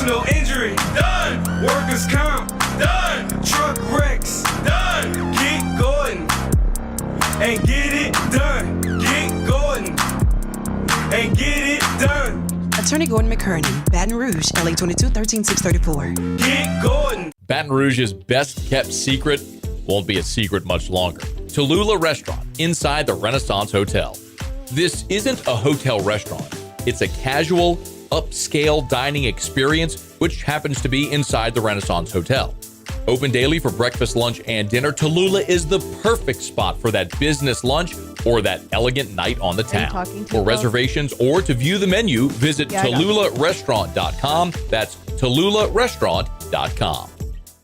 Personal injury, done. Workers' comp, done. Truck wrecks, done. Get Gordon and get it done. Get Gordon and get it done. Attorney Gordon McKernan, Baton Rouge, LA 22-13634. Get Gordon. Baton Rouge's best-kept secret won't be a secret much longer. Tallulah Restaurant, inside the Renaissance Hotel. This isn't a hotel restaurant. It's a casual, upscale dining experience, which happens to be inside the Renaissance Hotel. Open daily for breakfast, lunch, and dinner, Tallulah is the perfect spot for that business lunch or that elegant night on the town. For reservations or to view the menu, visit TallulahRestaurant.com. That's TallulahRestaurant.com.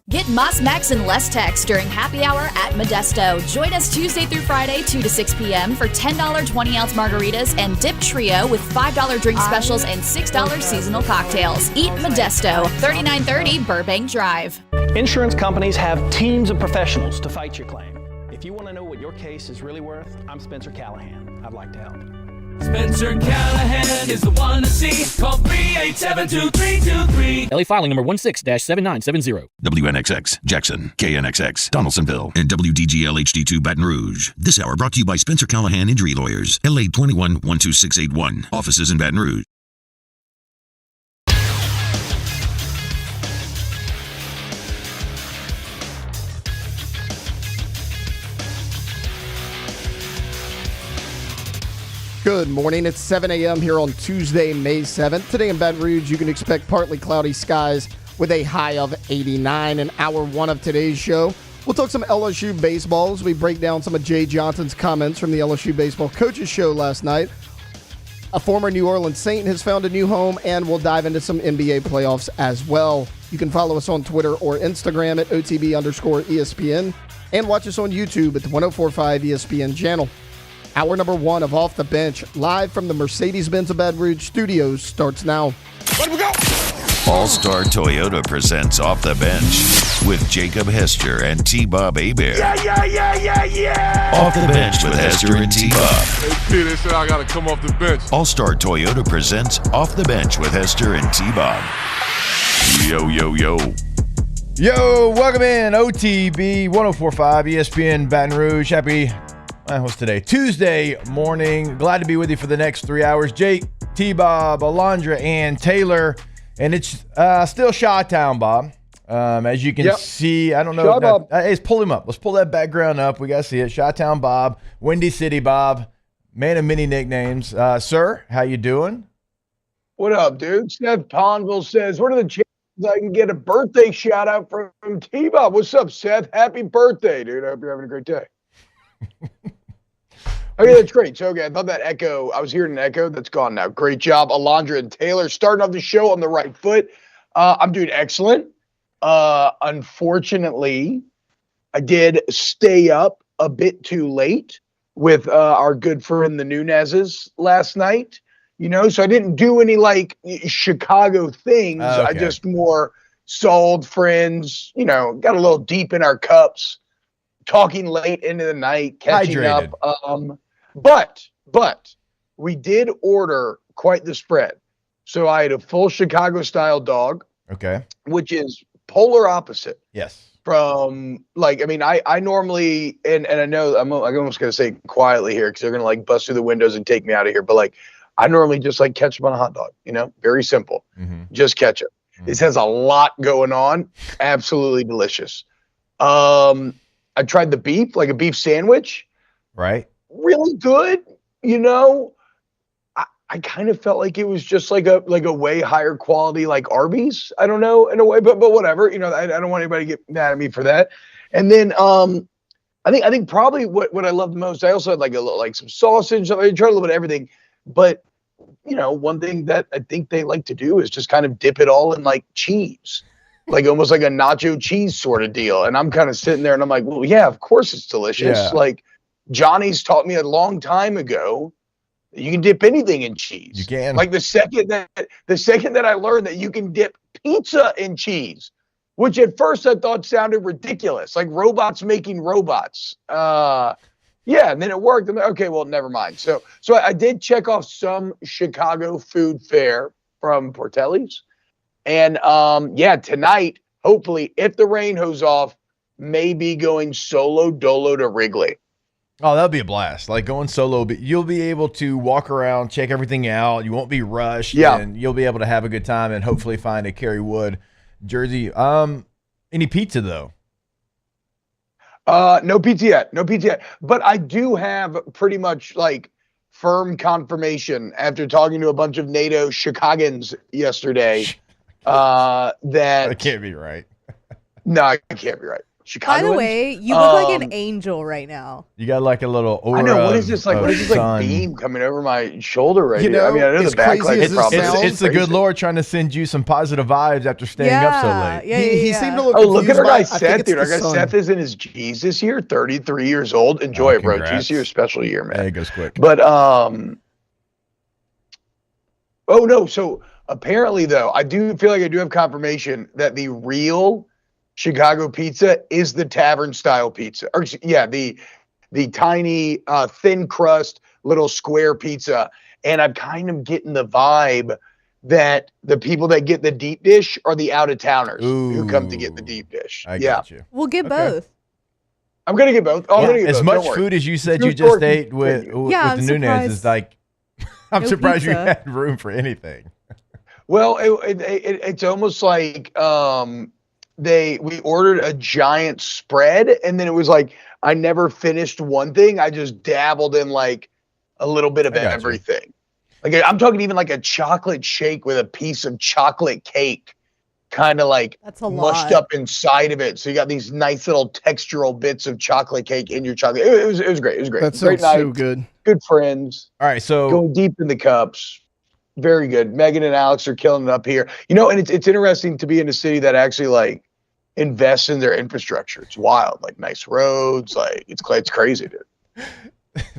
Get Moss Max and less tax during happy hour at Modesto. Join us Tuesday through Friday, 2 to 6 p.m. for $10 20-ounce margaritas and dip trio with $5 drink specials and $6 seasonal cocktails. Eat Modesto, 3930 Burbank Drive. Insurance companies have teams of professionals to fight your claim. If you want to know what your case is really worth, I'm Spencer Callahan. I'd like to help. Spencer Callahan is the one to see. Call 387-2323. LA filing number 16-7970. WNXX, Jackson, KNXX, Donaldsonville, and WDGL HD2 Baton Rouge. This hour brought to you by Spencer Callahan Injury Lawyers, LA 21-12681. Offices in Baton Rouge. Good morning. It's 7 a.m. here on Tuesday, May 7th. Today in Baton Rouge, you can expect partly cloudy skies with a high of 89 in hour one of today's show. We'll talk some LSU baseball as we break down some of Jay Johnson's comments from the LSU baseball coaches show last night. A former New Orleans Saint has found a new home, and we'll dive into some NBA playoffs as well. You can follow us on Twitter or Instagram at OTB_ESPN and watch us on YouTube at the 1045 ESPN channel. Hour number one of Off the Bench, live from the Mercedes-Benz of Baton Rouge studios, starts now. Let we go. All-Star Toyota presents Off the Bench with Jacob Hester and T-Bob Hebert. Yeah. Off the Bench with Hester and T-Bob. Hey, they said I got to come off the bench. All-Star Toyota presents Off the Bench with Hester and T-Bob. Yo. Yo, welcome in, OTB 1045 ESPN Baton Rouge. Happy, what's today? Tuesday morning. Glad to be with you for the next 3 hours. Jake, T-Bob, Alondra, and Taylor. And it's still Chi-Town, Bob. As you can see, I don't know. Hey, let's pull him up. Let's pull that background up. We got to see it. Chi-Town Bob, Windy City Bob, man of many nicknames. Sir, how you doing? What up, dude? Seth Pondville says, what are the chances I can get a birthday shout out from T-Bob? What's up, Seth? Happy birthday, dude. I hope you're having a great day. Okay, that's great. So, okay, I thought that echo, I was hearing an echo. That's gone now. Great job, Alondra and Taylor. Starting off the show on the right foot. I'm doing excellent. Unfortunately, I did stay up a bit too late with our good friend, the Nunez's, last night. You know, so I didn't do any, like, Chicago things. Okay. I just more saw old friends, you know, got a little deep in our cups, talking late into the night, catching Hydrated. up. But we did order quite the spread. So I had a full Chicago-style dog. Okay. Which is polar opposite. Yes. From, like, I mean, I normally, and I know I'm almost going to say quietly here because they're going to, like, bust through the windows and take me out of here. But, like, I normally just like ketchup on a hot dog, you know, very simple. Just ketchup. This has a lot going on. Absolutely delicious. I tried the beef, like a beef sandwich. Right. Really good. You know, I kind of felt like it was just like a way higher quality, like Arby's. I don't know, in a way, but whatever. You know, I don't want anybody to get mad at me for that. And then I think probably what I loved the most, I also had like some sausage. I tried a little bit of everything, but you know, one thing that I think they like to do is just kind of dip it all in like cheese, like almost like a nacho cheese sort of deal. And I'm kind of sitting there and I'm like, well, yeah, of course it's delicious. Yeah. Like Johnny's taught me a long time ago, you can dip anything in cheese. You can. Like the second that I learned that you can dip pizza in cheese, which at first I thought sounded ridiculous, like robots making robots. Yeah, and then it worked. I'm like, okay, well, never mind. So I did check off some Chicago food fare from Portelli's, And tonight, hopefully, if the rain hose off, maybe going solo dolo to Wrigley. Oh, that'll be a blast. Like going solo, but you'll be able to walk around, check everything out. You won't be rushed. Yeah. And you'll be able to have a good time and hopefully find a Kerry Wood jersey. Any pizza though? No pizza yet. No pizza yet. But I do have pretty much like firm confirmation after talking to a bunch of NATO Chicagans yesterday that can't be right. No, it can't be right. By the way, you look like an angel right now. You got like a little aura. I know. What is this like? What is this like beam coming over my shoulder right here? I mean, I know the backlight problem. It's the good Lord trying to send you some positive vibes after staying up so late. Yeah, he seemed to look. Oh, look at our guy Seth, dude. Our guy Seth is in his G's this year, 33 years old. Enjoy it, bro. Congrats. G's year, special year, man. Yeah, it goes quick. But oh no. So apparently, though, I do feel like I do have confirmation that the real Chicago pizza is the tavern style pizza. Or the tiny thin crust little square pizza. And I'm kind of getting the vibe that the people that get the deep dish are the out of towners who come to get the deep dish. I got you. We'll get both. I'm gonna get both. I'm gonna get as both. much Don't worry. food as you said True you just story. ate with the Nunez is like, I'm No surprised you pizza. had room for anything. Well, it's almost like we ordered a giant spread, and then it was like I never finished one thing. I just dabbled in like a little bit of everything. Like I'm talking even like a chocolate shake with a piece of chocolate cake, kind of like That's a mushed lot. up inside of it. So you got these nice little textural bits of chocolate cake in your chocolate. It was great. It was great. That Great sounds so night. good. Good friends. All right, so Going deep in the cups. Very good. Megan and Alex are killing it up here. And it's interesting to be in a city that actually like invests in their infrastructure. It's wild. Like nice roads. Like it's crazy, dude.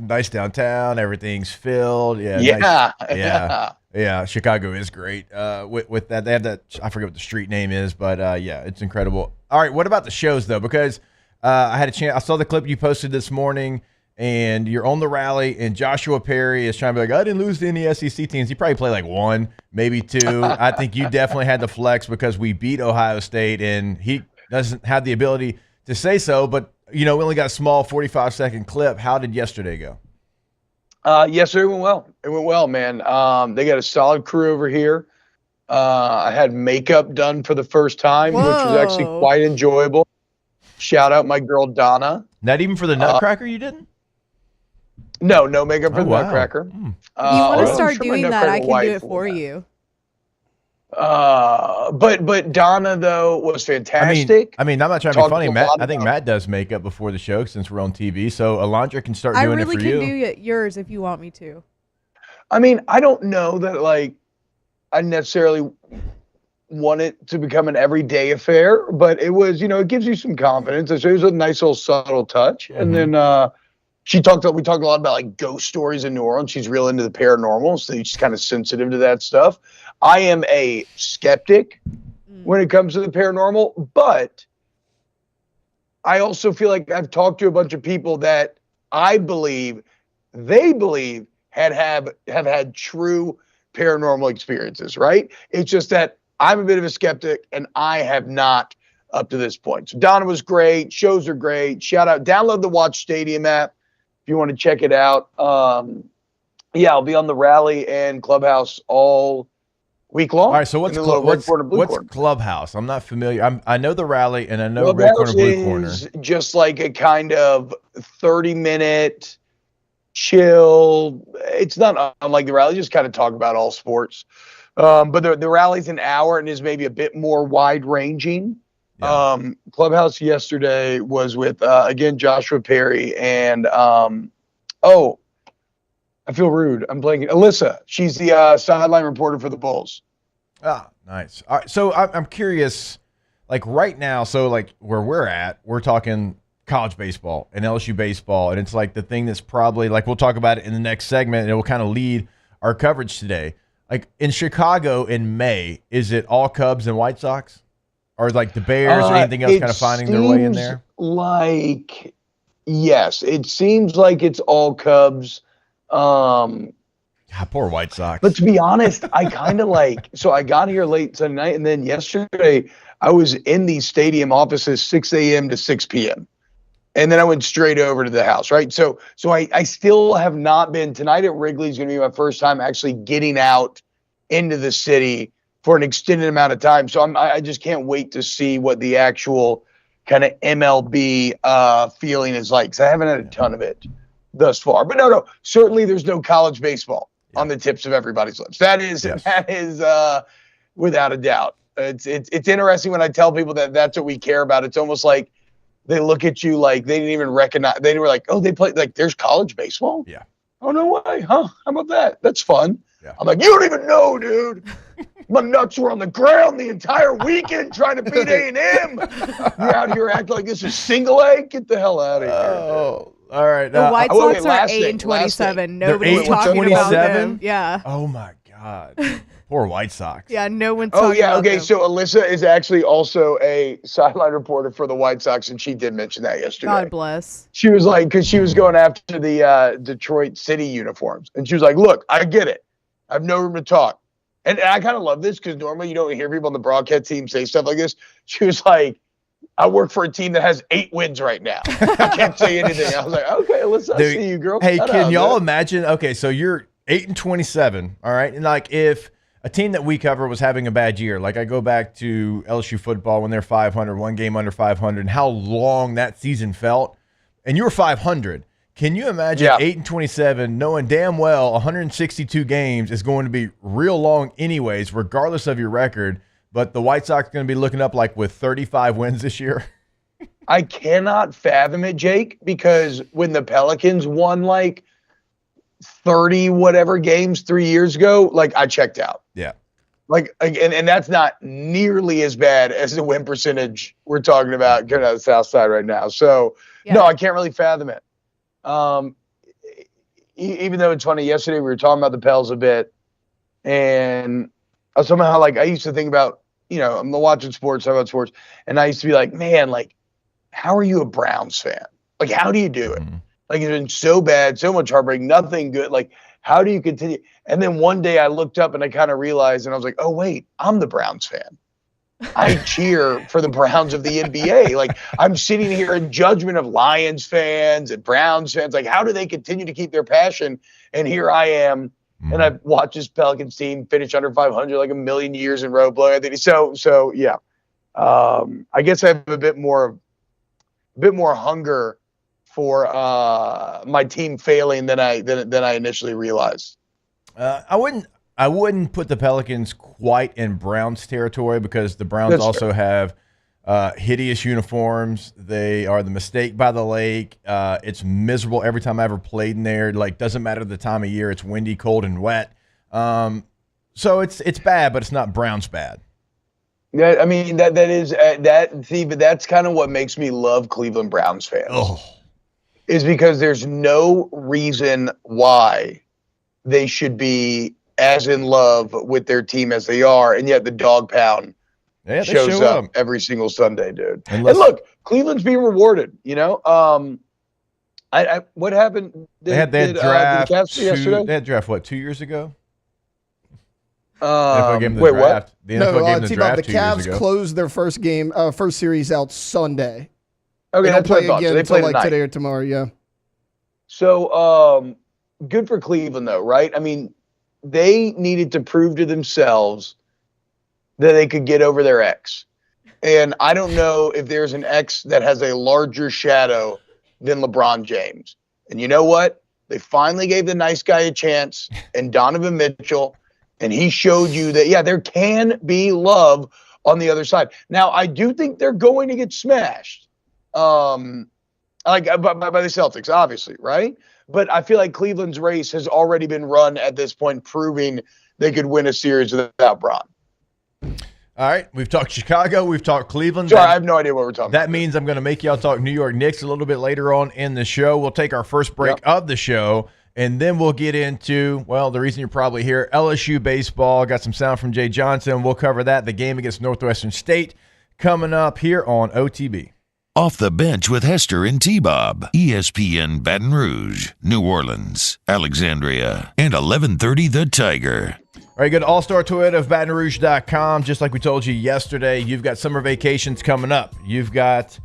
nice downtown, everything's filled. Yeah. Yeah. Nice. Yeah. Chicago is great. With that, they have that. I forget what the street name is, but yeah, it's incredible. All right, what about the shows though? Because I had a chance. I saw the clip you posted this morning. And you're on the rally, and Joshua Perry is trying to be like, I didn't lose to any SEC teams. He probably played like one, maybe two. I think you definitely had the flex because we beat Ohio State, and he doesn't have the ability to say so. But, we only got a small 45-second clip. How did yesterday go? Yesterday went well. It went well, man. They got a solid crew over here. I had makeup done for the first time, which was actually quite enjoyable. Shout out my girl, Donna. Not even for the Nutcracker you didn't? No makeup for the Nutcracker. You want to start doing that, I can do it for you. But Donna though was fantastic. I mean, I'm not trying to be funny. Matt, I think Matt does makeup before the show since we're on TV. So Alondra can start doing it for you. I really can do yours if you want me to. I mean, I don't know that like I necessarily want it to become an everyday affair, but it was, it gives you some confidence. So it was a nice little subtle touch. And then we talked a lot about like ghost stories in New Orleans. She's real into the paranormal, so she's kind of sensitive to that stuff. I am a skeptic when it comes to the paranormal, but I also feel like I've talked to a bunch of people that I believe have had true paranormal experiences, right? It's just that I'm a bit of a skeptic and I have not up to this point. So Donna was great. Shows are great. Shout out. Download the Watch Stadium app if you want to check it out. I'll be on the rally and clubhouse all week long. All right, so what's clubhouse? I'm not familiar. I know the rally and I know clubhouse red corner, blue corner. Is just like a kind of 30-minute chill. It's not unlike the rally. Just kind of talk about all sports. But the rally's an hour and is maybe a bit more wide-ranging. Yeah. Clubhouse yesterday was with, again, Joshua Perry and, I feel rude. I'm blanking. Alyssa. She's the sideline reporter for the Bulls. Ah, nice. All right, so I'm curious, like right now, so like where we're at, we're talking college baseball and LSU baseball, and it's like the thing that's probably, like we'll talk about it in the next segment, and it will kind of lead our coverage today. Like in Chicago in May, is it all Cubs and White Sox? Or like the Bears or anything else kind of finding their way in there? Yes, it seems like it's all Cubs. God, poor White Sox. But to be honest, I kind of so I got here late Sunday night, and then yesterday I was in these stadium offices 6 a.m. to 6 p.m. And then I went straight over to the house, right? So I still have not been. Tonight at Wrigley's going to be my first time actually getting out into the city for an extended amount of time. So I just can't wait to see what the actual kind of MLB feeling is like. So I haven't had a ton of it thus far. But no, certainly there's no college baseball on the tips of everybody's lips. That is without a doubt. It's interesting when I tell people that that's what we care about. It's almost like they look at you like they didn't even recognize. They were like, oh, they play, like, there's college baseball? Yeah. Oh, no way. Huh? How about that? That's fun. Yeah. I'm like, you don't even know, dude. My nuts were on the ground the entire weekend trying to beat A&M. You're out here acting like this is single A? Get the hell out of here. Oh, all right. The White Sox are 8-27. 8-27. Nobody's talking about them. Yeah. Oh, my God. Poor White Sox. Yeah, no one's talking about them. So Alyssa is actually also a sideline reporter for the White Sox, and she did mention that yesterday. God bless. She was like, because she was going after the Detroit City uniforms, and she was like, look, I get it. I have no room to talk. And I kind of love this because normally you don't hear people on the broadcast team say stuff like this. She was like, I work for a team that has 8 wins right now. I can't say anything. I was like, okay, Alyssa, I see you, girl. Hey, can y'all imagine? Okay, so you're 8-27, all right? And like if a team that we cover was having a bad year, like I go back to LSU football when they're 500, one game under 500, and how long that season felt, and you were 500. Can you imagine 8-27, knowing damn well 162 games is going to be real long anyways, regardless of your record, but the White Sox are going to be looking up like with 35 wins this year? I cannot fathom it, Jake, because when the Pelicans won like 30 whatever games 3 years ago, like I checked out. Yeah. And that's not nearly as bad as the win percentage we're talking about coming out of the South Side right now. So no, I can't really fathom it. Even though it's funny, yesterday we were talking about the Pels a bit, and somehow like I used to think about, I'm watching sports, talking about sports, and I used to be like, man, like, how are you a Browns fan? Like, how do you do it? Like, it's been so bad, so much heartbreak, nothing good. Like, how do you continue? And then one day I looked up and I kind of realized, and I was like, oh, wait, I'm the Browns fan. I cheer for the Browns of the NBA. Like, I'm sitting here in judgment of Lions fans and Browns fans. Like, how do they continue to keep their passion? And here I am, and I've watched this Pelicans team finish under 500 like a million years in a row. So yeah. I guess I have a bit more hunger for my team failing than I initially realized. I wouldn't put the Pelicans quite in Browns territory because the Browns also have hideous uniforms. They are the mistake by the lake. It's miserable every time I ever played in there. Like, doesn't matter the time of year. It's windy, cold, and wet. So it's bad, but it's not Browns bad. Yeah, I mean that is that. See, but that's kind of what makes me love Cleveland Browns fans. Is because there's no reason why they should be as in love with their team as they are, and yet the dog pound shows up every single Sunday, dude. And look, Cleveland's being rewarded. What happened? They had draft yesterday. They had draft 2 years ago? Wait, draft. what? The NFL gave them the draft the 2 years Cavs ago. closed their first series out Sunday. Okay, they don't play again so they until play like today or tomorrow. Yeah. So good for Cleveland, though, right? I mean, they needed to prove to themselves that they could get over their ex. And I don't know if there's an ex that has a larger shadow than LeBron James. And you know what? They finally gave the nice guy a chance, and Donovan Mitchell, and he showed you that, yeah, there can be love on the other side. Now, I do think they're going to get smashed. By the Celtics, obviously, right? But I feel like Cleveland's race has already been run at this point, proving they could win a series without Bron. All right, we've talked Chicago, we've talked Cleveland. Sorry, I have no idea what we're talking about. That means I'm going to make y'all talk New York Knicks a little bit later on in the show. We'll take our first break of the show, and then we'll get into, well, the reason you're probably here, LSU baseball. Got some sound from Jay Johnson. We'll cover that, the game against Northwestern State, coming up here on OTB. Off the Bench with Hester and T-Bob. ESPN Baton Rouge, New Orleans, Alexandria, and 1130 The Tiger. All right, go to All-Star Toyota of BatonRouge.com. Just like we told you yesterday, you've got summer vacations coming up. You've got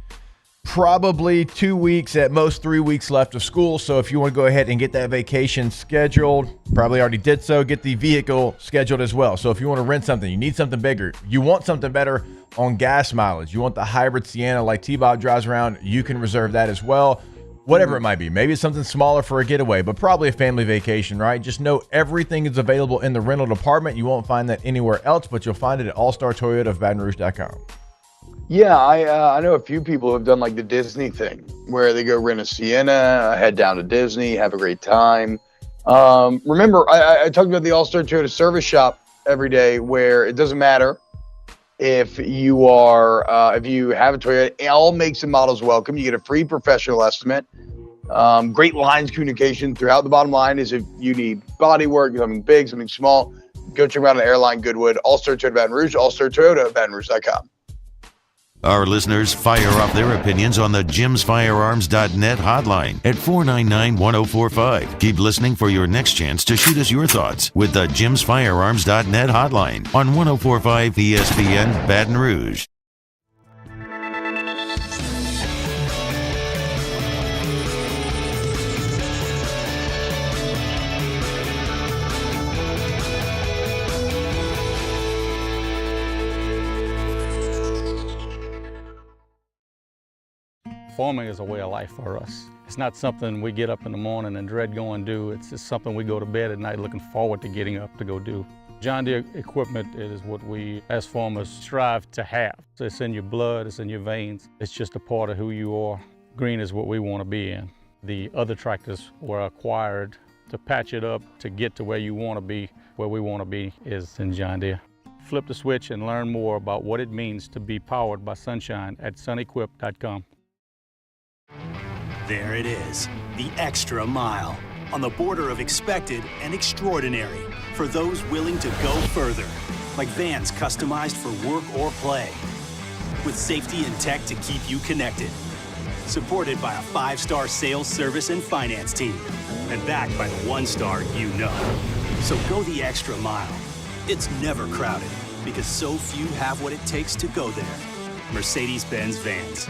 probably 2 weeks, at most 3 weeks left of school. So if you want to go ahead and get that vacation scheduled, probably already did so, get the vehicle scheduled as well. So if you want to rent something, you need something bigger, you want something better on gas mileage, you want the hybrid Sienna like T-Bob drives around, you can reserve that as well. Whatever it might be. Maybe it's something smaller for a getaway, but probably a family vacation, right? Just know everything is available in the rental department. You won't find that anywhere else, but you'll find it at All-Star Toyota of BatonRouge.com. Yeah, I know a few people who have done like the Disney thing where they go rent a Sienna, head down to Disney, have a great time. Remember, I talked about the All-Star Toyota service shop every day where it doesn't matter if you are if you have a Toyota, all makes and models welcome. You get a free professional estimate. Great lines communication throughout. The bottom line is if you need body work, something big, something small, go check them out on Airline Goodwood, All-Star Toyota Baton Rouge, All-Star Toyota at BatonRouge.com. Our listeners fire off their opinions on the jimsfirearms.net hotline at 499-1045. Keep listening for your next chance to shoot us your thoughts with the jimsfirearms.net hotline on 1045 ESPN Baton Rouge. Farming is a way of life for us. It's not something we get up in the morning and dread going do. It's just something we go to bed at night looking forward to getting up to go do. John Deere equipment is what we as farmers strive to have. So it's in your blood, it's in your veins. It's just a part of who you are. Green is what we want to be in. The other tractors were acquired to patch it up to get to where you want to be. Where we want to be is in John Deere. Flip the switch and learn more about what it means to be powered by sunshine at sunequip.com. There it is, the extra mile, on the border of expected and extraordinary for those willing to go further, like vans customized for work or play, with safety and tech to keep you connected, supported by a 5-star sales, service, and finance team, and backed by the 1-star you know. So go the extra mile. It's never crowded, because so few have what it takes to go there. Mercedes-Benz Vans.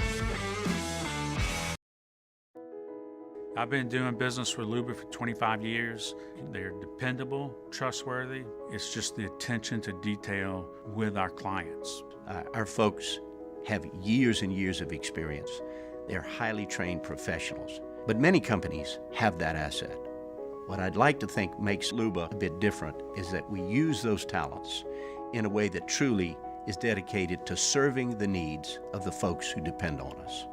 I've been doing business with Luba for 25 years. They're dependable, trustworthy. It's just the attention to detail with our clients. Our folks have years and years of experience. They're highly trained professionals, but many companies have that asset. What I'd like to think makes Luba a bit different is that we use those talents in a way that truly is dedicated to serving the needs of the folks who depend on us.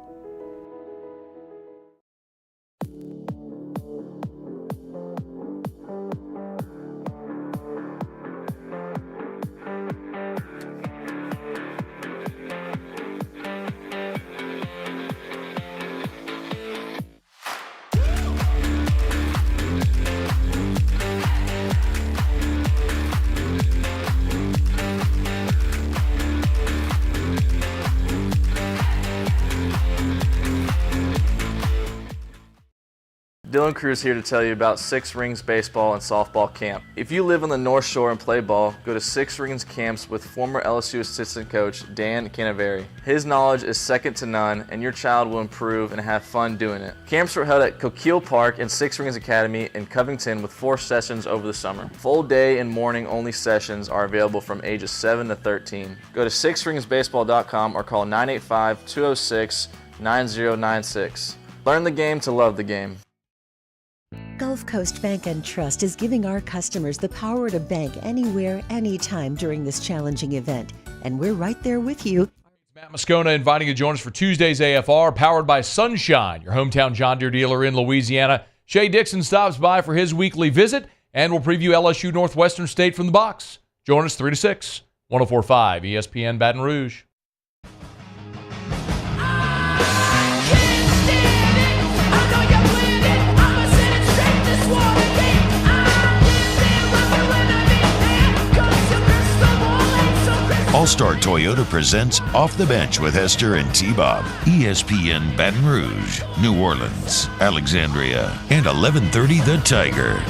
Dylan Cruz here to tell you about Six Rings Baseball and Softball Camp. If you live on the North Shore and play ball, go to Six Rings Camps with former LSU assistant coach Dan Canaveri. His knowledge is second to none, and your child will improve and have fun doing it. Camps were held at Coquille Park and Six Rings Academy in Covington with 4 sessions over the summer. Full day and morning only sessions are available from ages 7 to 13. Go to sixringsbaseball.com or call 985-206-9096. Learn the game to love the game. Gulf Coast Bank and Trust is giving our customers the power to bank anywhere, anytime during this challenging event. And we're right there with you. Matt Moscona inviting you to join us for Tuesday's AFR, powered by Sunshine, your hometown John Deere dealer in Louisiana. Shea Dixon stops by for his weekly visit, and we'll preview LSU Northwestern State from the box. Join us 3 to 6, 104.5 ESPN Baton Rouge. All-Star Toyota presents Off the Bench with Hester and T-Bob. ESPN Baton Rouge, New Orleans, Alexandria, and 1130 The Tiger.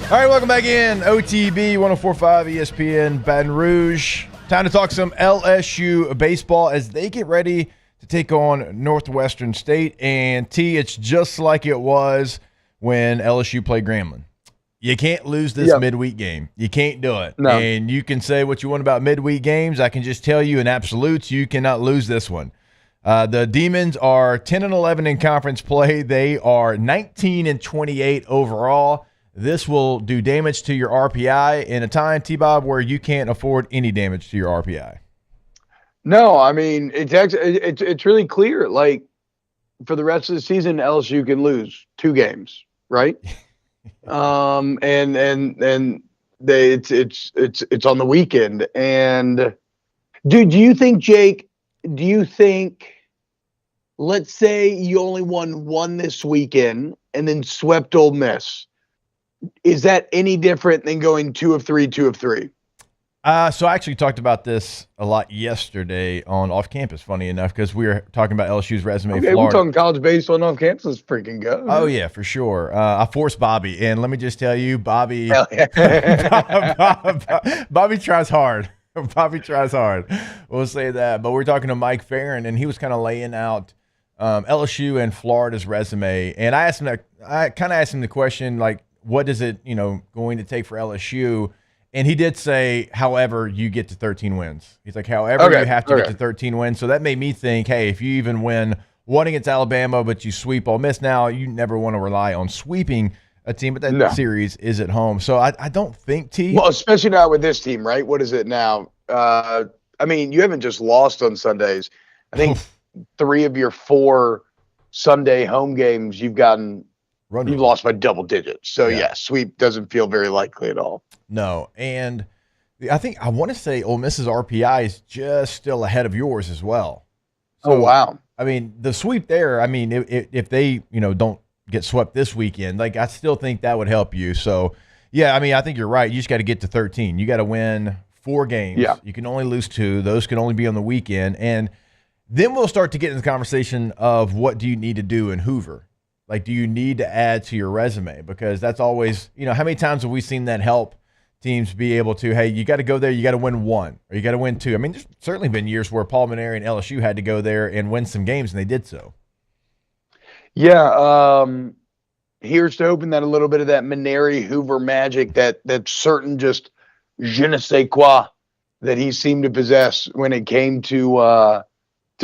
All right, welcome back in. OTB 104.5 ESPN Baton Rouge. Time to talk some LSU baseball as they get ready to take on Northwestern State. And T, it's just like it was when LSU played Grambling. You can't lose this midweek game. You can't do it. No. And you can say what you want about midweek games. I can just tell you in absolutes, you cannot lose this one. The Demons are 10-11 in conference play. They are 19-28 overall. This will do damage to your RPI in a time, T-Bob, where you can't afford any damage to your RPI. No, I mean, it's really clear. Like, for the rest of the season, LSU can lose 2 games, right? And it's on the weekend. And do you think, Jake? Let's say you only won 1 this weekend and then swept Ole Miss. Is that any different than going 2 of 3, 2 of 3? So I actually talked about this a lot yesterday on Off Campus, funny enough, because we were talking about LSU's resume. Okay, we're talking college baseball on Off Campus. Let's freaking go. Oh, yeah, for sure. I forced Bobby, and let me just tell you, Bobby Bobby tries hard. Bobby tries hard. We'll say that. But we're talking to Mike Farron, and he was kind of laying out LSU and Florida's resume. And I kind of asked him the question, like, what is it, going to take for LSU? And he did say, however, you get to 13 wins. He's like, however, you have to get to 13 wins. So that made me think, hey, if you even win 1 against Alabama, but you sweep Ole Miss now, you never want to rely on sweeping a team, but that series is at home. So I don't think, T. Well, especially not with this team, right? What is it now? I mean, you haven't just lost on Sundays. I think 3 of your 4 Sunday home games you've lost by double digits. So, sweep doesn't feel very likely at all. No. And I want to say Ole Miss's RPI is just still ahead of yours as well. So, wow. I mean, the sweep there, I mean, if they, don't get swept this weekend, like, I still think that would help you. So, yeah, I mean, I think you're right. You just got to get to 13. You got to win 4 games. Yeah. You can only lose 2. Those can only be on the weekend. And then we'll start to get in the conversation of what do you need to do in Hoover? Like, do you need to add to your resume? Because that's always, how many times have we seen that help teams be able to, hey, you got to go there, you got to win 1, or you got to win 2. I mean, there's certainly been years where Paul Maneri and LSU had to go there and win some games, and they did so. Yeah, here's to hoping that a little bit of that Maneri Hoover magic, that certain just je ne sais quoi that he seemed to possess when it came to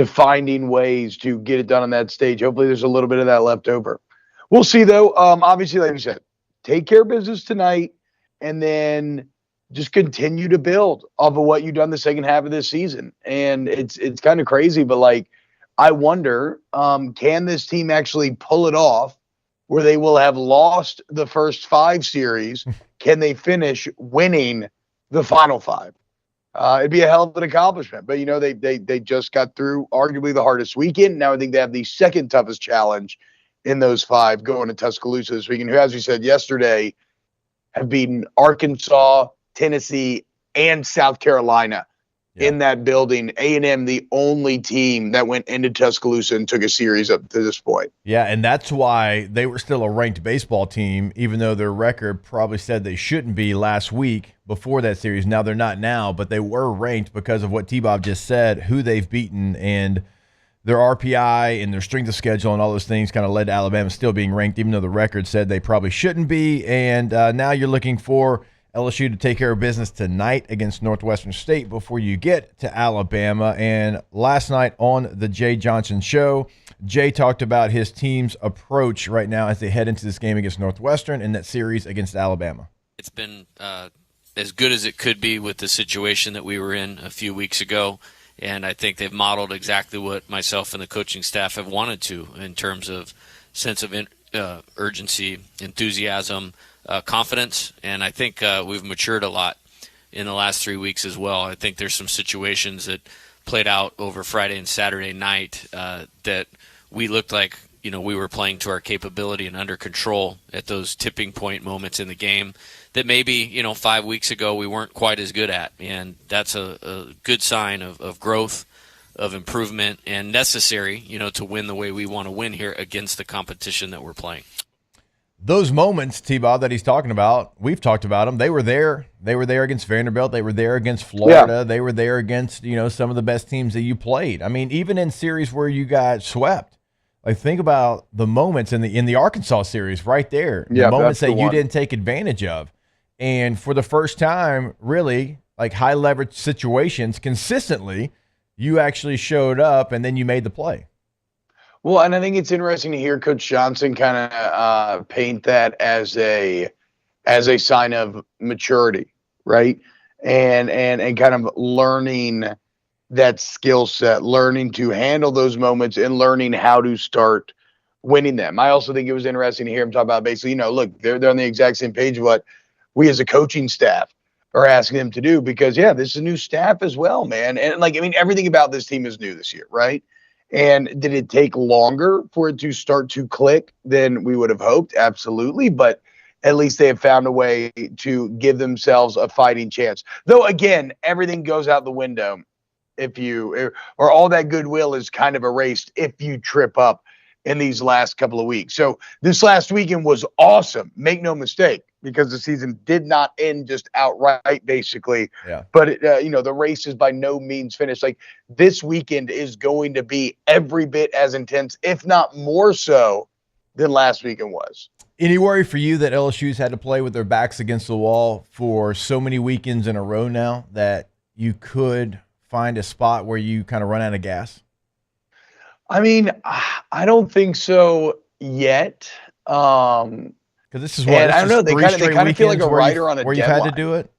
finding ways to get it done on that stage. Hopefully there's a little bit of that left over. We'll see, though. Obviously, like you said, take care of business tonight and then just continue to build off of what you've done the second half of this season. And it's kind of crazy, but, like, I wonder, can this team actually pull it off where they will have lost the first 5 series? Can they finish winning the final 5? It'd be a hell of an accomplishment, but they just got through arguably the hardest weekend. Now I think they have the second toughest challenge in those 5 going to Tuscaloosa this weekend, who, as we said yesterday, have beaten Arkansas, Tennessee, and South Carolina in that building. A&M, the only team that went into Tuscaloosa and took a series up to this point. Yeah, and that's why they were still a ranked baseball team, even though their record probably said they shouldn't be last week before that series. Now they're not now, but they were ranked because of what T-Bob just said, who they've beaten, and their RPI and their strength of schedule and all those things kind of led to Alabama still being ranked, even though the record said they probably shouldn't be. And now you're looking for LSU to take care of business tonight against Northwestern State before you get to Alabama. And last night on the Jay Johnson Show, Jay talked about his team's approach right now as they head into this game against Northwestern and that series against Alabama. It's been as good as it could be with the situation that we were in a few weeks ago. And I think they've modeled exactly what myself and the coaching staff have wanted to in terms of sense of urgency, enthusiasm, confidence. And I think we've matured a lot in the last 3 weeks as well. I think there's some situations that played out over Friday and Saturday night that we looked like, we were playing to our capability and under control at those tipping point moments in the game that maybe, 5 weeks ago we weren't quite as good at. And that's a good sign of growth, of improvement, and necessary, to win the way we want to win here against the competition that we're playing. Those moments, T-Bob, that he's talking about, we've talked about them. They were there. They were there against Vanderbilt. They were there against Florida. Yeah. They were there against, some of the best teams that you played. I mean, even in series where you got swept. Like, think about the moments in the Arkansas series right there. The moments that you didn't take advantage of. And for the first time, really, like high leverage situations consistently, you actually showed up and then you made the play. Well, and I think it's interesting to hear Coach Johnson kind of paint that as a sign of maturity, right? And kind of learning that skill set, learning to handle those moments and learning how to start winning them. I also think it was interesting to hear him talk about basically, look, they're on the exact same page of what we as a coaching staff are asking them to do because, this is a new staff as well, man. And everything about this team is new this year, right? And did it take longer for it to start to click than we would have hoped? Absolutely. But at least they have found a way to give themselves a fighting chance. Though, again, everything goes out the window or all that goodwill is kind of erased if you trip up in these last couple of weeks. So this last weekend was awesome. Make no mistake, because the season did not end just outright, basically. Yeah. But, the race is by no means finished. Like, this weekend is going to be every bit as intense, if not more so, than last weekend was. Any worry for you that LSU's had to play with their backs against the wall for so many weekends in a row now that you could find a spot where you kind of run out of gas? I mean, I don't think so yet. Because this is what I don't know. They kind of feel like a writer on a where deadline. You've had to do it.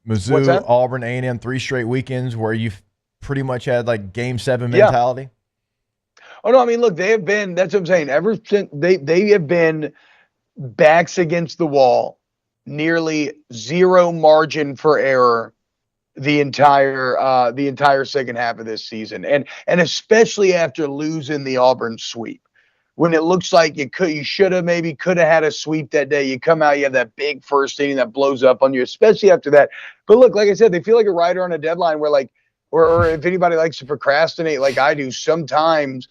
Mizzou, Auburn, A&M, 3 straight weekends where you've pretty much had like Game 7 mentality. Oh no, I mean, look, they have been. That's what I'm saying. Ever since they have been backs against the wall, nearly zero margin for error the entire second half of this season, and especially after losing the Auburn sweep, when it looks like you could have had a sweep that day. You come out, you have that big first inning that blows up on you, especially after that. But look, like I said, they feel like a rider on a deadline where, like, or if anybody likes to procrastinate like I do, sometimes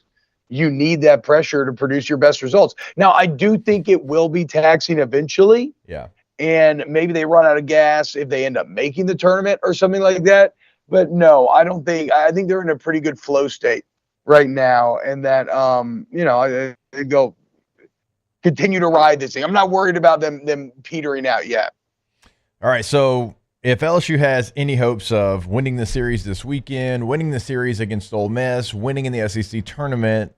you need that pressure to produce your best results. Now, I do think it will be taxing eventually. Yeah. And maybe they run out of gas if they end up making the tournament or something like that. But no, I don't think. I think they're in a pretty good flow state right now, and that they'll continue to ride this thing. I'm not worried about them petering out yet. All right, so if LSU has any hopes of winning the series this weekend, winning the series against Ole Miss, winning in the SEC tournament,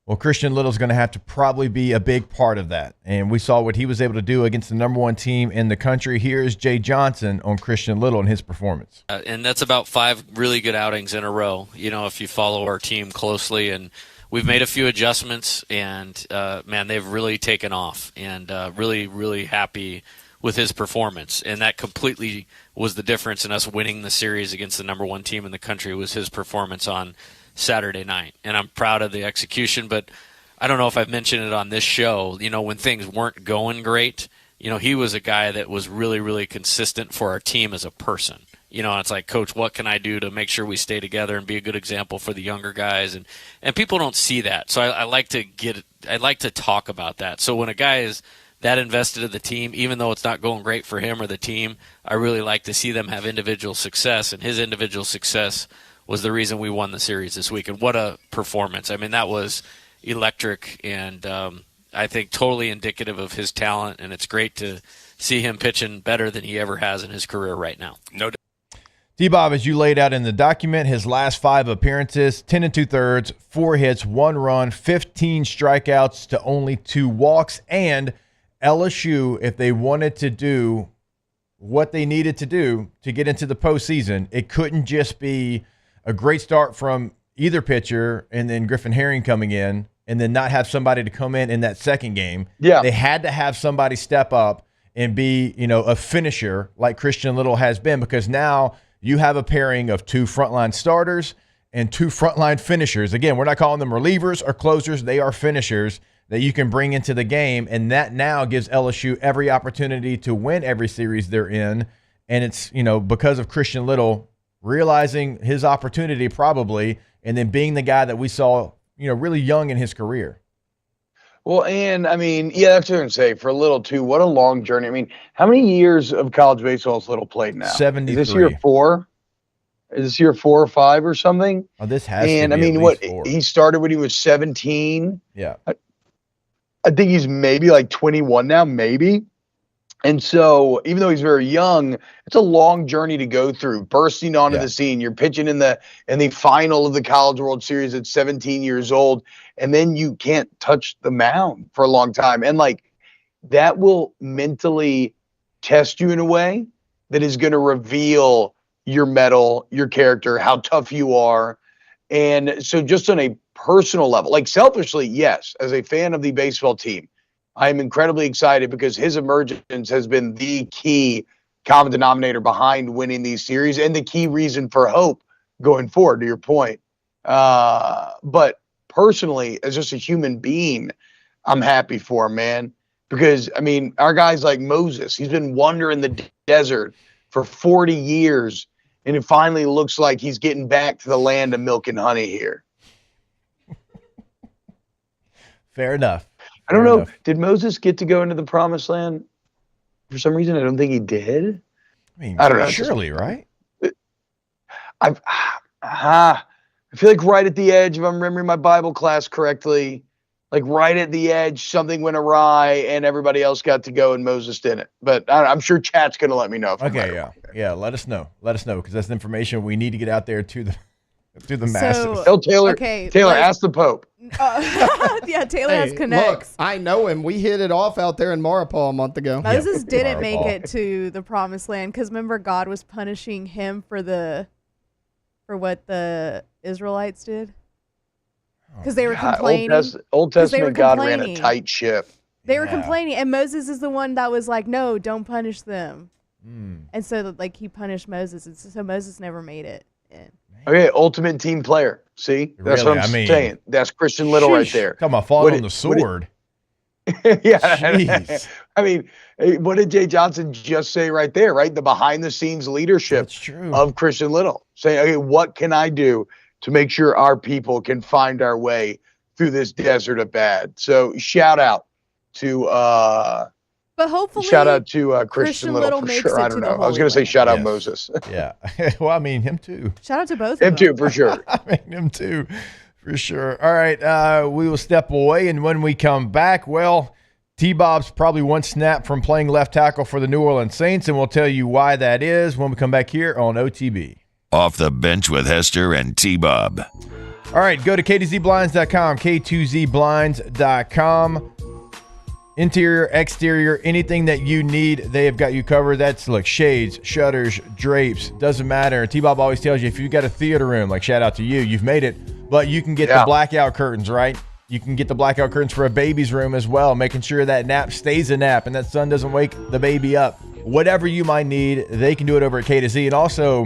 well, Christian Little's going to have to probably be a big part of that. And we saw what he was able to do against the number 1 team in the country. Here's Jay Johnson on Christian Little and his performance. And that's about 5 really good outings in a row, if you follow our team closely. And we've made a few adjustments, and, man, they've really taken off, and really, really happy with his performance. And that completely was the difference in us winning the series against the number 1 team in the country, was his performance on Saturday night. And I'm proud of the execution, but I don't know if I've mentioned it on this show, when things weren't going great, he was a guy that was really, really consistent for our team as a person. It's like, Coach, what can I do to make sure we stay together and be a good example for the younger guys? And people don't see that. So I like to talk about that. So when a guy is that invested in the team, even though it's not going great for him or the team, I really like to see them have individual success, and his individual success was the reason we won the series this week. And what a performance. I mean, that was electric, and I think totally indicative of his talent, and it's great to see him pitching better than he ever has in his career right now. No doubt. D-Bob, as you laid out in the document, his last 5 appearances, 10 2/3, 4 hits, 1 run, 15 strikeouts to only 2 walks, and LSU, if they wanted to do what they needed to do to get into the postseason, it couldn't just be a great start from either pitcher and then Griffin Herring coming in and then not have somebody to come in that second game. Yeah. They had to have somebody step up and be, a finisher like Christian Little has been, because now you have a pairing of 2 frontline starters and 2 frontline finishers. Again, we're not calling them relievers or closers. They are finishers that you can bring into the game, and that now gives LSU every opportunity to win every series they're in. And it's, because of Christian Little realizing his opportunity probably, and then being the guy that we saw, really young in his career. Well, and I mean, yeah, that's what I'm saying. For Little too, what a long journey. I mean, how many years of college baseball has Little played now? 73. Is this year 4? Is this year 4 or 5 or something? Oh, this has and to be I mean, at what least 4. he started when he was 17. Yeah. I think he's maybe like 21 now, maybe. And so, even though he's very young, it's a long journey to go through. Bursting onto the scene, you're pitching in the final of the College World Series at 17 years old, and then you can't touch the mound for a long time. And like that will mentally test you in a way that is going to reveal your mettle, your character, how tough you are. And so, just on a personal level, like selfishly, yes, as a fan of the baseball team, I am incredibly excited because his emergence has been the key common denominator behind winning these series and the key reason for hope going forward, to your point. But personally, as just a human being, I'm happy for him, man. Because, I mean, our guy's like Moses. He's been wandering the desert for 40 years, and it finally looks like he's getting back to the land of milk and honey here. Fair enough. I don't know. Did Moses get to go into the promised land? For some reason, I don't think he did. I don't know. Surely, right? I feel like right at the edge, if I'm remembering my Bible class correctly, like right at the edge, something went awry and everybody else got to go and Moses didn't. But I'm sure chat's going to let me know. Yeah. Let us know. Because that's the information we need to get out there to the masses. Tell Taylor. Taylor, ask the Pope. Yeah, Taylor has connects. Look, I know him. We hit it off out there in Maripol a month ago. Moses didn't make it to the promised land because remember God was punishing him for what the Israelites did. Because they were complaining. Old Testament God ran a tight ship. They were complaining, and Moses is the one that was like, "No, don't punish them." And so, like, he punished Moses, and so Moses never made it in. Okay, ultimate team player. See, that's what I'm saying. That's Christian Little right there. Come on, falling on the sword. Yeah, I mean, what did Jay Johnson just say right there? Right, the behind-the-scenes leadership of Christian Little, saying, "Okay, what can I do to make sure our people can find our way through this desert of bad?" So, shout out to but hopefully, Christian Little for sure. I don't know. I was going to say shout out Moses. Yeah. Well, I mean, him too. Shout out to both. Him too, for sure. I mean, him too, for sure. All right. We will step away. And when we come back, well, T-Bob's probably one snap from playing left tackle for the New Orleans Saints. And we'll tell you why that is when we come back here on OTB. Off the Bench with Hester and T-Bob. All right. Go to k2zblinds.com, k2zblinds.com. Interior, exterior, anything that you need, they have got you covered. That's like shades, shutters, drapes, doesn't matter. T-Bob always tells you if you've got a theater room, like shout out to you, you've made it, but you can get the blackout curtains, right? You can get the blackout curtains for a baby's room as well, making sure that nap stays a nap and that sun doesn't wake the baby up. Whatever you might need, they can do it over at K2Z. And also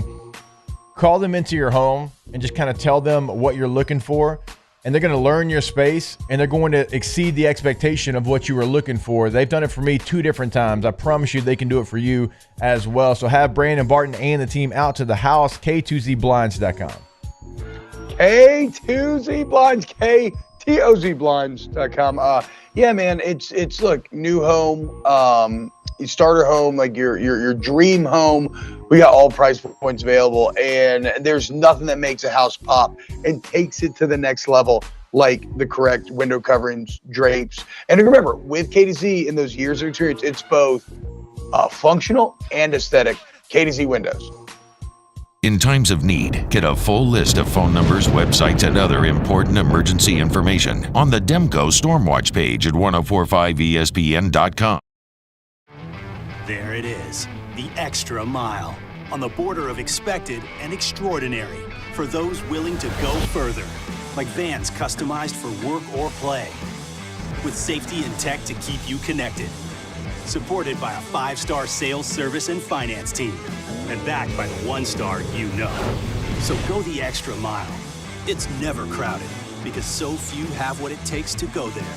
call them into your home and just kind of tell them what you're looking for. And they're going to learn your space, and they're going to exceed the expectation of what you were looking for. They've done it for me 2 different times. I promise you they can do it for you as well. So have Brandon Barton and the team out to the house, k2zblinds.com. K2zblinds, KTOZblinds.com. Yeah, man, it's look, new home, starter home, like your dream home. We got all price points available, and there's nothing that makes a house pop and takes it to the next level like the correct window coverings, drapes. And remember, with K2Z in those years of experience, it's both functional and aesthetic. K2Z windows. In times of need, get a full list of phone numbers, websites, and other important emergency information on the Demco Stormwatch page at 1045ESPN.com. There it is, the extra mile, on the border of expected and extraordinary, for those willing to go further, like vans customized for work or play, with safety and tech to keep you connected. supported by a 5-star sales, service, and finance team, and backed by the 1-star you know. So go the extra mile. It's never crowded because so few have what it takes to go there.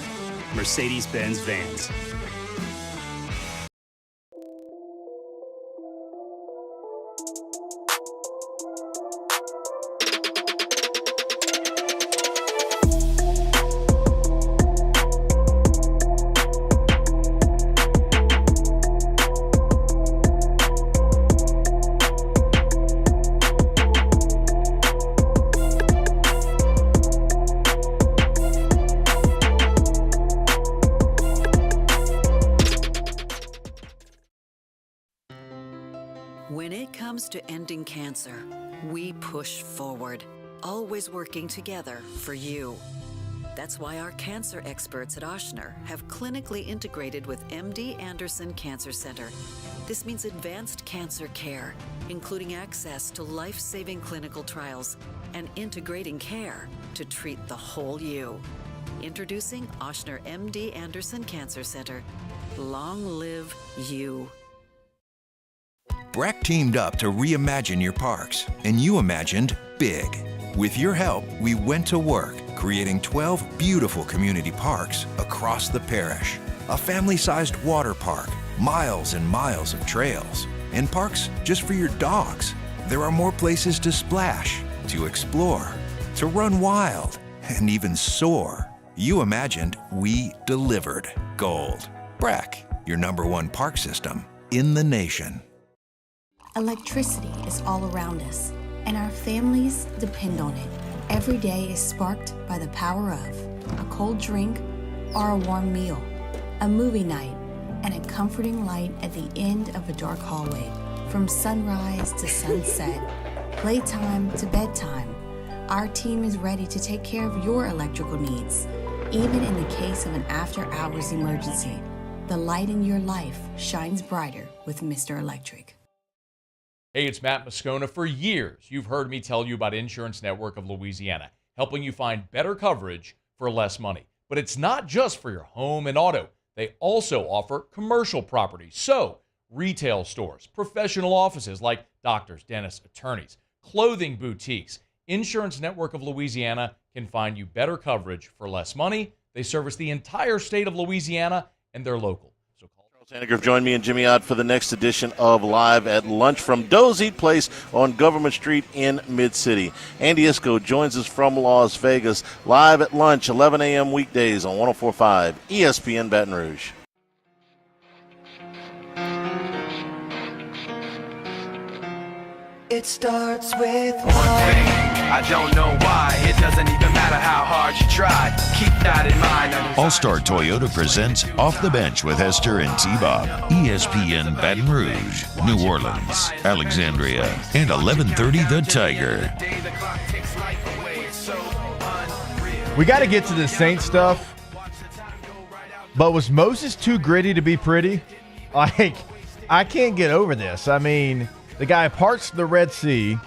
Mercedes-Benz Vans. When it comes to ending cancer, we push forward, always working together for you. That's why our cancer experts at Ochsner have clinically integrated with MD Anderson Cancer Center. This means advanced cancer care, including access to life-saving clinical trials and integrating care to treat the whole you. Introducing Ochsner MD Anderson Cancer Center. Long live you. Breck teamed up to reimagine your parks, and you imagined big. With your help, we went to work, creating 12 beautiful community parks across the parish. A family-sized water park, miles and miles of trails, and parks just for your dogs. There are more places to splash, to explore, to run wild, and even soar. You imagined, we delivered. Gold. Breck, your #1 park system in the nation. Electricity is all around us, and our families depend on it. Every day is sparked by the power of a cold drink or a warm meal, a movie night, and a comforting light at the end of a dark hallway. From sunrise to sunset, playtime to bedtime, our team is ready to take care of your electrical needs. Even in the case of an after-hours emergency, the light in your life shines brighter with Mr. Electric. Hey, it's Matt Moscona. For years, you've heard me tell you about Insurance Network of Louisiana, helping you find better coverage for less money. But it's not just for your home and auto. They also offer commercial property. So, retail stores, professional offices like doctors, dentists, attorneys, clothing boutiques. Insurance Network of Louisiana can find you better coverage for less money. They service the entire state of Louisiana, and they're local. Sandegriff joined me and Jimmy Ott for the next edition of Live at Lunch from Doe's Eat Place on Government Street in Mid-City. Andy Isco joins us from Las Vegas. Live at Lunch, 11 a.m. weekdays on 104.5 ESPN Baton Rouge. It starts with one thing. I don't know why. It doesn't even matter how hard you try. Keep that in mind. All-Star Toyota presents Off the Bench with Hester and T-Bob. ESPN Baton Rouge, New Orleans, Alexandria, and 1130 The Tiger. We got to get to the Saints stuff. But was Moses too gritty to be pretty? Like, I can't get over this. I mean, the guy parts the Red Sea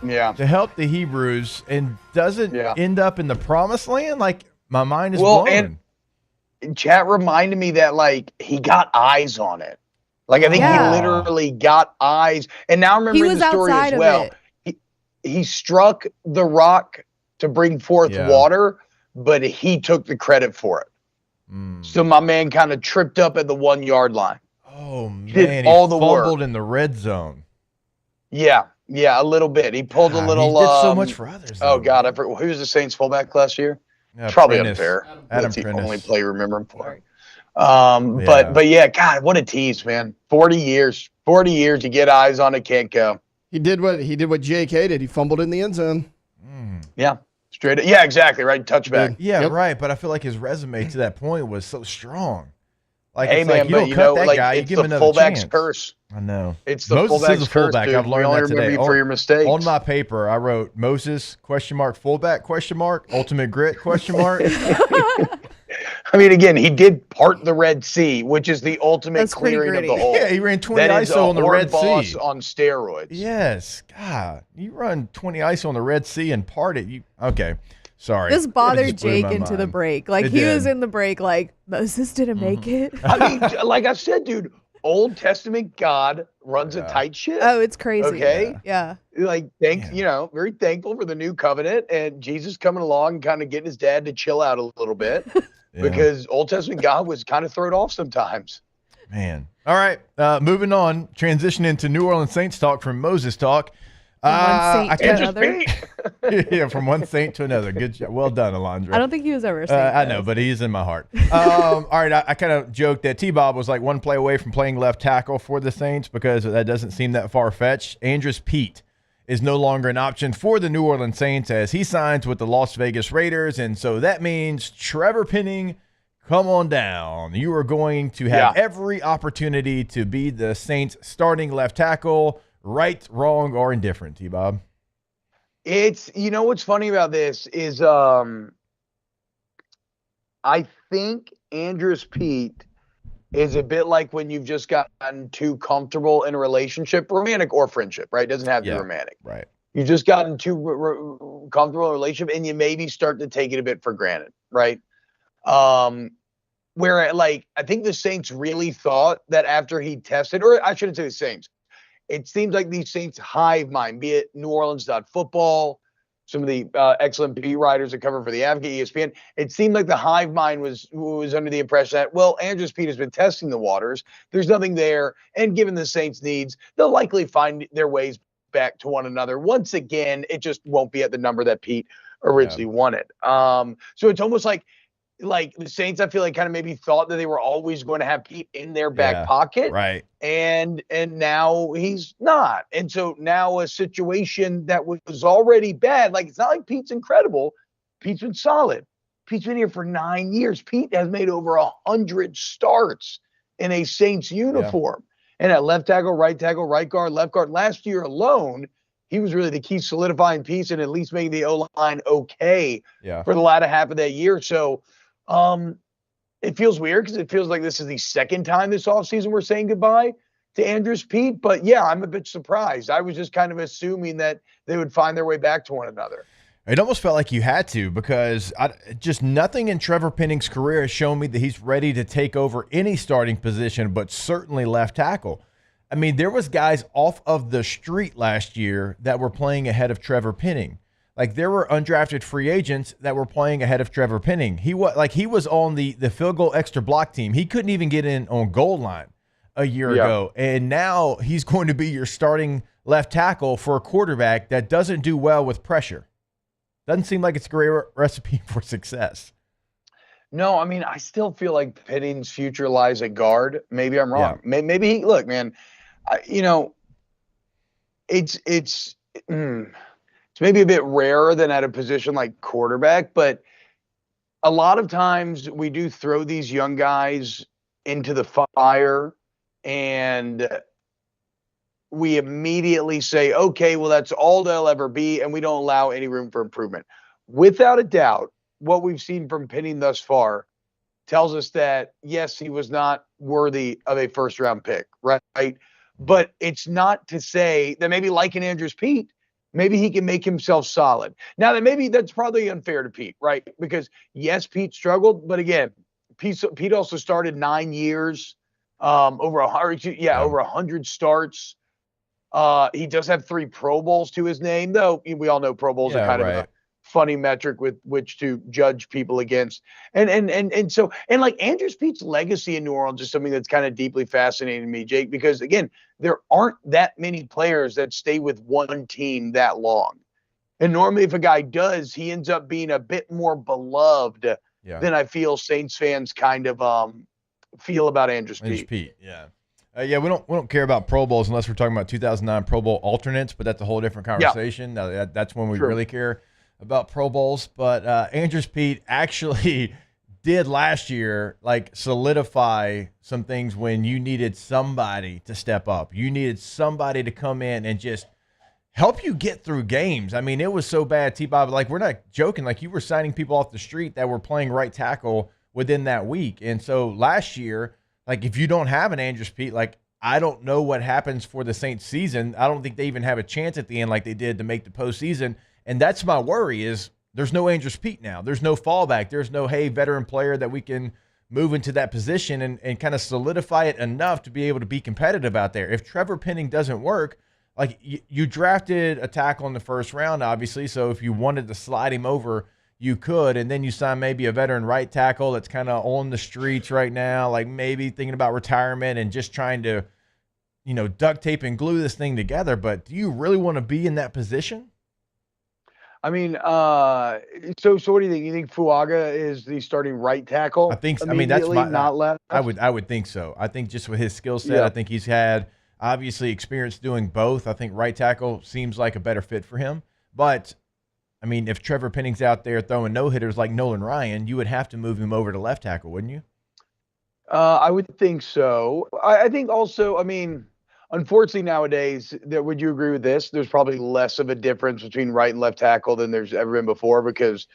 to help the Hebrews and doesn't end up in the promised land? Like, my mind is blown. And chat reminded me that, like, he got eyes on it. Like, I think he literally got eyes. And now I'm remembering the story as well. He struck the rock to bring forth water, but he took the credit for it. So my man kind of tripped up at the 1 yard line. Oh, man. Did all the work. Fumbled in the red zone. Yeah, a little bit. He pulled a little. He did so much for others. Oh, God. Who was the Saints fullback last year? Probably unfair. That's the only play you remember him for. But yeah, God, what a tease, man. 40 years. 40 years, you get eyes on it, can't go. He did what J.K. did. He fumbled in the end zone. Yeah, straight up. Yeah, exactly, right? Touchback. Yeah, right. But I feel like his resume to that point was so strong. Like, hey, it's man, like, you don't cut that guy, you give him another fullback's chance. curse. I know. It's the Moses fullback's is a fullback. curse, I've learned that today. You for your mistakes. On my paper, I wrote Moses, fullback, ultimate grit, I mean, again, he did part the Red Sea, which is the ultimate clearing of the hole. Yeah, he ran 20 ISO on the Red Sea. On steroids. Yes. God, you run 20 ISO on the Red Sea and part it. Okay. Sorry. This It bothered just blew Jake my into the mind. break. Like, It he did. was in the break like, Moses didn't make it. I mean, like I said, dude, Old Testament God runs a tight ship. Oh, it's crazy. Okay? Yeah. Like, very thankful for the new covenant and Jesus coming along and kind of getting his dad to chill out a little bit because Old Testament God was kind of thrown off sometimes. Man. All right. Moving on. Transition into New Orleans Saints talk from Moses talk. From one saint to another. Yeah, from one saint to another. Good job. Well done, Alondra. I don't think he was ever a saint. I know, but he's in my heart. All right. I kind of joked that T-Bob was like one play away from playing left tackle for the Saints because that doesn't seem that far-fetched. Andres Pete is no longer an option for the New Orleans Saints as he signs with the Las Vegas Raiders. And so that means Trevor Penning, come on down. You are going to have every opportunity to be the Saints starting left tackle, right, wrong, or indifferent, T-Bob. It's, what's funny about this is I think Andres Pete is a bit like when you've just gotten too comfortable in a relationship, romantic or friendship, right? It doesn't have to be romantic. Right. You've just gotten too comfortable in a relationship and you maybe start to take it a bit for granted, right? Where I think the Saints really thought that after he tested, or I shouldn't say the Saints, it seems like these Saints hive mind, be it New Orleans.football, some of the excellent beat writers that cover for the Advocate, ESPN. It seemed like the hive mind was under the impression that, well, Andres Pete has been testing the waters. There's nothing there. And given the Saints' needs, they'll likely find their ways back to one another. Once again, it just won't be at the number that Pete originally wanted. So it's almost like the Saints, I feel like kind of maybe thought that they were always going to have Pete in their back pocket. Right. And now he's not. And so now a situation that was already bad, like it's not like Pete's incredible. Pete's been solid. Pete's been here for 9 years. Pete has made over 100 starts in a Saints uniform. And at left tackle, right guard, left guard. Last year alone, he was really the key solidifying piece and at least making the O-line okay for the latter half of that year. So it feels weird because it feels like this is the second time this offseason we're saying goodbye to Andres Pete. But yeah, I'm a bit surprised. I was just kind of assuming that they would find their way back to one another. It almost felt like you had to because just nothing in Trevor Penning's career has shown me that he's ready to take over any starting position, but certainly left tackle. I mean, there was guys off of the street last year that were playing ahead of Trevor Penning. Like there were undrafted free agents that were playing ahead of Trevor Penning. He was on the field goal extra block team. He couldn't even get in on goal line a year ago. And now he's going to be your starting left tackle for a quarterback that doesn't do well with pressure. Doesn't seem like it's a great recipe for success. No, I mean, I still feel like Penning's future lies at guard. Maybe I'm wrong. Maybe look, man, it's maybe a bit rarer than at a position like quarterback, but a lot of times we do throw these young guys into the fire and we immediately say, okay, well, that's all they'll ever be, and we don't allow any room for improvement. Without a doubt, what we've seen from Penning thus far tells us that, yes, he was not worthy of a first-round pick, right? But it's not to say that maybe like an Andres Pete, maybe he can make himself solid. Now, that maybe that's probably unfair to Pete, right? Because, yes, Pete struggled, but again, Pete also started 9 years, over 100 starts. He does have 3 Pro Bowls to his name, though we all know Pro Bowls are kind of a funny metric with which to judge people against. And so like Andres Pete's legacy in New Orleans is something that's kind of deeply fascinating to me, Jake, because again, there aren't that many players that stay with one team that long. And normally if a guy does, he ends up being a bit more beloved than I feel Saints fans kind of feel about Andres Pete. We don't care about Pro Bowls unless we're talking about 2009 Pro Bowl alternates, but that's a whole different conversation. Now, that's when we really care about Pro Bowls. But Andres Pete actually did last year solidify some things when you needed somebody to step up. You needed somebody to come in and just help you get through games. I mean, it was so bad, T-Bob. We're not joking. You were signing people off the street that were playing right tackle within that week. And so last year, if you don't have an Andres Pete, I don't know what happens for the Saints season. I don't think they even have a chance at the end like they did to make the postseason. And that's my worry is There's no Andrews Pete now. There's no fallback. There's no, hey, veteran player that we can move into that position and kind of solidify it enough to be able to be competitive out there. If Trevor Penning doesn't work, like you drafted a tackle in the first round, obviously, so if you wanted to slide him over, you could, and then you sign maybe a veteran right tackle that's kind of on the streets right now, like maybe thinking about retirement and just trying to, duct tape and glue this thing together. But do you really want to be in that position? I mean, so what do you think? You think Fuaga is the starting right tackle? I think. I mean, that's not left. I would think so. I think just with his skill set, I think he's had obviously experience doing both. I think right tackle seems like a better fit for him. But I mean, if Trevor Penning's out there throwing no hitters like Nolan Ryan, you would have to move him over to left tackle, wouldn't you? I would think so. I think also. I mean, unfortunately, nowadays, would you agree with this? There's probably less of a difference between right and left tackle than there's ever been before, because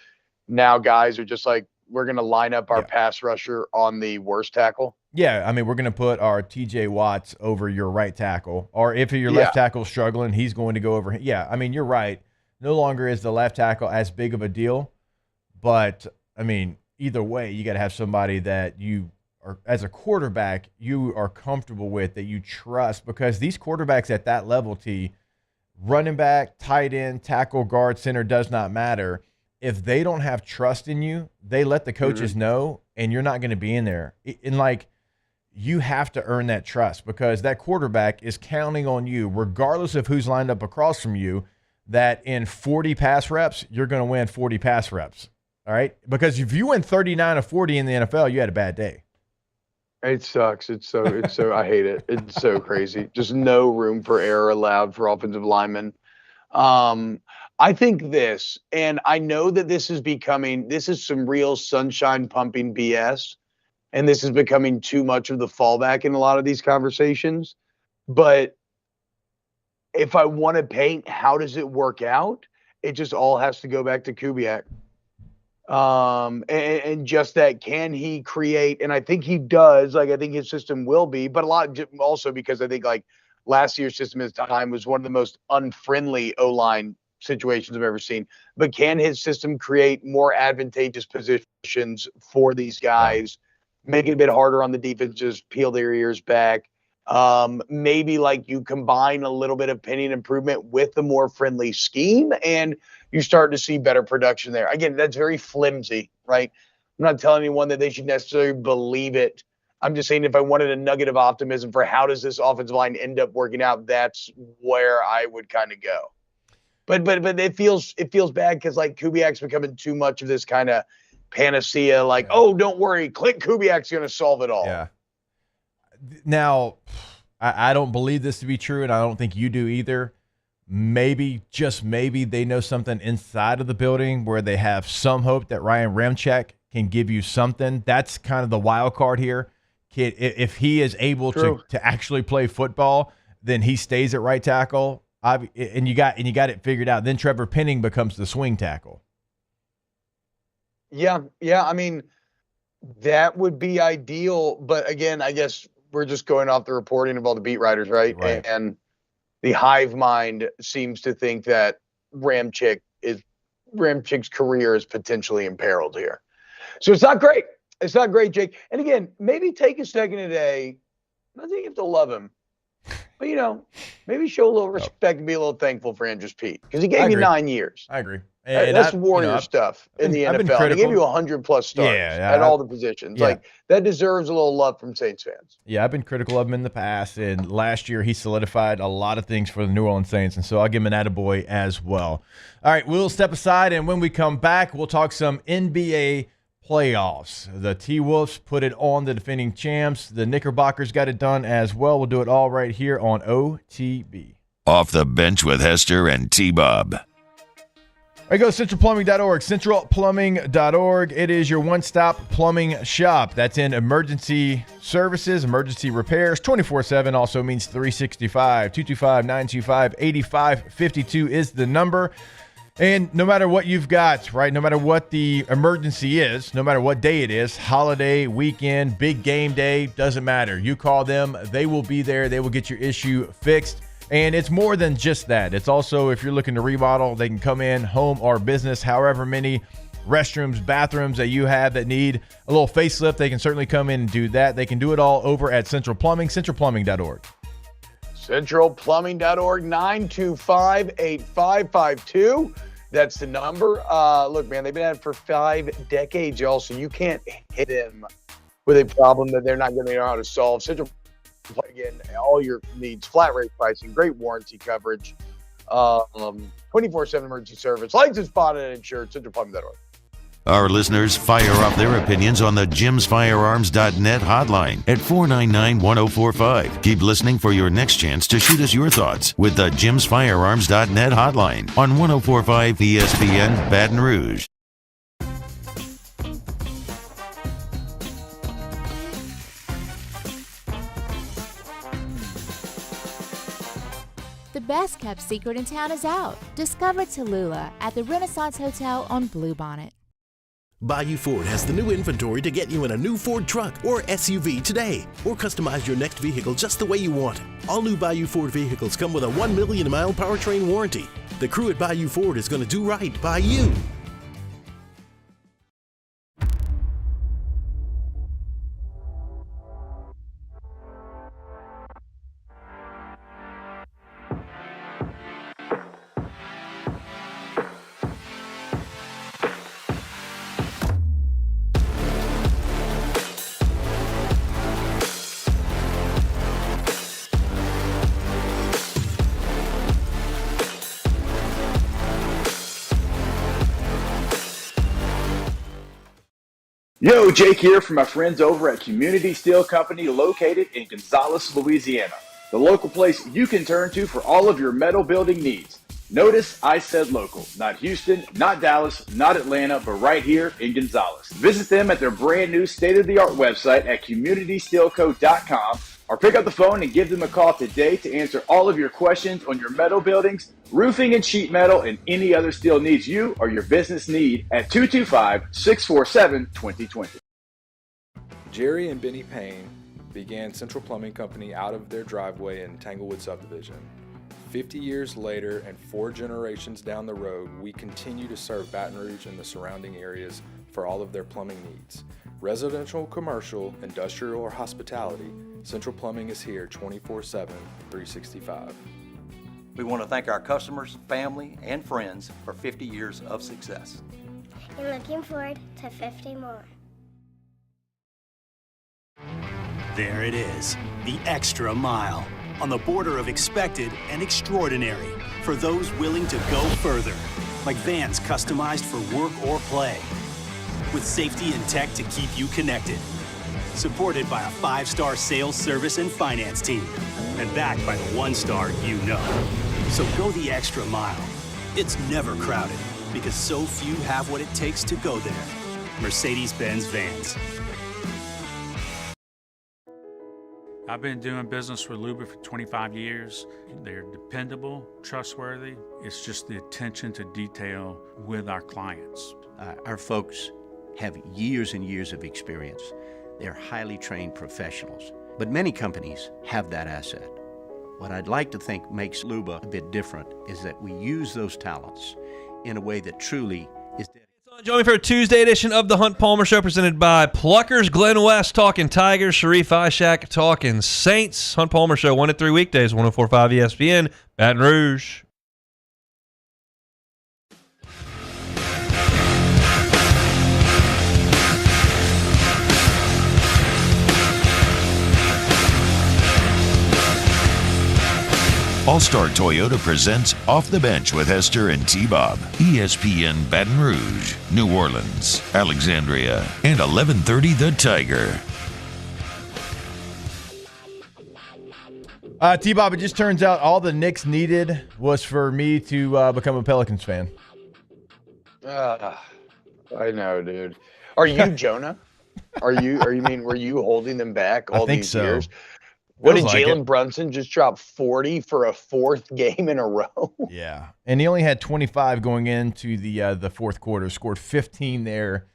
now guys are just like, we're going to line up our pass rusher on the worst tackle. Yeah, I mean, we're going to put our TJ Watts over your right tackle, or if your left tackle struggling, he's going to go over. Yeah, I mean, you're right. No longer is the left tackle as big of a deal, but I mean, either way, you got to have somebody that you are, as a quarterback, you are comfortable with, that you trust, because these quarterbacks at that level, running back, tight end, tackle, guard, center, does not matter. If they don't have trust in you, they let the coaches know, and you're not going to be in there. And like, you have to earn that trust, because that quarterback is counting on you, regardless of who's lined up across from you, that in 40 pass reps, you're going to win 40 pass reps. All right? Because if you win 39 of 40 in the NFL, you had a bad day. It sucks. It's so I hate it. It's so crazy. Just no room for error allowed for offensive linemen. I think this, and I know that this is some real sunshine pumping BS, and this is becoming too much of the fallback in a lot of these conversations. But if I want to paint, how does it work out? It just all has to go back to Kubiak. And just that, can he create? And I think he does. Like, I think his system will be, but a lot also because I think like last year's system at the time was one of the most unfriendly O-line situations I've ever seen. But can his system create more advantageous positions for these guys, make it a bit harder on the defense, just peel their ears back? Maybe like you combine a little bit of Penning improvement with the more friendly scheme, and you start to see better production there. Again, that's very flimsy, right? I'm not telling anyone that they should necessarily believe it. I'm just saying, if I wanted a nugget of optimism for how does this offensive line end up working out, that's where I would kind of go. But it feels bad because like Kubiak's becoming too much of this kind of panacea, like, oh, don't worry, Clint Kubiak's going to solve it all. Yeah. Now, I don't believe this to be true, and I don't think you do either. Maybe, just maybe, they know something inside of the building where they have some hope that Ryan Ramczyk can give you something. That's kind of the wild card here. If he is able to actually play football, then he stays at right tackle. And you got it figured out. Then Trevor Penning becomes the swing tackle. Yeah. I mean, that would be ideal. But again, I guess we're just going off the reporting of all the beat writers, right? And the hive mind seems to think that Ramczyk's career is potentially imperiled here. So it's not great. It's not great, Jake. And again, maybe take a second today. I think you have to love him. But, maybe show a little respect and be a little thankful for Andrews Pete, because he gave you 9 years. I agree. And that's Warrior stuff in the NFL. He gave you 100+ starts at all the positions. Like, that deserves a little love from Saints fans. Yeah, I've been critical of him in the past, and last year he solidified a lot of things for the New Orleans Saints, and so I'll give him an attaboy as well. All right, we'll step aside, and when we come back, we'll talk some NBA playoffs. The T-Wolves put it on the defending champs. The Knickerbockers got it done as well. We'll do it all right here on OTB. Off the Bench with Hester and T-Bob. There you go, centralplumbing.org, centralplumbing.org. It is your one-stop plumbing shop. That's in emergency services, emergency repairs, 24/7, also means 365. 225-925-8552 is the number. And no matter what you've got, right, no matter what the emergency is, no matter what day it is, holiday, weekend, big game day, doesn't matter. You call them, they will be there. They will get your issue fixed. And it's more than just that. It's also, if you're looking to remodel, they can come in, home or business, however many restrooms, bathrooms that you have that need a little facelift, they can certainly come in and do that. They can do it all over at Central Plumbing, centralplumbing.org. Centralplumbing.org, 925-8552. That's the number. Look, man, they've been at it for 5 decades, y'all, so you can't hit them with a problem that they're not going to know how to solve. Central, again, all your needs, flat rate pricing, great warranty coverage, 24/7 emergency service, licensed, spotted, and insured, centralplumbing.org. Our listeners fire off their opinions on the jimsfirearms.net hotline at 499-1045. Keep listening for your next chance to shoot us your thoughts with the jimsfirearms.net hotline on 1045 ESPN Baton Rouge. The best kept secret in town is out. Discover Tallulah at the Renaissance Hotel on Bluebonnet. Bayou Ford has the new inventory to get you in a new Ford truck or SUV today, or customize your next vehicle just the way you want it. All new Bayou Ford vehicles come with a 1 million mile powertrain warranty. The crew at Bayou Ford is going to do right by you. Yo, Jake here from my friends over at Community Steel Company located in Gonzales, Louisiana. The local place you can turn to for all of your metal building needs. Notice I said local, not Houston, not Dallas, not Atlanta, but right here in Gonzales. Visit them at their brand new state-of-the-art website at communitysteelco.com or pick up the phone and give them a call today to answer all of your questions on your metal buildings, roofing and sheet metal, and any other steel needs you or your business need at 225-647-2020. Jerry and Benny Payne began Central Plumbing Company out of their driveway in Tanglewood subdivision. 50 years later and 4 generations down the road, we continue to serve Baton Rouge and the surrounding areas for all of their plumbing needs. Residential, commercial, industrial, or hospitality, Central Plumbing is here 24/7, 365. We want to thank our customers, family, and friends for 50 years of success. And looking forward to 50 more. There it is, the extra mile, on the border of expected and extraordinary for those willing to go further, like vans customized for work or play, with safety and tech to keep you connected, supported by a 5-star sales, service, and finance team, and backed by the 1-star you know. So go the extra mile. It's never crowded because so few have what it takes to go there. Mercedes-Benz Vans. I've been doing business with Luba for 25 years. They're dependable, trustworthy. It's just the attention to detail with our clients. Our folks have years and years of experience. They're highly trained professionals, but many companies have that asset. What I'd like to think makes Luba a bit different is that we use those talents in a way that truly is dedicated. Join me for a Tuesday edition of the Hunt Palmer Show presented by Pluckers. Glenn West talking Tigers, Sharif Ishak talking Saints. Hunt Palmer Show 1 to 3 weekdays, 104.5 ESPN, Baton Rouge. All-Star Toyota presents Off the Bench with Hester and T-Bob. ESPN Baton Rouge, New Orleans, Alexandria, and 1130 The Tiger. T-Bob, it just turns out all the Knicks needed was for me to become a Pelicans fan. I know, dude. Are you Jonah? Were you holding them back all these years? What did Jalen Brunson just drop 40 for a 4th game in a row? Yeah, and he only had 25 going into the fourth quarter. Scored 15 there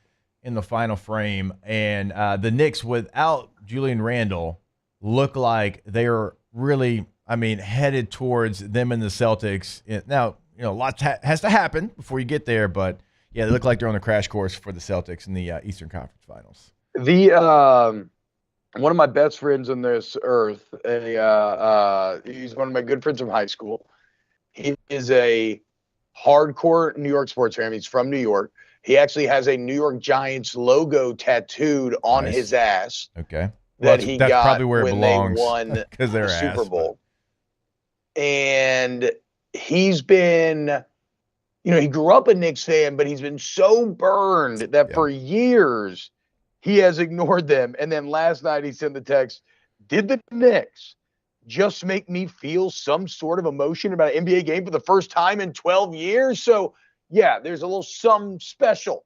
in the final frame, and the Knicks without Julian Randle look like they are really I mean, headed towards them and the Celtics. Now, lots has to happen before you get there, but yeah, they look like they're on the crash course for the Celtics in the Eastern Conference Finals. One of my best friends on this earth, he's one of my good friends from high school. He is a hardcore New York sports fan. He's from New York. He actually has a New York Giants logo tattooed on his ass. Okay. That's got probably where it when belongs, they won they're the Super ass, Bowl. And he's been, he grew up a Knicks fan, but he's been so burned that for years he has ignored them. And then last night he sent the text, did the Knicks just make me feel some sort of emotion about an NBA game for the first time in 12 years? So, yeah, there's a little something special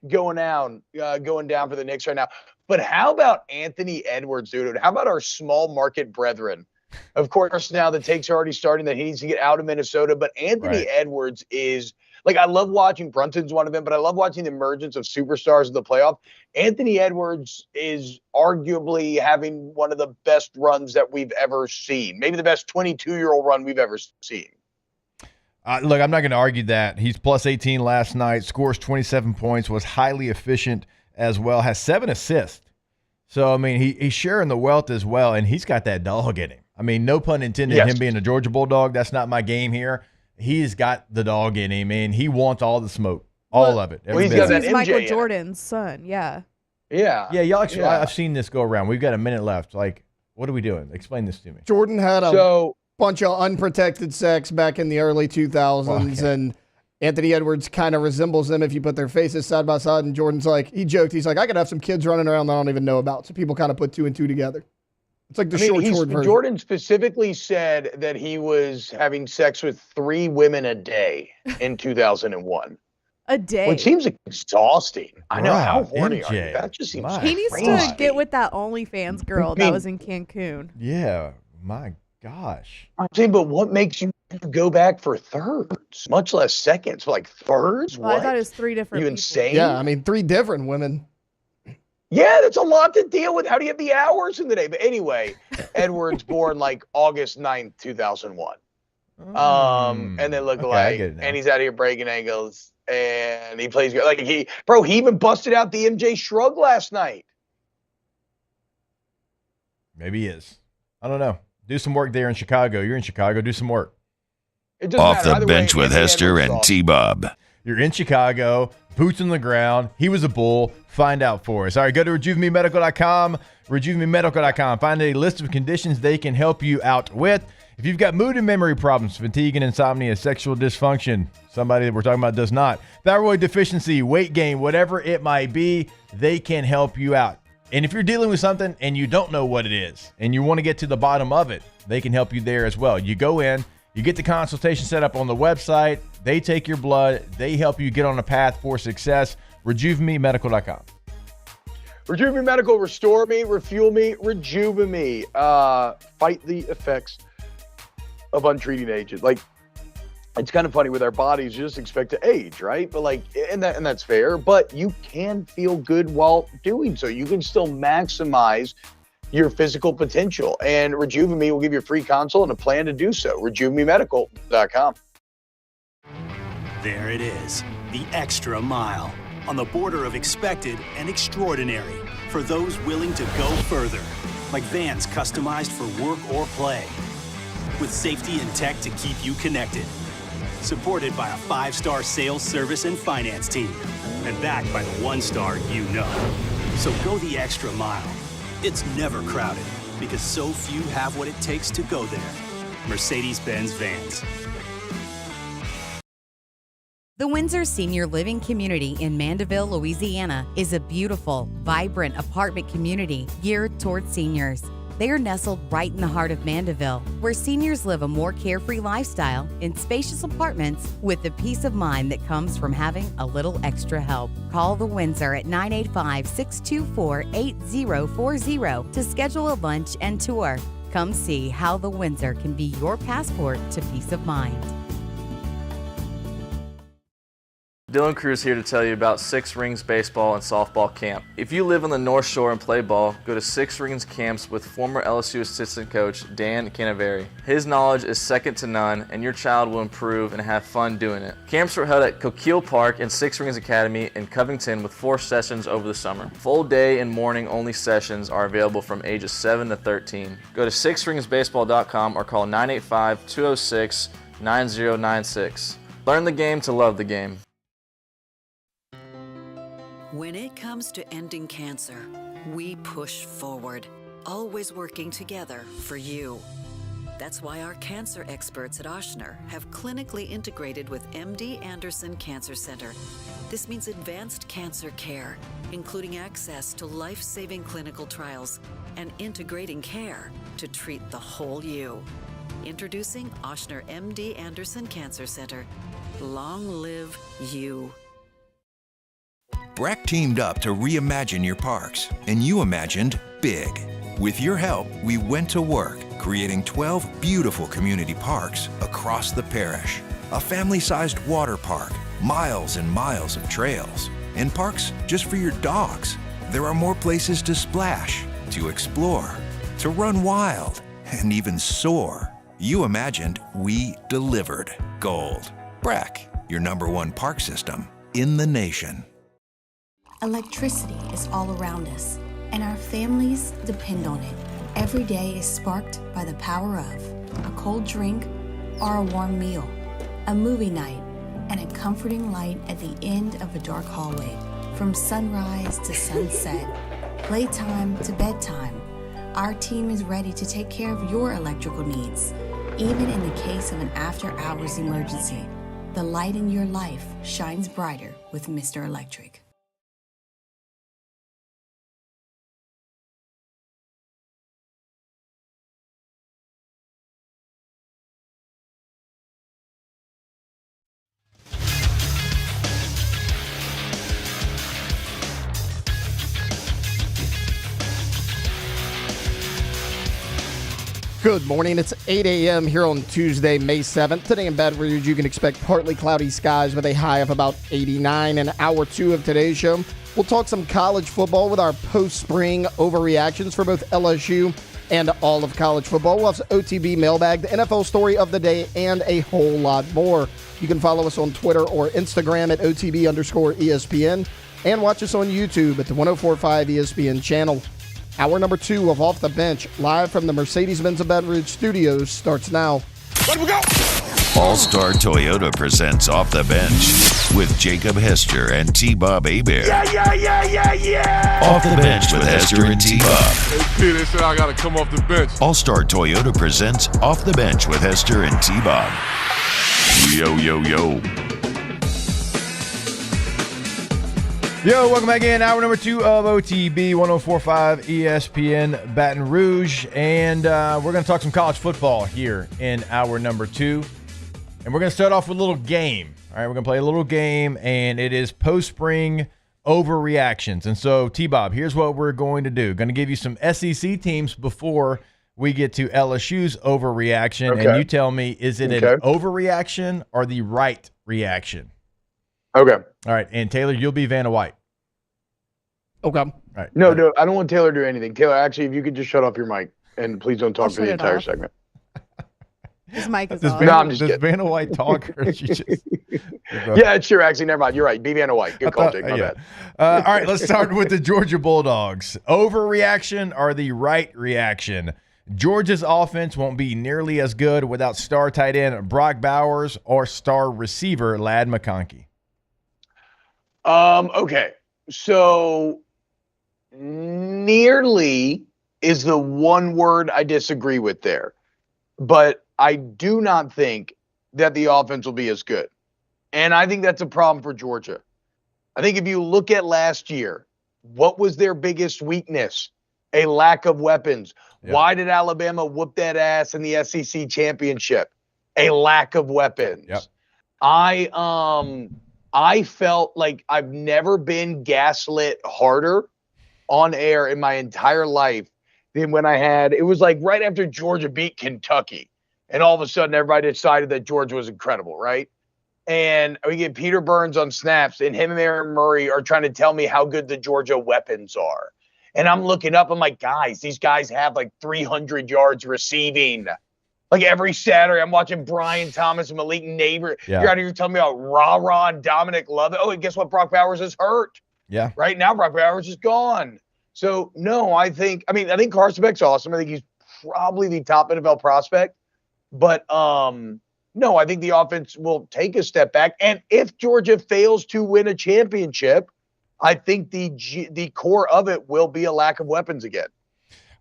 going down for the Knicks right now. But how about Anthony Edwards, dude? How about our small market brethren? Of course, now the takes are already starting that he needs to get out of Minnesota. But Anthony Edwards is like, I love watching. Brunson's one of them, but I love watching the emergence of superstars in the playoff. Anthony Edwards is arguably having one of the best runs that we've ever seen. Maybe the best 22-year-old run we've ever seen. Look, I'm not going to argue that. He's plus 18 last night, scores 27 points, was highly efficient as well, has 7 assists. So, I mean, he's sharing the wealth as well, and he's got that dog in him. I mean, no pun intended, him being a Georgia Bulldog, that's not my game here. He's got the dog in him, and he wants all the smoke, all of it. He's Michael Jordan's son, Yeah, y'all actually, I've seen this go around. We've got a minute left. Like, what are we doing? Explain this to me. Jordan had a bunch of unprotected sex back in the early 2000s, and Anthony Edwards kind of resembles them if you put their faces side by side. And Jordan's like, he joked, he's like, I could have some kids running around that I don't even know about. So people kind of put 2 and 2 together. It's like the short version. Jordan specifically said that he was having sex with 3 women a day in 2001. A day? Which seems exhausting. I know. How horny are you? That just seems He needs crazy. to get with that OnlyFans girl that was in Cancun. Yeah, my gosh. I'm saying, but what makes you go back for thirds? Much less seconds, like thirds? Well, I thought it was 3 different You people. insane? Yeah, I mean, 3 different women. Yeah, that's a lot to deal with. How do you have the hours in the day? But anyway, Edwards born like August 9th, 2001. And they look alike. And he's out here breaking ankles. And he plays good. Like he even busted out the MJ shrug last night. Maybe he is. I don't know. Do some work there in Chicago. You're in Chicago. Do some work. Off the bench with Hester and T-Bob. You're in Chicago, boots on the ground. He was a bull. Find out for us. All right, go to RejuveMeMedical.com. RejuveMeMedical.com. Find a list of conditions they can help you out with. If you've got mood and memory problems, fatigue and insomnia, sexual dysfunction, somebody that we're talking about does not, thyroid deficiency, weight gain, whatever it might be, they can help you out. And if you're dealing with something and you don't know what it is and you want to get to the bottom of it, they can help you there as well. You go in, you get the consultation set up on the website, they take your blood, they help you get on a path for success. RejuveMeMedical.com. Rejuve Me Medical, restore me, refuel me, rejuve me. Fight the effects of untreated aging. Like, it's kind of funny with our bodies, you just expect to age, right? But like, and that's fair, but you can feel good while doing so. You can still maximize your physical potential. And Rejuve Me will give you a free consult and a plan to do so. RejuveMeMedical.com. There it is, the extra mile, on the border of expected and extraordinary, for those willing to go further, like vans customized for work or play, with safety and tech to keep you connected, supported by a 5-star sales, service, and finance team, and backed by the 1-star you know. So go the extra mile. It's never crowded, because so few have what it takes to go there. Mercedes-Benz Vans. The Windsor Senior Living Community in Mandeville, Louisiana is a beautiful, vibrant apartment community geared towards seniors. They are nestled right in the heart of Mandeville, where seniors live a more carefree lifestyle in spacious apartments with the peace of mind that comes from having a little extra help. Call the Windsor at 985-624-8040 to schedule a lunch and tour. Come see how the Windsor can be your passport to peace of mind. Dylan Cruz here to tell you about Six Rings Baseball and Softball Camp. If you live on the North Shore and play ball, go to Six Rings Camps with former LSU assistant coach Dan Canaveri. His knowledge is second to none, and your child will improve and have fun doing it. Camps were held at Coquille Park and Six Rings Academy in Covington with 4 sessions over the summer. Full day and morning only sessions are available from ages 7 to 13. Go to sixringsbaseball.com or call 985-206-9096. Learn the game to love the game. When it comes to ending cancer, we push forward, always working together for you. That's why our cancer experts at Ochsner have clinically integrated with MD Anderson Cancer Center. This means advanced cancer care, including access to life-saving clinical trials and integrating care to treat the whole you. Introducing Ochsner MD Anderson Cancer Center. Long live you. Breck teamed up to reimagine your parks, and you imagined big. With your help, we went to work, creating 12 beautiful community parks across the parish. A family-sized water park, miles and miles of trails, and parks just for your dogs. There are more places to splash, to explore, to run wild, and even soar. You imagined, we delivered. Gold. Breck, your #1 park system in the nation. Electricity is all around us, and our families depend on it. Every day is sparked by the power of a cold drink or a warm meal, a movie night, and a comforting light at the end of a dark hallway. From sunrise to sunset, playtime to bedtime, our team is ready to take care of your electrical needs, even in the case of an after-hours emergency. The light in your life shines brighter with Mr. Electric. Good morning. It's 8 a.m. here on Tuesday, May 7th. Today in Baton Rouge, you can expect partly cloudy skies with a high of about 89. In hour 2 of today's show, we'll talk some college football with our post-spring overreactions for both LSU and all of college football. We'll have OTB Mailbag, the NFL story of the day, and a whole lot more. You can follow us on Twitter or Instagram at OTB_ESPN and watch us on YouTube at the 1045 ESPN channel. Hour number 2 of Off the Bench, live from the Mercedes-Benz of Baton Rouge studios, starts now. Let we go! All-Star Toyota presents Off the Bench with Jacob Hester and T-Bob Hebert. Yeah. Off the Bench with Hester and T-Bob. Hey, they said I got to come off the bench. All-Star Toyota presents Off the Bench with Hester and T-Bob. Yo. Yo, welcome back in. Hour number 2 of OTB 1045 ESPN Baton Rouge. And we're going to talk some college football here in hour number 2. And we're going to start off with a little game. All right, we're going to play a little game, and it is post-spring overreactions. And so, T-Bob, here's what we're going to do. Going to give you some SEC teams before we get to LSU's overreaction. Okay. And you tell me, is it an overreaction or the right reaction? Okay. All right. And Taylor, you'll be Vanna White. Okay. All right. No, I don't want Taylor to do anything. Taylor, actually, if you could just shut off your mic and please don't talk for the entire segment. His mic is Does off. Does Vanna White talk? Or she just, Yeah, sure. Actually, never mind. You're right. Be Vanna White. Good call, Jake. My bad. All right. Let's start with the Georgia Bulldogs. Overreaction or the right reaction? Georgia's offense won't be nearly as good without star tight end Brock Bowers or star receiver Ladd McConkey. Okay. So nearly is the one word I disagree with there. But I do not think that the offense will be as good. And I think that's a problem for Georgia. I think if you look at last year, what was their biggest weakness? A lack of weapons. Yeah. Why did Alabama whoop that ass in the SEC championship? A lack of weapons. Yep. I felt like I've never been gaslit harder on air in my entire life than when it was like right after Georgia beat Kentucky. And all of a sudden everybody decided that Georgia was incredible, right? and we get Peter Burns on snaps, and him and Aaron Murray are trying to tell me how good the Georgia weapons are. And I'm looking up, I'm like, guys, these guys have like 300 yards receiving. Like every Saturday, I'm watching Brian Thomas and Malik Neighbor. Yeah. You're out here telling me about Rah-Rah and Dominic Lovett. Oh, and guess what? Brock Bowers is hurt. Yeah. Right now, Brock Bowers is gone. So, no, I think Carson Beck's awesome. I think he's probably the top NFL prospect. But, no, I think the offense will take a step back. And if Georgia fails to win a championship, I think the core of it will be a lack of weapons again.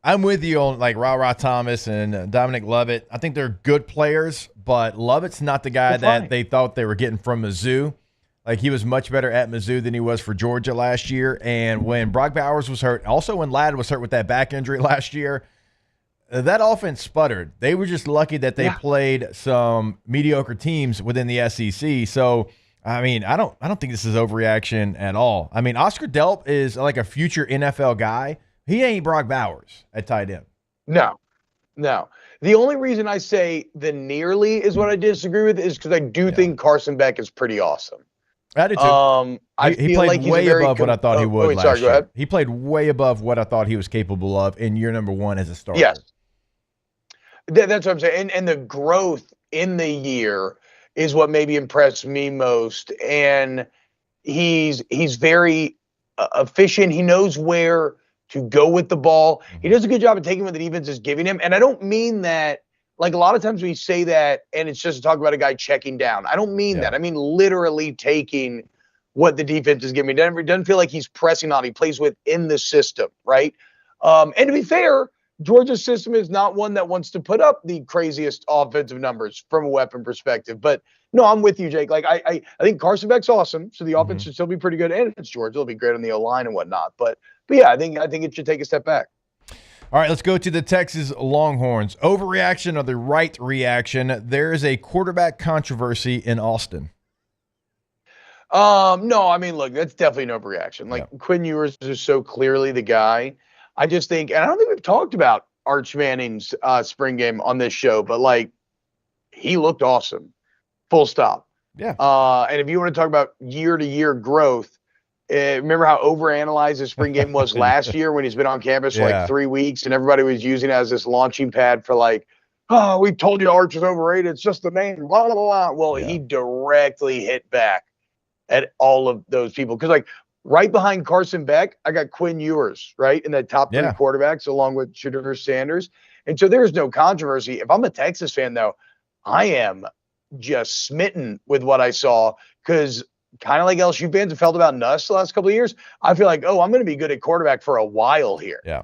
I'm with you on like Rah Thomas and Dominic Lovett. I think they're good players, but Lovett's not the guy that they thought they were getting from Mizzou. Like he was much better at Mizzou than he was for Georgia last year. And when Brock Bowers was hurt, also when Ladd was hurt with that back injury last year, that offense sputtered. They were just lucky that they played some mediocre teams within the SEC. So, I mean, I don't think this is overreaction at all. I mean, Oscar Delp is like a future NFL guy. He ain't Brock Bowers at tight end. No. The only reason I say the nearly is what I disagree with is because I do think Carson Beck is pretty awesome. I do too. He played like way above what I thought he would last year. Go ahead. He played way above what I thought he was capable of in year number one as a starter. Yes. That's what I'm saying. And the growth in the year is what maybe impressed me most. And he's very efficient. He knows where to go with the ball. He does a good job of taking what the defense is giving him. And I don't mean that, like a lot of times we say that and it's just to talk about a guy checking down. I don't mean that. I mean literally taking what the defense is giving him. It doesn't feel like he's pressing on. He plays within the system, right? And to be fair, Georgia's system is not one that wants to put up the craziest offensive numbers from a weapon perspective. But no, I'm with you, Jake. Like I think Carson Beck's awesome, so the offense should still be pretty good. And it's Georgia; it'll be great on the O-line and whatnot. But yeah, I think it should take a step back. All right, let's go to the Texas Longhorns. Overreaction or the right reaction? There is a quarterback controversy in Austin. No, I mean, look, that's definitely an overreaction. Like Quinn Ewers is so clearly the guy. I just think, and I don't think we've talked about Arch Manning's spring game on this show, but like he looked awesome. Full stop. Yeah. And if you want to talk about year-to-year growth, remember how overanalyzed the spring game was last year when he's been on campus for like 3 weeks and everybody was using it as this launching pad for like, oh, we told you Arch is overrated. It's just the name. Blah, blah, blah. Well, he directly hit back at all of those people. Because like right behind Carson Beck, I got Quinn Ewers, right, in that top three quarterbacks along with Shedeur Sanders. And so there's no controversy. If I'm a Texas fan, though, I am just smitten with what I saw because kind of like LSU fans have felt about Nuss the last couple of years, I feel like, oh, I'm going to be good at quarterback for a while here. Yeah.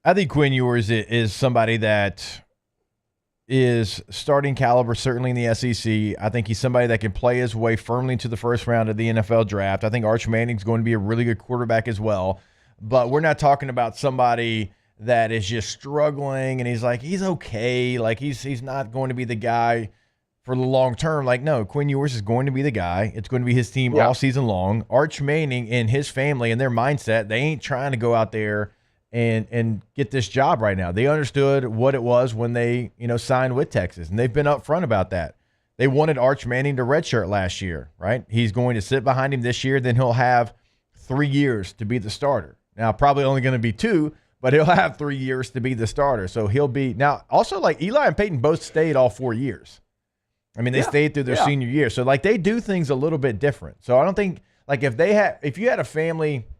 I think Quinn Ewers is somebody that is starting caliber, certainly in the SEC. I think he's somebody that can play his way firmly into the first round of the NFL draft. I think Arch Manning's going to be a really good quarterback as well. But we're not talking about somebody that is just struggling and he's okay. Like he's not going to be the guy for the long term. Like, no, Quinn Ewers is going to be the guy. It's going to be his team all season long. Arch Manning and his family and their mindset, they ain't trying to go out there and get this job right now. They understood what it was when they, signed with Texas, and they've been upfront about that. They wanted Arch Manning to redshirt last year, right? He's going to sit behind him this year, then he'll have 3 years to be the starter. Now, probably only going to be 2, but he'll have 3 years to be the starter. So he'll be – now, also, like, Eli and Peyton both stayed all 4 years. I mean, they stayed through their senior year. So, like, they do things a little bit different. So I don't think – like, if you had a family –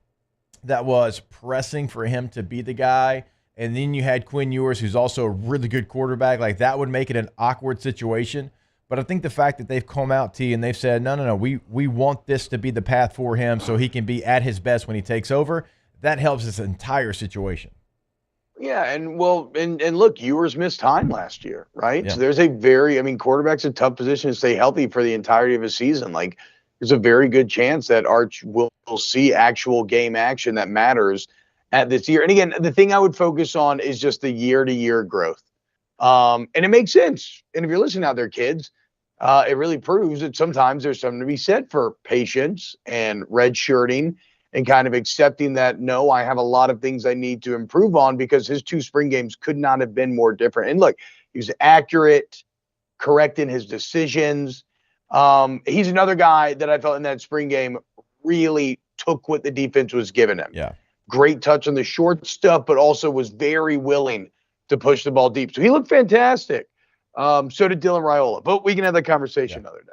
that was pressing for him to be the guy, and then you had Quinn Ewers, who's also a really good quarterback, like that would make it an awkward situation. But I think the fact that they've come out to you and they've said, no, we want this to be the path for him so he can be at his best when he takes over, that helps this entire situation. Yeah, and look, Ewers missed time last year, right? Yeah. So there's quarterback's a tough position to stay healthy for the entirety of a season. Like, there's a very good chance that Arch will see actual game action that matters at this year. And again, the thing I would focus on is just the year-to-year growth. And it makes sense. And if you're listening out there, kids, it really proves that sometimes there's something to be said for patience and redshirting and kind of accepting that, no, I have a lot of things I need to improve on because his 2 spring games could not have been more different. And look, he was accurate, correct in his decisions. He's another guy that I felt in that spring game really took what the defense was giving him. Yeah. Great touch on the short stuff, but also was very willing to push the ball deep. So he looked fantastic. So did Dylan Raiola. But we can have that conversation another day.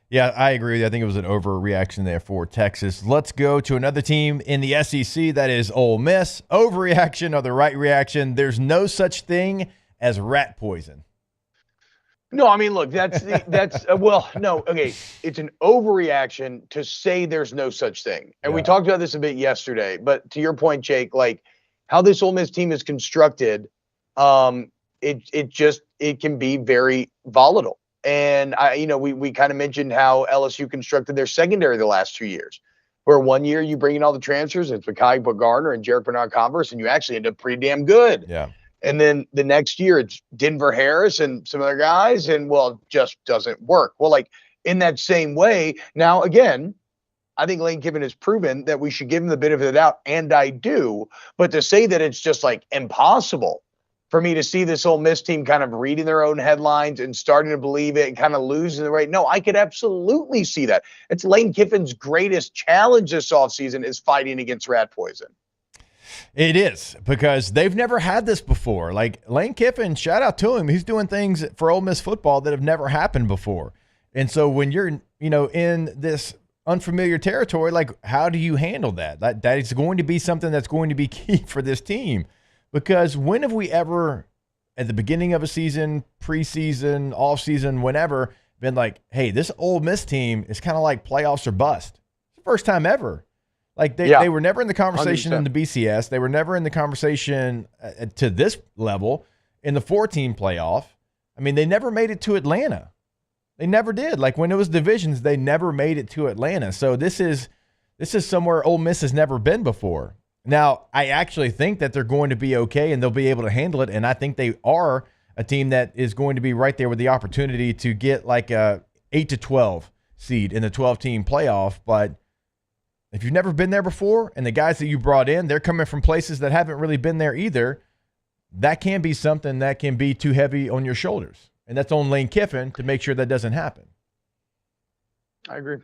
Yeah, I agree with you. I think it was an overreaction there for Texas. Let's go to another team in the SEC, that is Ole Miss. Overreaction or the right reaction? There's no such thing as rat poison. No, I mean, look, no, okay. It's an overreaction to say there's no such thing. And we talked about this a bit yesterday, but to your point, Jake, like how this Ole Miss team is constructed, it can be very volatile. And we kind of mentioned how LSU constructed their secondary the last 2 years, where 1 year you bring in all the transfers, it's Mekhi Gardner and Jarek Bernard-Converse, and you actually end up pretty damn good. Yeah. And then the next year it's Denver Harris and some other guys, and well, it just doesn't work. Well, like in that same way, now again, I think Lane Kiffin has proven that we should give him the benefit of the doubt, and I do. But to say that it's just like impossible for me to see this Ole Miss team kind of reading their own headlines and starting to believe it and kind of losing the right. No, I could absolutely see that. It's Lane Kiffin's greatest challenge this offseason is fighting against rat poison. It is, because they've never had this before. Like Lane Kiffin, shout out to him. He's doing things for Ole Miss football that have never happened before. And so when you're, in this unfamiliar territory, like how do you handle that? That is going to be something that's going to be key for this team. Because when have we ever, at the beginning of a season, preseason, off-season, whenever, been like, hey, this Ole Miss team is kind of like playoffs or bust? It's the first time ever. Like they were never in the conversation 100%. In the BCS. They were never in the conversation to this level in the 4-team playoff. I mean, they never made it to Atlanta. They never did. Like when it was divisions, they never made it to Atlanta. So this is somewhere Ole Miss has never been before. Now, I actually think that they're going to be okay and they'll be able to handle it. And I think they are a team that is going to be right there with the opportunity to get like a 8-12 seed in the 12-team playoff. But if you've never been there before and the guys that you brought in, they're coming from places that haven't really been there either, that can be something that can be too heavy on your shoulders. And that's on Lane Kiffin to make sure that doesn't happen. I agree.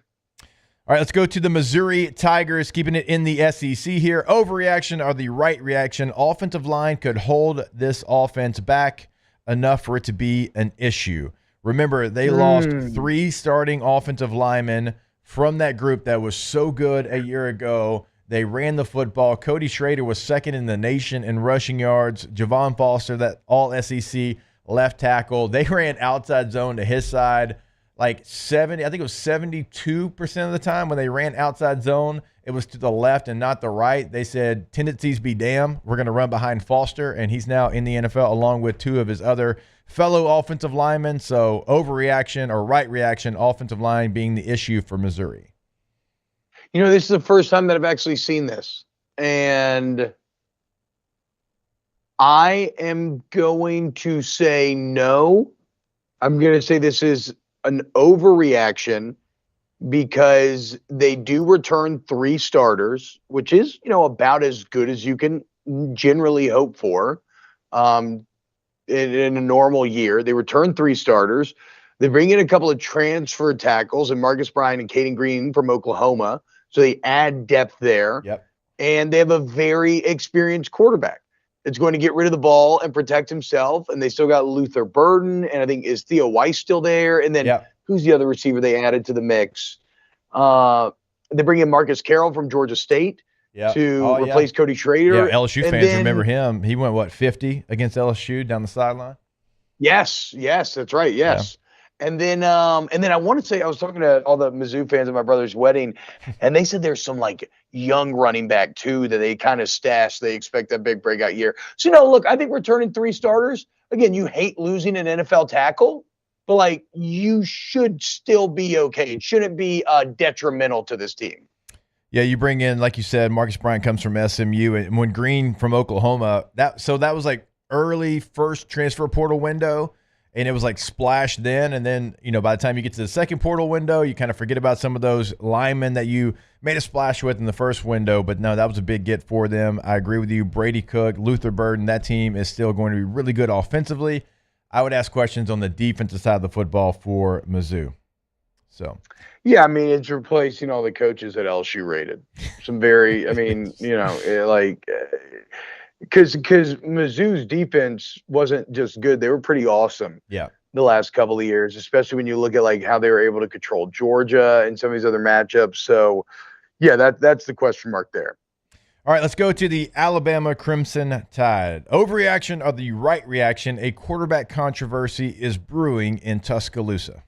All right, let's go to the Missouri Tigers, keeping it in the SEC here. Overreaction or the right reaction? Offensive line could hold this offense back enough for it to be an issue. Remember, they lost 3 starting offensive linemen from that group that was so good a year ago. They ran the football. Cody Schrader was second in the nation in rushing yards. Javon Foster, that all SEC left tackle. They ran outside zone to his side. Like 70, I think it was 72% of the time when they ran outside zone, it was to the left and not the right. They said, tendencies be damned. We're going to run behind Foster, and he's now in the NFL along with 2 of his other fellow offensive linemen. So overreaction or right reaction, offensive line being the issue for Missouri. This is the first time that I've actually seen this. And I am going to say no. I'm going to say this is an overreaction because they do return 3 starters, which is, about as good as you can generally hope for in a normal year. They return 3 starters. They bring in a couple of transfer tackles and Marcus Bryant and Caden Green from Oklahoma. So they add depth there. Yep. And they have a very experienced quarterback that's going to get rid of the ball and protect himself. And they still got Luther Burden. And I think is Theo Weiss still there? And then who's the other receiver they added to the mix? They bring in Marcus Carroll from Georgia State to replace Cody Schrader. Yeah, LSU fans remember him. He went, 50 against LSU down the sideline? Yes, that's right, yes. Yeah. And then I want to say, I was talking to all the Mizzou fans at my brother's wedding, and they said there's some like young running back too that they kind of stashed. They expect that big breakout year. So, look, I think returning 3 starters, again, you hate losing an NFL tackle, but like you should still be okay. It shouldn't be detrimental to this team. Yeah, you bring in, like you said, Marcus Bryant comes from SMU, and when Green from Oklahoma, that was like early first transfer portal window. And it was like splash then. And then, by the time you get to the second portal window, you kind of forget about some of those linemen that you made a splash with in the first window. But no, that was a big get for them. I agree with you. Brady Cook, Luther Burden, that team is still going to be really good offensively. I would ask questions on the defensive side of the football for Mizzou. So, yeah, I mean, it's replacing all the coaches that LSU rated. Some very, I mean, because Mizzou's defense wasn't just good; they were pretty awesome. Yeah. The last couple of years, especially when you look at like how they were able to control Georgia and some of these other matchups. So, yeah, that's the question mark there. All right, let's go to the Alabama Crimson Tide. Overreaction or the right reaction? A quarterback controversy is brewing in Tuscaloosa.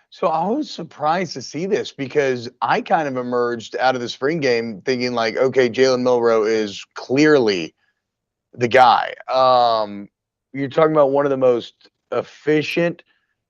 So I was surprised to see this because I kind of emerged out of the spring game thinking like, okay, Jalen Milroe is clearly the guy. You're talking about one of the most efficient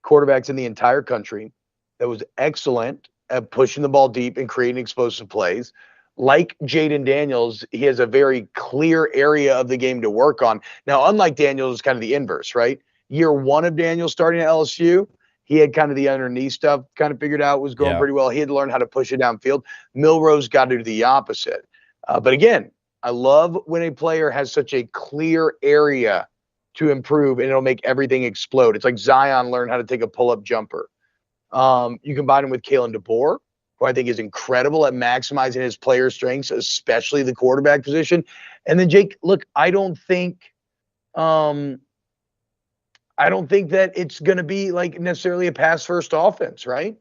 quarterbacks in the entire country that was excellent at pushing the ball deep and creating explosive plays. Like Jaden Daniels, he has a very clear area of the game to work on. Now, unlike Daniels, it's kind of the inverse, right? Year one of Daniels starting at LSU, he had kind of the underneath stuff kind of figured out, was going pretty well. He had to learn how to push it downfield. Milroe's got to do the opposite. But again, I love when a player has such a clear area to improve and it'll make everything explode. It's like Zion learned how to take a pull-up jumper. You combine him with Kalen DeBoer, who I think is incredible at maximizing his player strengths, especially the quarterback position. And then Jake, look, I don't think that it's going to be like necessarily a pass first offense, right?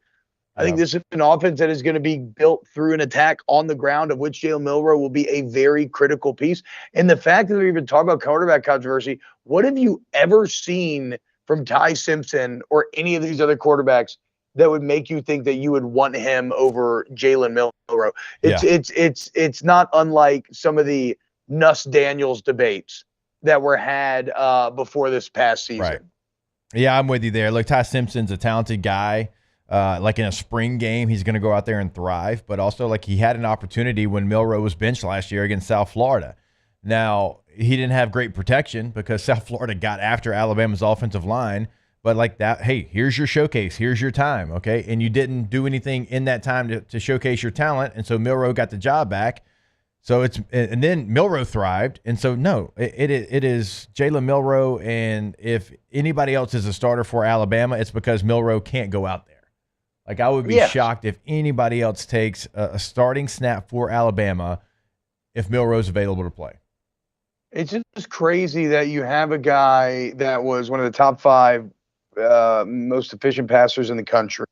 I think this is an offense that is going to be built through an attack on the ground, of which Jalen Milroe will be a very critical piece. And the fact that we even talk about quarterback controversy, what have you ever seen from Ty Simpson or any of these other quarterbacks that would make you think that you would want him over Jalen Milroe? It's not unlike some of the Nuss Daniels debates that were had before this past season. Right. Yeah, I'm with you there. Look, Ty Simpson's a talented guy. Like in a spring game, he's going to go out there and thrive. But also, like, he had an opportunity when Milroe was benched last year against South Florida. Now, he didn't have great protection because South Florida got after Alabama's offensive line. But like that, hey, here's your showcase. Here's your time, okay? And you didn't do anything in that time to showcase your talent, and so Milroe got the job back. So and then Milroe thrived, and so no, it is Jalen Milroe, and if anybody else is a starter for Alabama, it's because Milroe can't go out there. Like, I would be shocked if anybody else takes a starting snap for Alabama if Milroe's available to play. It's just crazy that you have a guy that was one of the top 5 most efficient passers in the country,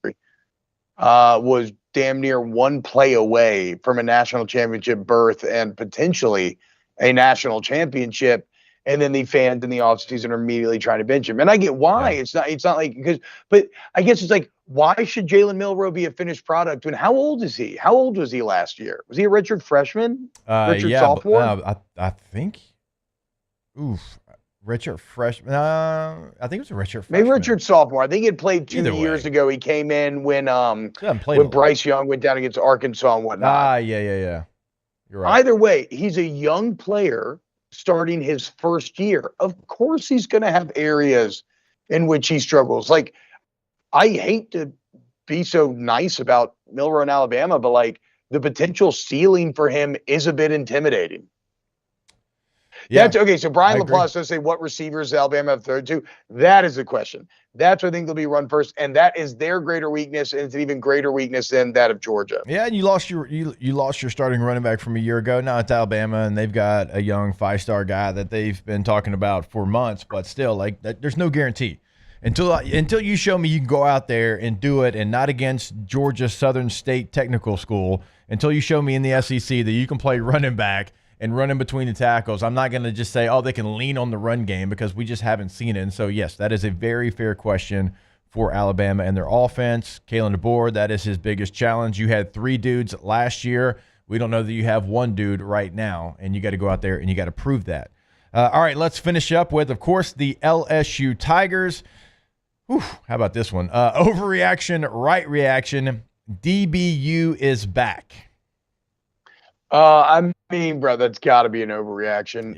was damn near one play away from a national championship berth and potentially a national championship. And then the fans in the offseason are immediately trying to bench him. And I get why. It's not like but I guess it's like, why should Jalen Milroe be a finished product? And how old is he? How old was he last year? Was he a redshirt freshman? Redshirt sophomore? I think. Redshirt freshman. I think it was a redshirt freshman. Maybe redshirt sophomore. I think he had played 2 years ago. He came in when Bryce Young went down against Arkansas and whatnot. Yeah. You're right. Either way, he's a young player starting his first year. Of course he's going to have areas in which he struggles. Like, I hate to be so nice about Milroe in Alabama, but like, the potential ceiling for him is a bit intimidating. Yeah. That's okay. So Brian LaPlace does say, what receivers does Alabama have third to? That is the question. That's what I think they'll be run first, and that is their greater weakness, and it's an even greater weakness than that of Georgia. Yeah, and you lost your starting running back from a year ago. Now it's Alabama, and they've got a young 5-star guy that they've been talking about for months, but still, like, there's no guarantee. Until you show me you can go out there and do it, and not against Georgia Southern State Technical School, until you show me in the SEC that you can play running back and run in between the tackles, I'm not going to just say, oh, they can lean on the run game, because we just haven't seen it. And so, yes, that is a very fair question for Alabama and their offense. Kalen DeBoer, that is his biggest challenge. You had 3 dudes last year. We don't know that you have 1 dude right now, and you got to go out there and you got to prove that. All right, let's finish up with, of course, the LSU Tigers. Whew, how about this one? Overreaction, right reaction. DBU is back. I mean, bro, that's got to be an overreaction.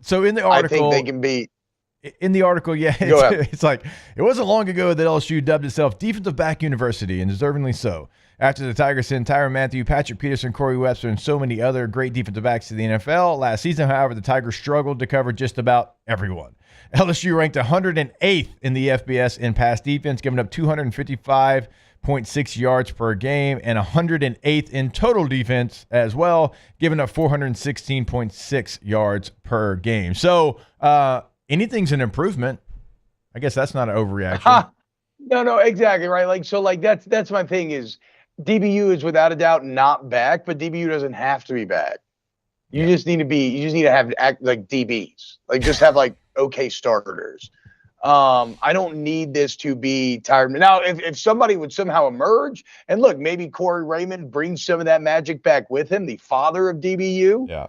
So in the article, I think they can be. In the article, it's like, it wasn't long ago that LSU dubbed itself Defensive Back University, and deservingly so. After the Tigers sent Tyrann Mathieu, Patrick Peterson, Corey Webster, and so many other great defensive backs to the NFL. Last season, however, the Tigers struggled to cover just about everyone. LSU ranked 108th in the FBS in pass defense, giving up 255 108.6 yards per game and 108th in total defense as well, giving up 416.6 yards per game. So anything's an improvement. I guess that's not an overreaction. No, exactly right. That's my thing is DBU is without a doubt not back, but DBU doesn't have to be back. You just need to have act like DBs, just have okay starters. I don't need this to be tired. Now, if somebody would somehow emerge, and look, maybe Corey Raymond brings some of that magic back with him, the father of DBU. Yeah.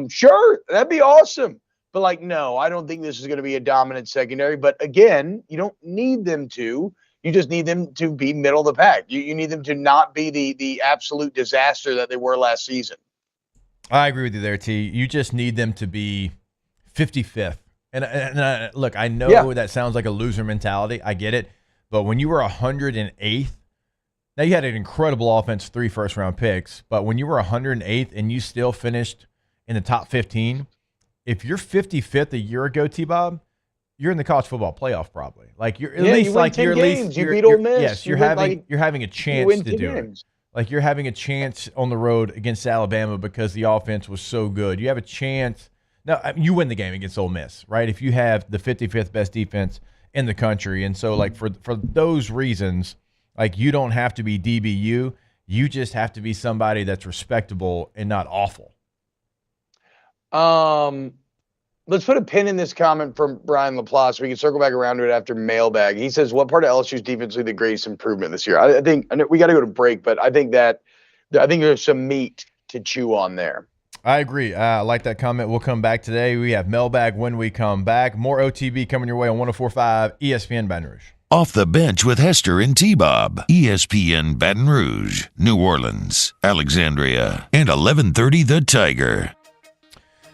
Sure, that'd be awesome. But no, I don't think this is going to be a dominant secondary. But again, you don't need them to. You just need them to be middle of the pack. You need them to not be the absolute disaster that they were last season. I agree with you there, T. You just need them to be 55th. And look, I know that sounds like a loser mentality. I get it. But when you were 108th, now you had an incredible offense, 3 first-round picks. But when you were 108th and you still finished in the top 15, if you're 55th a year ago, T-Bob, you're in the college football playoff probably. You're at least you beat Ole Miss. Yes, you're having a chance to do it. You're having a chance on the road against Alabama because the offense was so good. You have a chance. No, you win the game against Ole Miss, right? If you have the 55th best defense in the country. And so, for those reasons, you don't have to be DBU. You just have to be somebody that's respectable and not awful. Let's put a pin in this comment from Brian LaPlace. We can circle back around to it after Mailbag. He says, what part of LSU's defense is the greatest improvement this year? I think we got to go to break, but I think there's some meat to chew on there. I agree. I like that comment. We'll come back today. We have Mailbag when we come back. More OTB coming your way on 104.5 ESPN Baton Rouge. Off the Bench with Hester and T-Bob. ESPN Baton Rouge, New Orleans, Alexandria, and 1130 The Tiger.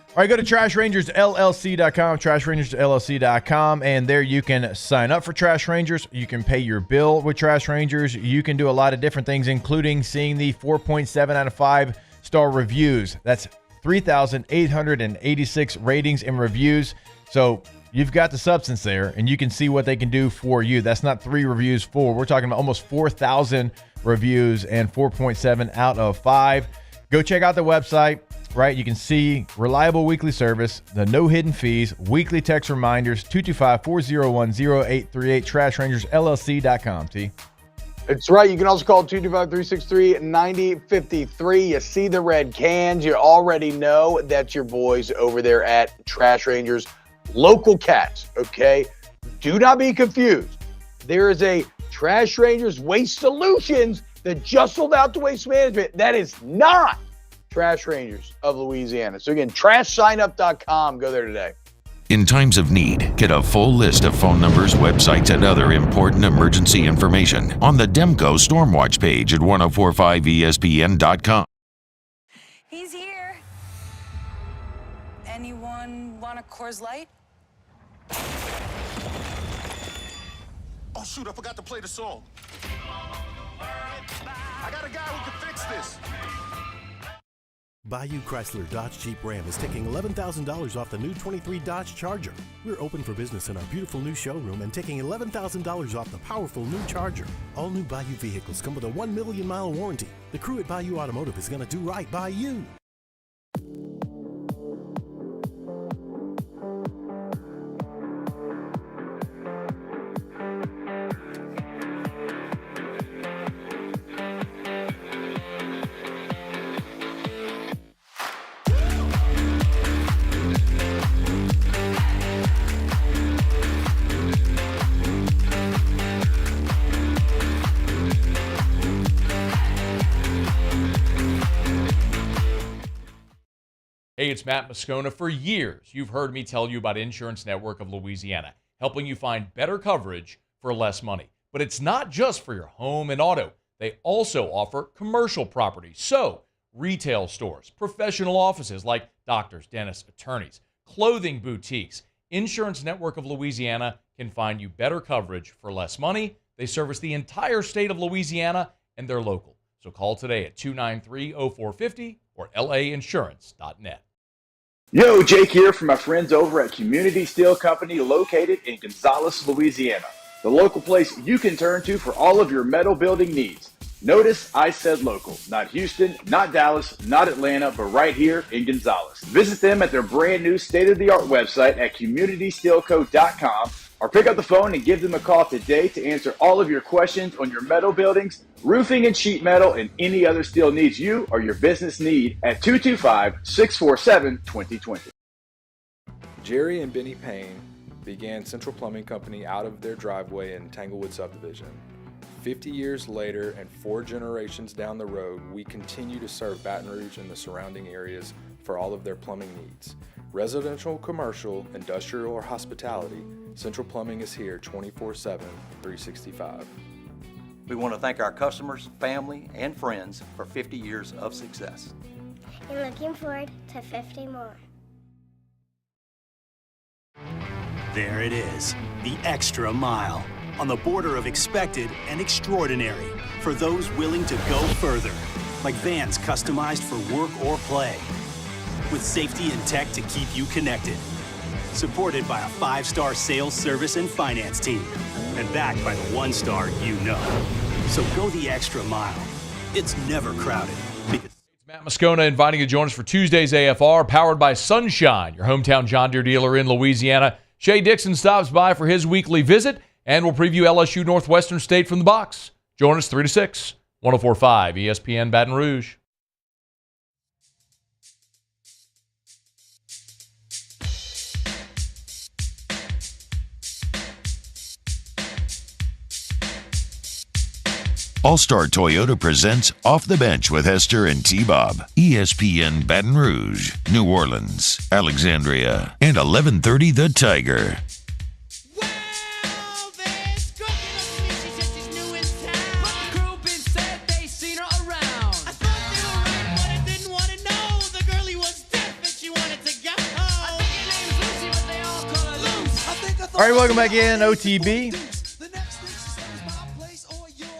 All right, go to TrashRangersLLC.com, TrashRangersLLC.com, and there you can sign up for Trash Rangers. You can pay your bill with Trash Rangers. You can do a lot of different things, including seeing the 4.7 out of 5-star reviews. That's 3,886 ratings and reviews. So you've got the substance there, and you can see what they can do for you. That's not 3 reviews, 4. We're talking about almost 4,000 reviews and 4.7 out of 5. Go check out the website. Right, you can see reliable weekly service, the no hidden fees, weekly text reminders, 225-401-0838, TrashRangersLLC.com, T. It's right. You can also call 225-363-9053. You see the red cans. You already know that's your boys over there at Trash Rangers. Local cats, okay? Do not be confused. There is a Trash Rangers Waste Solutions that just sold out to Waste Management. That is not Trash Rangers of Louisiana. So again, trashsignup.com. Go there today. In times of need, get a full list of phone numbers, websites, and other important emergency information on the Demco Stormwatch page at 1045ESPN.com. He's here. Anyone want a Coors Light? Oh, shoot, I forgot to play the song. I got a guy who can fix this. Bayou Chrysler Dodge Jeep Ram is taking $11,000 off the new 23 Dodge Charger. We're open for business in our beautiful new showroom and taking $11,000 off the powerful new Charger. All new Bayou vehicles come with a 1 million mile warranty. The crew at Bayou Automotive is going to do right by you. Hey, it's Matt Moscona. For years, you've heard me tell you about Insurance Network of Louisiana, helping you find better coverage for less money. But it's not just for your home and auto. They also offer commercial property. So, retail stores, professional offices like doctors, dentists, attorneys, clothing boutiques. Insurance Network of Louisiana can find you better coverage for less money. They service the entire state of Louisiana, and they're local. So call today at 293-0450 or lainsurance.net. Yo, Jake here from my friends over at Community Steel Company located in Gonzales, Louisiana. the local place you can turn to for all of your metal building needs. Notice I said local, not Houston, not Dallas, not Atlanta, but right here in Gonzales. Visit them at their brand new state-of-the-art website at communitysteelco.com or pick up the phone and give them a call today to answer all of your questions on your metal buildings, roofing and sheet metal, and any other steel needs you or your business need at 225-647-2020. Jerry and Benny Payne began Central Plumbing Company out of their driveway in Tanglewood Subdivision. 50 years later and 4 generations down the road, we continue to serve Baton Rouge and the surrounding areas for all of their plumbing needs. Residential, commercial, industrial, or hospitality, Central Plumbing is here 24/7, 365. We want to thank our customers, family, and friends for 50 years of success. And looking forward to 50 more. There it is, the extra mile, on the border of expected and extraordinary for those willing to go further, like vans customized for work or play, with safety and tech to keep you connected, supported by a 5-star sales, service, and finance team, and backed by the 1-star you know. So go the extra mile. It's never crowded. Matt Moscona inviting you to join us for Tuesday's AFR, powered by Sunshine, your hometown John Deere dealer in Louisiana. Shay Dixon stops by for his weekly visit, and we'll preview LSU Northwestern State from the box. Join us 3 to 6, 104.5 ESPN Baton Rouge. All-Star Toyota presents Off the Bench with Hester and T-Bob. ESPN Baton Rouge, New Orleans, Alexandria, and 1130 The Tiger. All right, welcome back in, OTB.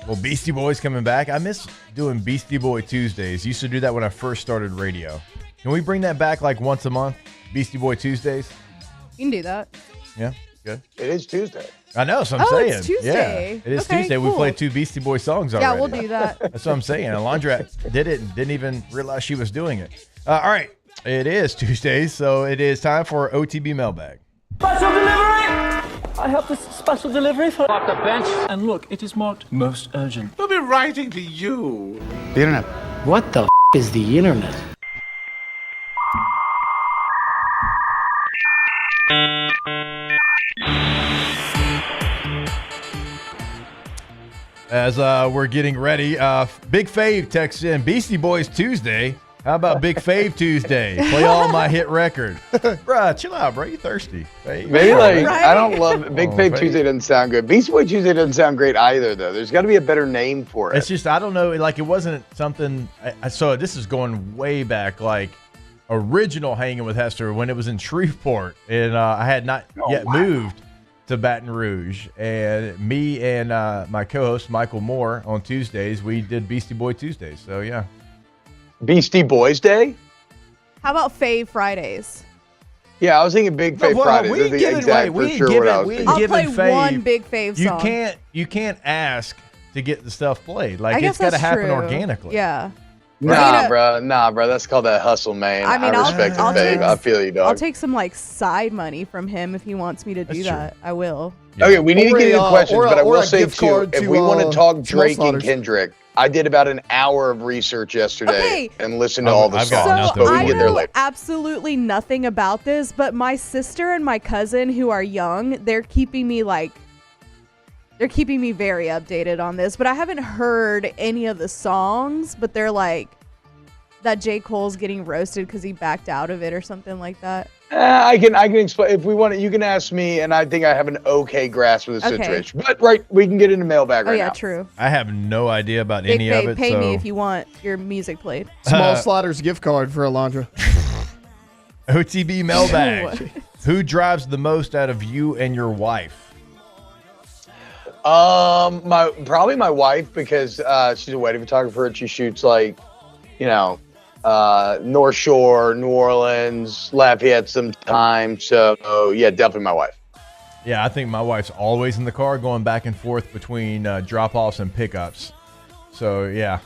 Well, Beastie Boys coming back. I miss doing Beastie Boy Tuesdays. Used to do that when I first started radio. Can we bring that back like once a month? Beastie Boy Tuesdays? You can do that. Yeah, good. It is Tuesday. I know, so I'm saying. It's Tuesday. Yeah, it is Okay, Tuesday. cool. We played 2 Beastie Boy songs already. Yeah, we'll do that. That's what I'm saying. Alondra did it and didn't even realize she was doing it. All right, it is Tuesdays, so it is time for OTB Mailbag. Special delivery! I have this special delivery for off the bench. And look, it is marked most urgent. We'll be writing to you. The internet. What the is the internet? As we're getting ready, Big Fave texts in, Beastie Boys Tuesday. How about Big Fave Tuesday? Play all my hit record. Bruh, chill out, bro. You thirsty. Fave. Maybe like Right? I don't love Big Fave Tuesday doesn't sound good. Beast Boy Tuesday doesn't sound great either though. There's got to be a better name for it. It's just, I don't know, like it wasn't something, so this is going way back, like original Hanging with Hester when it was in Shreveport, and I had not yet moved to Baton Rouge, and me and my co-host Michael Moore on Tuesdays, we did Beastie Boy Tuesdays, so yeah. Beastie Boys Day? How about Fave Fridays? Yeah, I was thinking Big Fave Fridays. That's the exact for sure what I was thinking. I'll play one Big Fave song. You can't ask to get the stuff played. Like I guess it's got to that's happen true. organically. Yeah. Nah, bro. That's called that hustle, man. I mean, respect the Fave. I feel you, dog. I'll take some like side money from him if he wants me to do that. I will. Okay, we need to get into questions, but I will a say gift too, card if to, we want to talk Small Drake and Slaughters. Kendrick, I did about an hour of research yesterday and listened to all the I've got songs, nothing. but we I can get there know later. absolutely nothing about this, but my sister and my cousin who are young, they're keeping me very updated on this, but I haven't heard any of the songs, but they're like that J. Cole's getting roasted because he backed out of it or something like that. I can explain if we want it. You can ask me, and I think I have an okay grasp of the Okay. situation. But we can get into mailbag right Oh yeah, now. true. I have no idea about Big any Fave, of it. pay so. me if you want your music played. Small Slaughters gift card for Alondra. OTB Mailbag. Who drives the most out of you and your wife? Probably my wife, because she's a wedding photographer and she shoots North Shore, New Orleans, Lafayette sometimes. So yeah, definitely my wife. Yeah, I think my wife's always in the car going back and forth between drop-offs and pickups. So, yeah,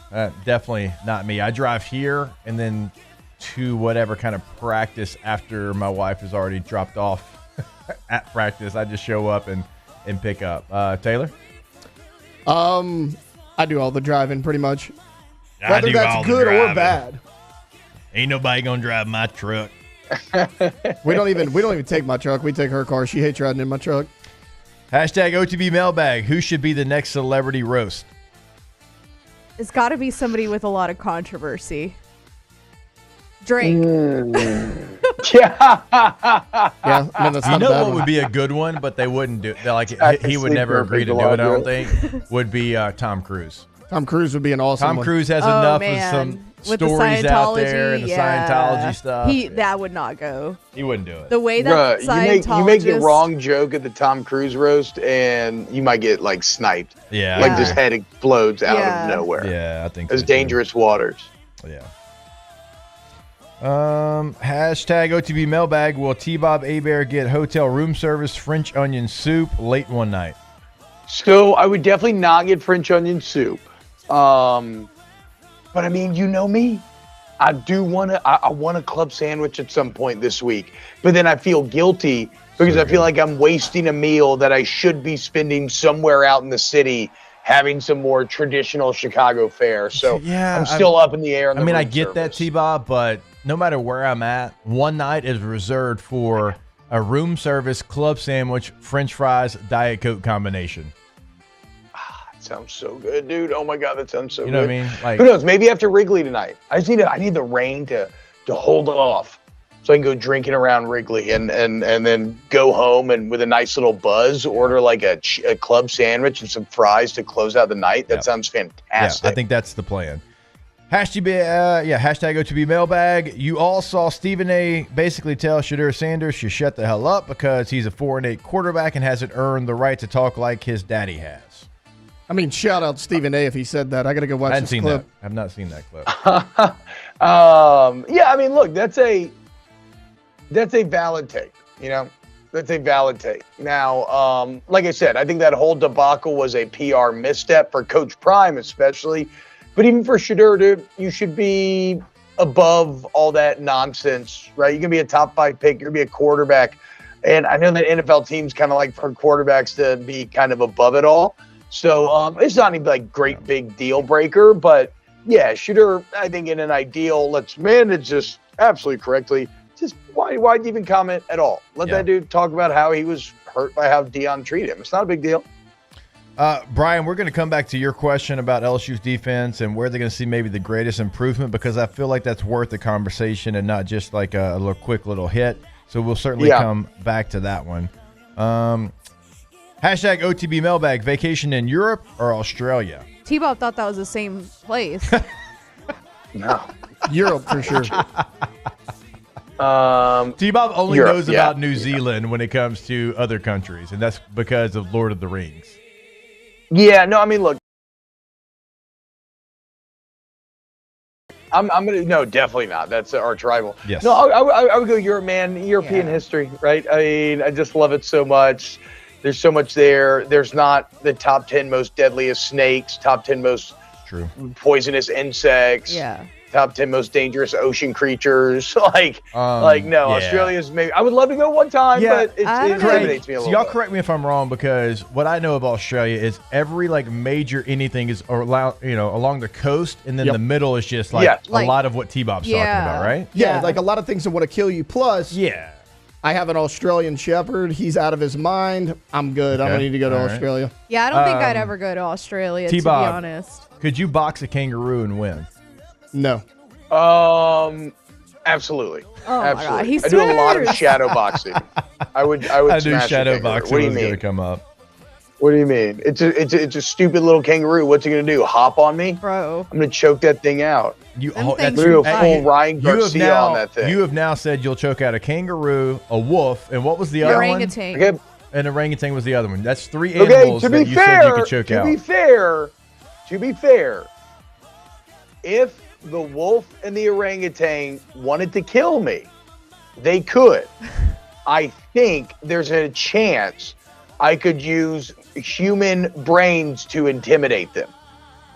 definitely not me. I drive here and then to whatever kind of practice after my wife is already dropped off at practice. I just show up and pick up. Taylor? I do all the driving pretty much. Whether that's good or bad. Ain't nobody gonna drive my truck. We don't even take my truck. We take her car. She hates riding in my truck. Hashtag OTB Mailbag. Who should be the next celebrity roast? It's got to be somebody with a lot of controversy. Drake. Yeah. Yeah, I mean, that's not a bad what one. would be a good one, but they wouldn't do it. Like he would never agree to do it, I don't think, would be Tom Cruise. Tom Cruise would be an awesome Tom one. Cruise has enough of some With the stories out there and the yeah. Scientology stuff. That would not go. He wouldn't do it. The way that Bruh, you make the wrong joke at the Tom Cruise roast, and you might get like sniped. Yeah. Like his head explodes out of nowhere. Yeah, I think it's so, dangerous waters. Yeah. Hashtag OTB Mailbag. Will T-Bob Hebert get hotel room service French onion soup late one night? So I would definitely not get French onion soup. But I mean, you know me. I do want to. I want a club sandwich at some point this week. But then I feel guilty because I feel like I'm wasting a meal that I should be spending somewhere out in the city having some more traditional Chicago fare. So Yeah, I'm still up in the air. On the I room get service. that, T-Bob, but no matter where I'm at, one night is reserved for a room service club sandwich, French fries, Diet Coke combination. Sounds so good, dude. Oh my God, that sounds so good. You know what I mean? Like, who knows? Maybe after Wrigley tonight. I need the rain to hold off so I can go drinking around Wrigley and then go home and with a nice little buzz order like a club sandwich and some fries to close out the night. That sounds fantastic. Yeah, I think that's the plan. Hashtag OTB Mailbag. You all saw Stephen A. basically tell Shedeur Sanders to shut the hell up because he's a 4-8 quarterback and hasn't earned the right to talk like his daddy has. I mean, shout out Stephen A. if he said that. I got to go watch I this haven't seen clip. that. I've not seen that clip. Yeah, I mean, look, that's a valid take, you know? That's a valid take. Now, like I said, I think that whole debacle was a PR misstep for Coach Prime especially. But even for Shedeur, dude, you should be above all that nonsense, right? You can be a top 5 pick. You're going to be a quarterback. And I know that NFL teams kind of like for quarterbacks to be kind of above it all. So it's not even like great big deal breaker, but yeah, Shedeur, I think in an ideal, let's manage this absolutely correctly. Just why even comment at all? Let that dude talk about how he was hurt by how Deion treated him. It's not a big deal. Brian, we're going to come back to your question about LSU's defense and where they're going to see maybe the greatest improvement because I feel like that's worth the conversation and not just like a little quick little hit. So we'll certainly come back to that one. Hashtag OTB Mailbag, vacation in Europe or Australia? T-Bob thought that was the same place. No. Europe for sure. T-Bob only Europe, knows about New Zealand when it comes to other countries, and that's because of Lord of the Rings. Yeah, no, I mean, look. I'm gonna no, definitely not. That's arch rival. Yes. No, I would go Europe, man. European history, right? I mean, I just love it so much. There's so much there. There's not the top 10 most deadliest snakes, top 10 most poisonous insects. Yeah. Top 10 most dangerous ocean creatures. No, Australia's maybe. I would love to go one time, but it intimidates me a So little y'all bit. correct me if I'm wrong, because what I know of Australia is every like major anything is along the coast, and then the middle is just like a lot of what T-Bob's talking about, right? Yeah, like a lot of things that want to kill you. Plus, I have an Australian Shepherd. He's out of his mind. I'm good. I don't need to go to Australia. Yeah, I don't think I'd ever go to Australia, to be honest. Could you box a kangaroo and win? No. Absolutely. Oh my Absolutely. God, he I do a lot of swears. shadow boxing. I would I knew smash a shadow kangaroo. boxing What do you was going to mean? come up. What do you mean? It's a stupid little kangaroo. What's he gonna do? Hop on me? Bro. I'm gonna choke that thing out. things Literally are a full Ryan You have Garcia now on that thing. you have now said you'll choke out a kangaroo, a wolf, and what was the other one? Orangutan. Okay. An orangutan was the other one. That's 3 Okay, animals to that be you said you fair, could choke out. to be fair, if the wolf and the orangutan wanted to kill me, they could. I think there's a chance I could use human brains to intimidate them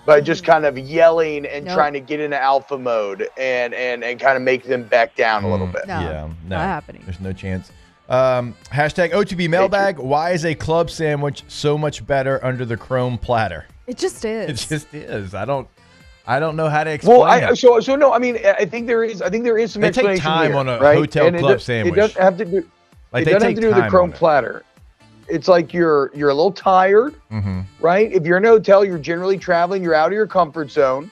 by just kind of yelling and trying to get into alpha mode and kind of make them back down a little bit. No, not happening. There's no chance. Hashtag OTB Mailbag. Why is a club sandwich so much better under the chrome platter? It just is. It just is. I don't know how to explain it. So no. I mean, I think there is some They explanation take time here, on a right? hotel And club sandwich. It doesn't have to do. Like, it they doesn't have take to do with the time chrome on it. platter. It's like you're a little tired, right? If you're in a hotel, you're generally traveling. You're out of your comfort zone.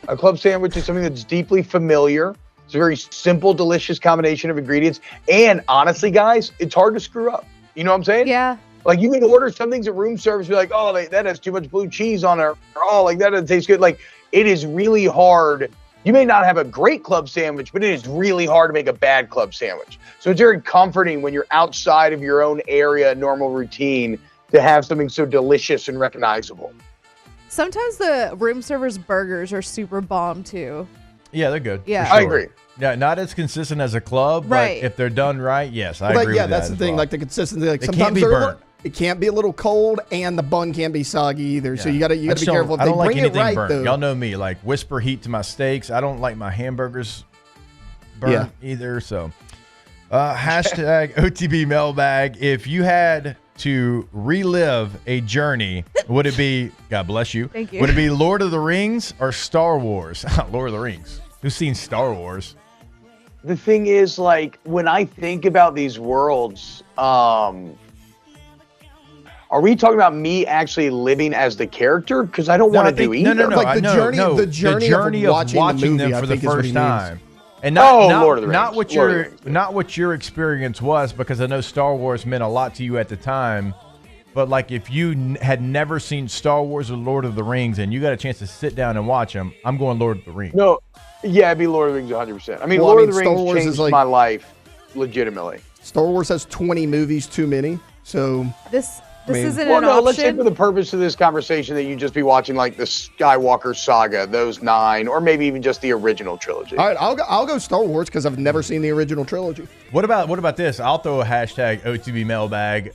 A club sandwich is something that's deeply familiar. It's a very simple, delicious combination of ingredients. And honestly, guys, it's hard to screw up. You know what I'm saying? Yeah. Like, you can order some things at room service, be like, oh, that has too much blue cheese on it. Or, oh, like, that doesn't taste good. Like, it is really hard. You may not have a great club sandwich, but it is really hard to make a bad club sandwich. So it's very comforting when you're outside of your own area, normal routine, to have something so delicious and recognizable. Sometimes the room servers' burgers are super bomb too. Yeah, they're good. Yeah. for sure. I agree. Yeah, not as consistent as a club, Right. but if they're done right, yes, I But agree yeah, with that's that the as thing. well. Like the consistency. Like They sometimes can't be they're burnt. it can't be a little cold, and the bun can't be soggy either. So you got to I just be don't- careful. If I they don't like bring it anything right, burnt. though. Y'all know me, like whisper heat to my steaks. I don't like my hamburgers burnt either. So, hashtag OTB Mailbag. If you had to relive a journey, would it be, God bless you, Thank you. would it be Lord of the Rings or Star Wars? Lord of the Rings. Who's seen Star Wars? The thing is, like, when I think about these worlds, are we talking about me actually living as the character? Because I don't want to do either. No. Like the the journey journey of of watching watching the movie, them I for the think is what first he means. time. And not Lord of the Rings. not what Lord of the your Rings. not what your experience was, because I know Star Wars meant a lot to you at the time. But like, if you had never seen Star Wars or Lord of the Rings and you got a chance to sit down and watch them, I'm going Lord of the Rings. No, yeah, it'd be Lord of the Rings 100%. I mean, Well, Lord of the Star Rings Wars is changed like- my life legitimately. Star Wars has 20 movies too many. So This mean- isn't Well, an no, let's say option. for the purpose of this conversation that you just be watching like the Skywalker saga, those 9, or maybe even just the original trilogy. all right, I'll go Star Wars because I've never seen the original trilogy. What about this? I'll throw a hashtag OTB Mailbag.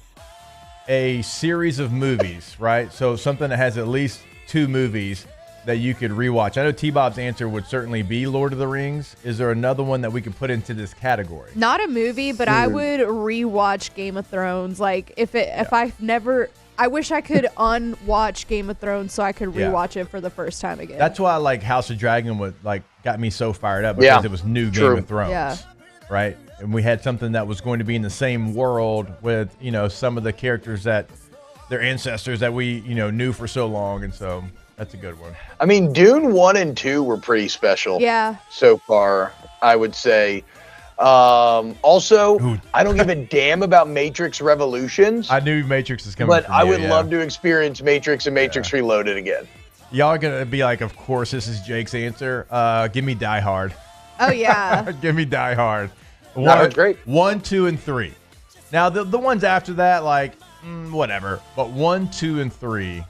A series of movies, right? So something that has at least 2 movies that you could rewatch. I know T-Bob's answer would certainly be Lord of the Rings. Is there another one that we could put into this category? Not a movie, but I would rewatch Game of Thrones. Like if I've never, I wish I could unwatch Game of Thrones so I could Yeah. rewatch it for the first time again. That's why like House of Dragon got me so fired up, because it was new True. Game of Thrones, Yeah. right? And we had something that was going to be in the same world with, some of the characters that their ancestors that we, knew for so long. And so that's a good one. I mean, Dune 1 and 2 were pretty special. Yeah. So far, I would say. Also, I don't give a damn about Matrix Revolutions, I knew Matrix is coming but from I you, would yeah. love to experience Matrix and Matrix Reloaded again. Y'all are going to be like, of course, this is Jake's answer. Give me Die Hard. Oh yeah. Give me Die Hard. That's great. 1, 2, and 3. Now, the ones after that, like, whatever. But 1, 2, and 3.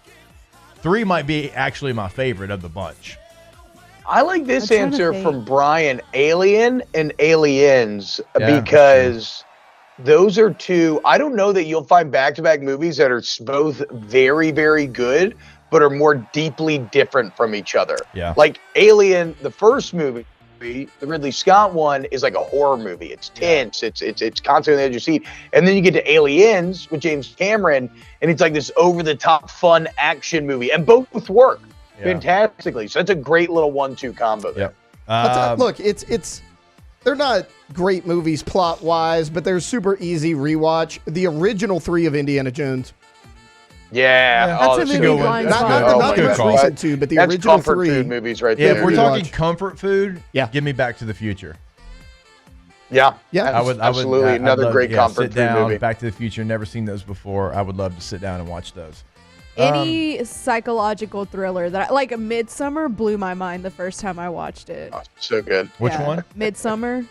3 might be actually my favorite of the bunch. I like this I'm trying to answer think. from Brian, Alien and Aliens, Yeah, because those are 2. I don't know that you'll find back-to-back movies that are both very, very good, but are more deeply different from each other. Yeah. Like Alien, the first movie, the Ridley Scott one, is like a horror movie. It's tense. It's constantly on the edge of your seat. And then you get to Aliens with James Cameron, and it's like this over-the-top fun action movie. And both work fantastically. So that's a great little 1-2 combo there. Yep. Look, it's they're not great movies plot wise, but they're super easy rewatch. The original 3 of Indiana Jones. Yeah. That's a movie one. blind That's spot. good. Not That's the good most call. recent 2, but the That's original comfort 3. food movies right Yeah, there. if we're Rewatch. talking comfort food, give me Back to the Future. Yeah. Yeah. Absolutely. I'd Another love- great comfort sit food down, movie. Back to the Future, never seen those before. I would love to sit down and watch those. Any psychological thriller that like Midsummer blew my mind the first time I watched it. So good. Which Yeah. one? Midsummer.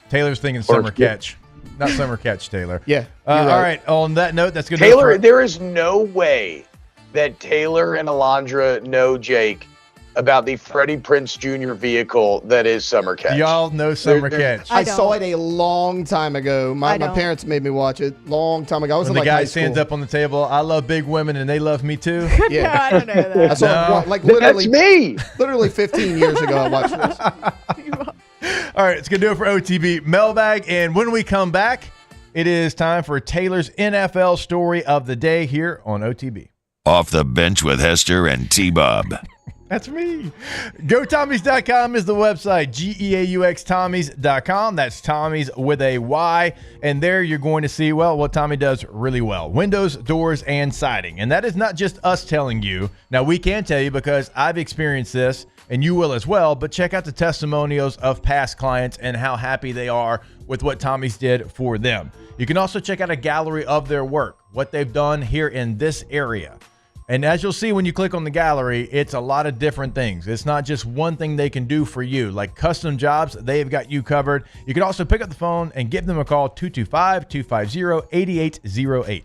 Taylor's thinking Summer Catch. Not Summer Catch, Taylor. Yeah. All right. On that note, that's good. Taylor, there is no way that Taylor and Alondra know Jake about the Freddie Prinze Jr. vehicle that is Summer Catch? Y'all know Summer Catch. I saw it a long time ago. My parents made me watch it long time ago. I was When in the like guy high stands school. up on the table, I love big women and they love me too. Yeah. No, I don't know that. I saw it like literally. That's me. Literally 15 years ago, I watched this. All right, it's going to do it for OTB Mailbag. And when we come back, it is time for Taylor's NFL story of the day here on OTB. Off the bench with Hester and T-Bob. That's me. GoTommies.com is the website. GeauxTommies.com. That's Tommy's with a Y. And there you're going to see, well, what Tommy does really well. Windows, doors, and siding. And that is not just us telling you. Now, we can tell you because I've experienced this, and you will as well. But check out the testimonials of past clients and how happy they are with what Tommy's did for them. You can also check out a gallery of their work, what they've done here in this area. And as you'll see when you click on the gallery, it's a lot of different things. It's not just one thing they can do for you. Like custom jobs, they've got you covered. You can also pick up the phone and give them a call, 225-250-8808.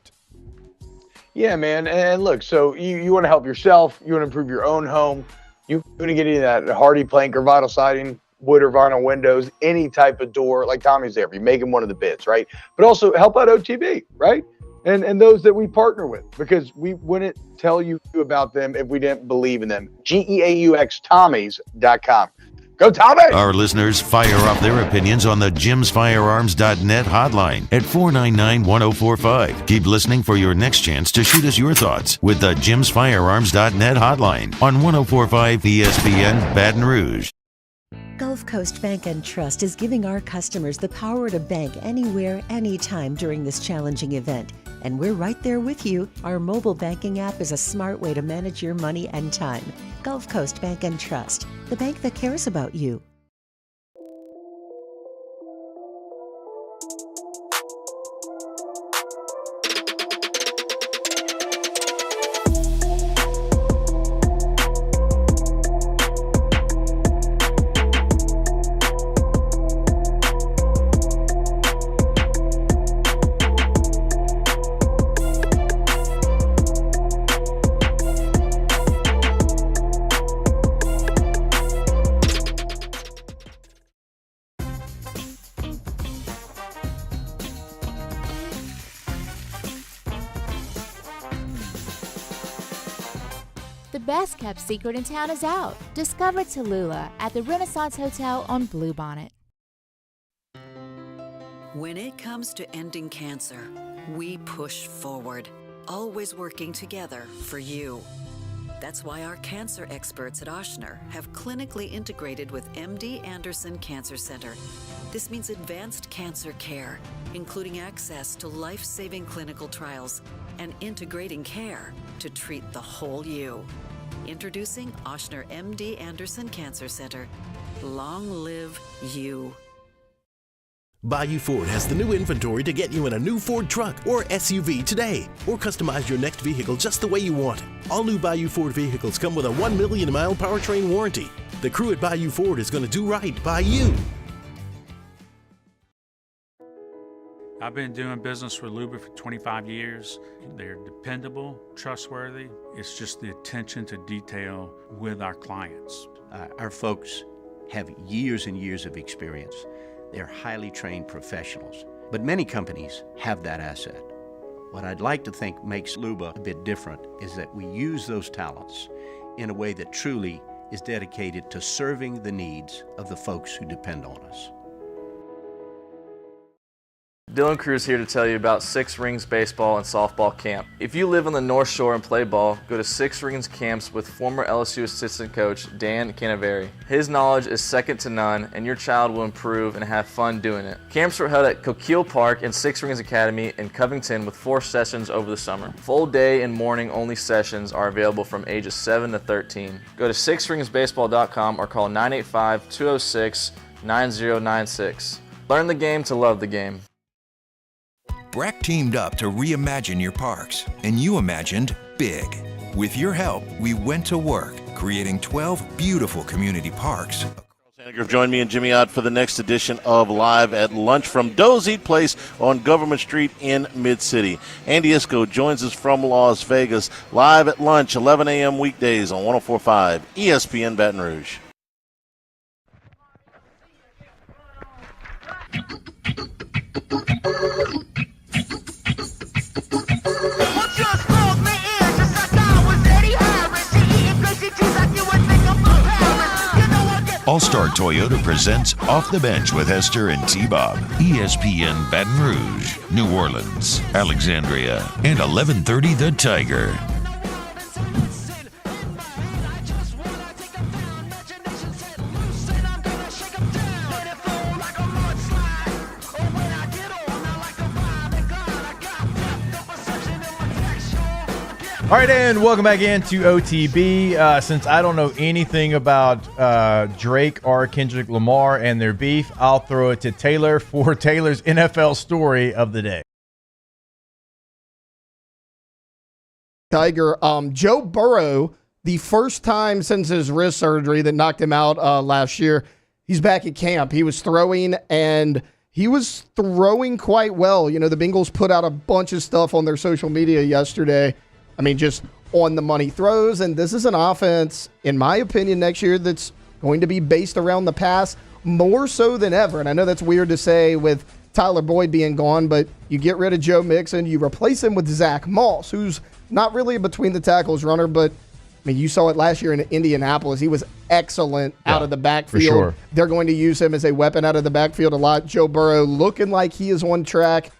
Yeah, man. And look, so you want to help yourself. You want to improve your own home. You want to get into that hardy plank or vinyl siding, wood or vinyl windows, any type of door like Tommy's there. You make them one of the bids, right? But also help out OTB, right? And those that we partner with, because we wouldn't tell you about them if we didn't believe in them. GeauxTommies.com. Go Tommy! Our listeners fire off their opinions on the JimsFirearms.net hotline at 499-1045. Keep listening for your next chance to shoot us your thoughts with the JimsFirearms.net hotline on 1045 ESPN Baton Rouge. Gulf Coast Bank and Trust is giving our customers the power to bank anywhere, anytime during this challenging event. And we're right there with you. Our mobile banking app is a smart way to manage your money and time. Gulf Coast Bank and Trust, the bank that cares about you. The best kept secret in town is out. Discover Tallulah at the Renaissance Hotel on Bluebonnet. When it comes to ending cancer, we push forward, always working together for you. That's why our cancer experts at Ochsner have clinically integrated with MD Anderson Cancer Center. This means advanced cancer care, including access to life-saving clinical trials and integrating care to treat the whole you. Introducing Ochsner MD Anderson Cancer Center. Long live you. Bayou Ford has the new inventory to get you in a new Ford truck or SUV today, or customize your next vehicle just the way you want it. All new Bayou Ford vehicles come with a 1 million mile powertrain warranty. The crew at Bayou Ford is going to do right by you. I've been doing business with Luba for 25 years. They're dependable, trustworthy. It's just the attention to detail with our clients. Our folks have years and years of experience. They're highly trained professionals, but many companies have that asset. What I'd like to think makes Luba a bit different is that we use those talents in a way that truly is dedicated to serving the needs of the folks who depend on us. Dylan Cruz here to tell you about Six Rings Baseball and Softball Camp. If you live on the North Shore and play ball, go to Six Rings Camps with former LSU assistant coach Dan Canaveri. His knowledge is second to none, and your child will improve and have fun doing it. Camps were held at Coquille Park and Six Rings Academy in Covington with 4 sessions over the summer. Full day and morning only sessions are available from ages 7 to 13. Go to sixringsbaseball.com or call 985-206-9096. Learn the game to love the game. Breck teamed up to reimagine your parks, and you imagined big. With your help, we went to work, creating 12 beautiful community parks. Santa Join me and Jimmy Ott for the next edition of Live at Lunch from Doe's Eat Place on Government Street in Mid-City. Andy Isco joins us from Las Vegas. Live at Lunch, 11 a.m. weekdays on 104.5 ESPN Baton Rouge. All-Star Toyota presents Off the Bench with Hester and T-Bob. ESPN Baton Rouge, New Orleans, Alexandria, and 1130 The Tiger. All right, and welcome back into OTB. Since I don't know anything about Drake or Kendrick Lamar and their beef, I'll throw it to Taylor for Taylor's NFL story of the day. Tiger, Joe Burrow, the first time since his wrist surgery that knocked him out last year, he's back at camp. He was throwing, and he was throwing quite well. You know, the Bengals put out a bunch of stuff on their social media yesterday. I mean, just on the money throws. And this is an offense, in my opinion, next year that's going to be based around the pass more so than ever. And I know that's weird to say with Tyler Boyd being gone, but you get rid of Joe Mixon, you replace him with Zach Moss, who's not really a between the tackles runner, but I mean, you saw it last year in Indianapolis. He was excellent out of the backfield. For sure. They're going to use him as a weapon out of the backfield a lot. Joe Burrow looking like he is on track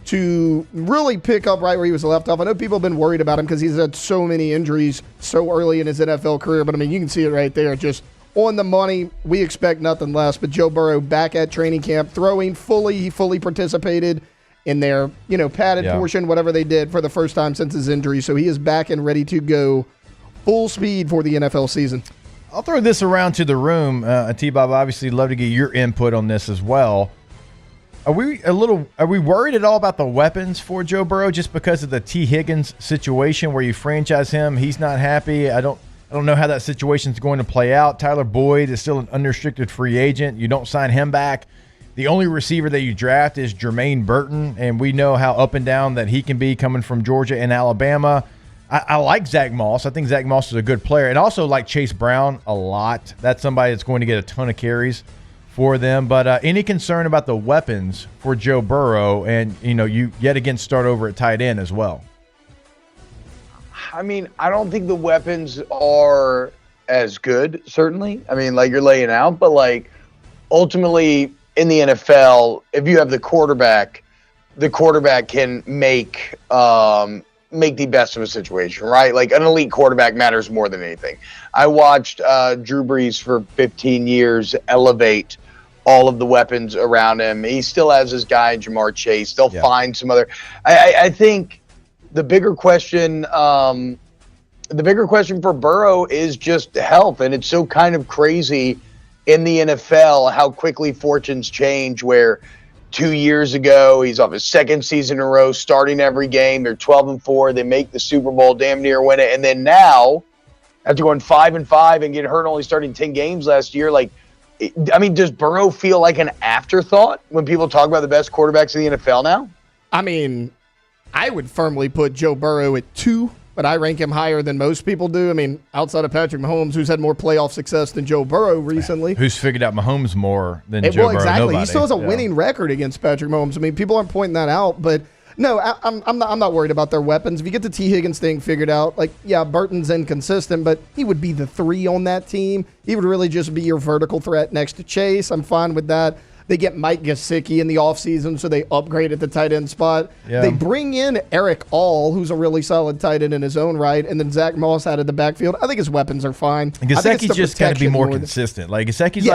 to really pick up right where he was left off. I know people have been worried about him because he's had so many injuries so early in his NFL career, but I mean, you can see it right there. Just on the money, we expect nothing less. But Joe Burrow back at training camp, throwing fully. He fully participated in their, padded portion, whatever they did for the first time since his injury. So he is back and ready to go full speed for the NFL season. I'll throw this around to the room. T-Bob, obviously love to get your input on this as well. Are we worried at all about the weapons for Joe Burrow just because of the T. Higgins situation where you franchise him? He's not happy. I don't know how that situation is going to play out. Tyler Boyd is still an unrestricted free agent. You don't sign him back. The only receiver that you draft is Jermaine Burton, and we know how up and down that he can be coming from Georgia and Alabama. I like Zach Moss. I think Zach Moss is a good player. And also like Chase Brown a lot. That's somebody that's going to get a ton of carries for them. But any concern about the weapons for Joe Burrow, and you yet again start over at tight end as well? I mean, I don't think the weapons are as good, certainly. I mean, like you're laying out, but like ultimately in the NFL, if you have the quarterback can make the best of a situation, right? Like an elite quarterback matters more than anything. I watched Drew Brees for 15 years elevate all of the weapons around him. He still has his guy, Jamar Chase. They'll find some other. I think the bigger question for Burrow is just health, and it's so kind of crazy in the NFL how quickly fortunes change. Where 2 years ago he's off his second season in a row, starting every game. They're 12-4. They make the Super Bowl, damn near win it, and then now after going 5-5 and getting hurt, only starting 10 games last year, like. I mean, does Burrow feel like an afterthought when people talk about the best quarterbacks in the NFL now? I mean, I would firmly put Joe Burrow at 2, but I rank him higher than most people do. I mean, outside of Patrick Mahomes, who's had more playoff success than Joe Burrow recently. Who's figured out Mahomes more than Joe Burrow? Exactly. Nobody. He still has a winning record against Patrick Mahomes. I mean, people aren't pointing that out, but no, I'm not worried about their weapons. If you get the T. Higgins thing figured out, like, yeah, Burton's inconsistent, but he would be the 3 on that team. He would really just be your vertical threat next to Chase. I'm fine with that. They get Mike Gesicki in the offseason, so they upgrade at the tight end spot. Yeah. They bring in Eric All, who's a really solid tight end in his own right, and then Zach Moss out of the backfield. I think his weapons are fine. And Gesicki's just got to be more consistent. Like, Gesicki's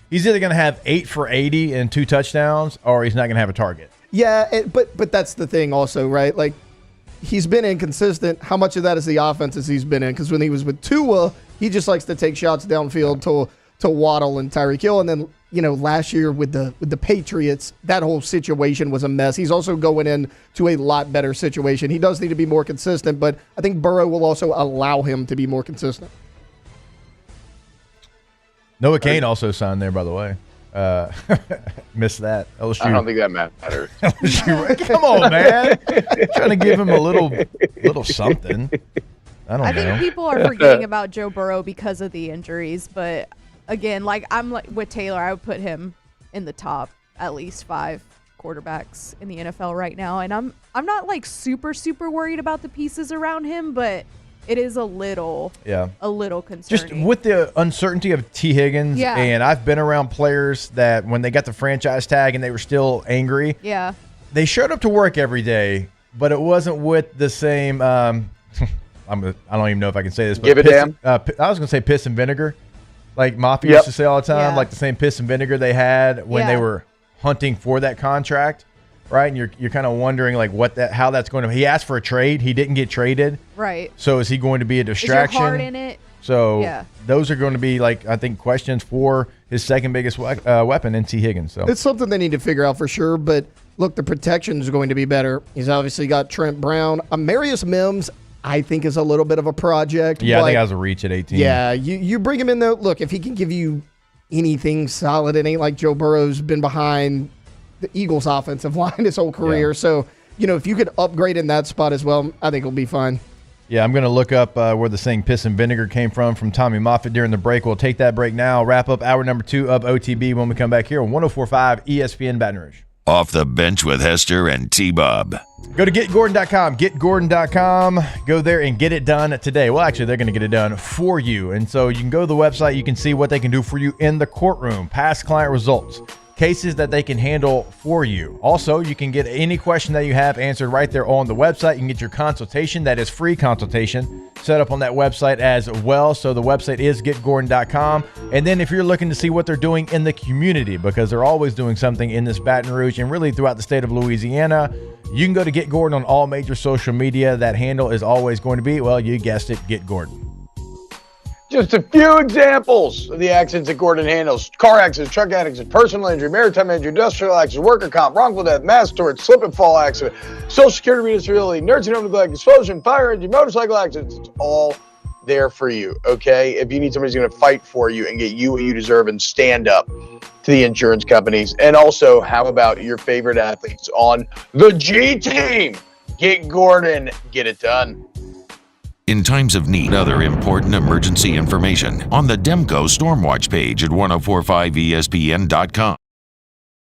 he's either going to have 8 for 80 and 2 touchdowns, or he's not going to have a target. Yeah, but that's the thing also, right? Like, he's been inconsistent. How much of that is the offenses he's been in? Because when he was with Tua, he just likes to take shots downfield to Waddle and Tyreek Hill. And then, last year with the Patriots, that whole situation was a mess. He's also going in to a lot better situation. He does need to be more consistent, but I think Burrow will also allow him to be more consistent. Noah Kane also signed there, by the way. Missed that. LSU. I don't think that matters. LSU, come on, man. Trying to give him a little something. I think people are forgetting about Joe Burrow because of the injuries, but again, I'm with Taylor. I would put him in the top at least 5 quarterbacks in the NFL right now, and I'm not super worried about the pieces around him, but it is a little concerning. Just with the uncertainty of T. Higgins, and I've been around players that when they got the franchise tag and they were still angry, they showed up to work every day, but it wasn't with the same. I don't even know if I can say this, but give a damn. I was going to say piss and vinegar, like Mafia used to say all the time, like the same piss and vinegar they had when they were hunting for that contract. Right, and you're kind of wondering how that's going to. He asked for a trade. He didn't get traded. Right. So is he going to be a distraction? Is your heart in it? So those are going to be I think questions for his second biggest weapon in T. Higgins. So it's something they need to figure out for sure. But look, the protection is going to be better. He's obviously got Trent Brown. Marius Mims, I think, is a little bit of a project. Yeah, I think I was a reach at 18. Yeah, you bring him in though. Look, if he can give you anything solid, it ain't like Joe Burrow's been behind the Eagles' offensive line his whole career. So, if you could upgrade in that spot as well, I think it'll be fine. Yeah, I'm going to look up where the saying piss and vinegar came from Tommy Moffitt during the break. We'll take that break now. Wrap up hour number 2 of OTB when we come back here on 104.5 ESPN Baton Rouge. Off the bench with Hester and T-Bob. Go to getgordon.com. Getgordon.com. Go there and get it done today. Well, actually, they're going to get it done for you. And so you can go to the website. You can see what they can do for you in the courtroom. Past client results. Cases that they can handle for you. Also, you can get any question that you have answered right there on the website. You can get your consultation. That is free consultation set up on that website as well. So the website is getgordon.com. And then if you're looking to see what they're doing in the community, because they're always doing something in this Baton Rouge and really throughout the state of Louisiana, you can go to Get Gordon on all major social media. That handle is always going to be, well, you guessed it, Get Gordon. Just a few examples of the accidents that Gordon handles. Car accidents, truck accidents, personal injury, maritime injury, industrial accident, worker comp, wrongful death, mass tort, slip and fall accident, social security disability, nursing home neglect, explosion, fire injury, motorcycle accidents. It's all there for you, okay? If you need somebody who's going to fight for you and get you what you deserve and stand up to the insurance companies. And also, how about your favorite athletes on the G team? Get Gordon, get it done. In times of need, other important emergency information on the Demco Stormwatch page at 1045ESPN.com.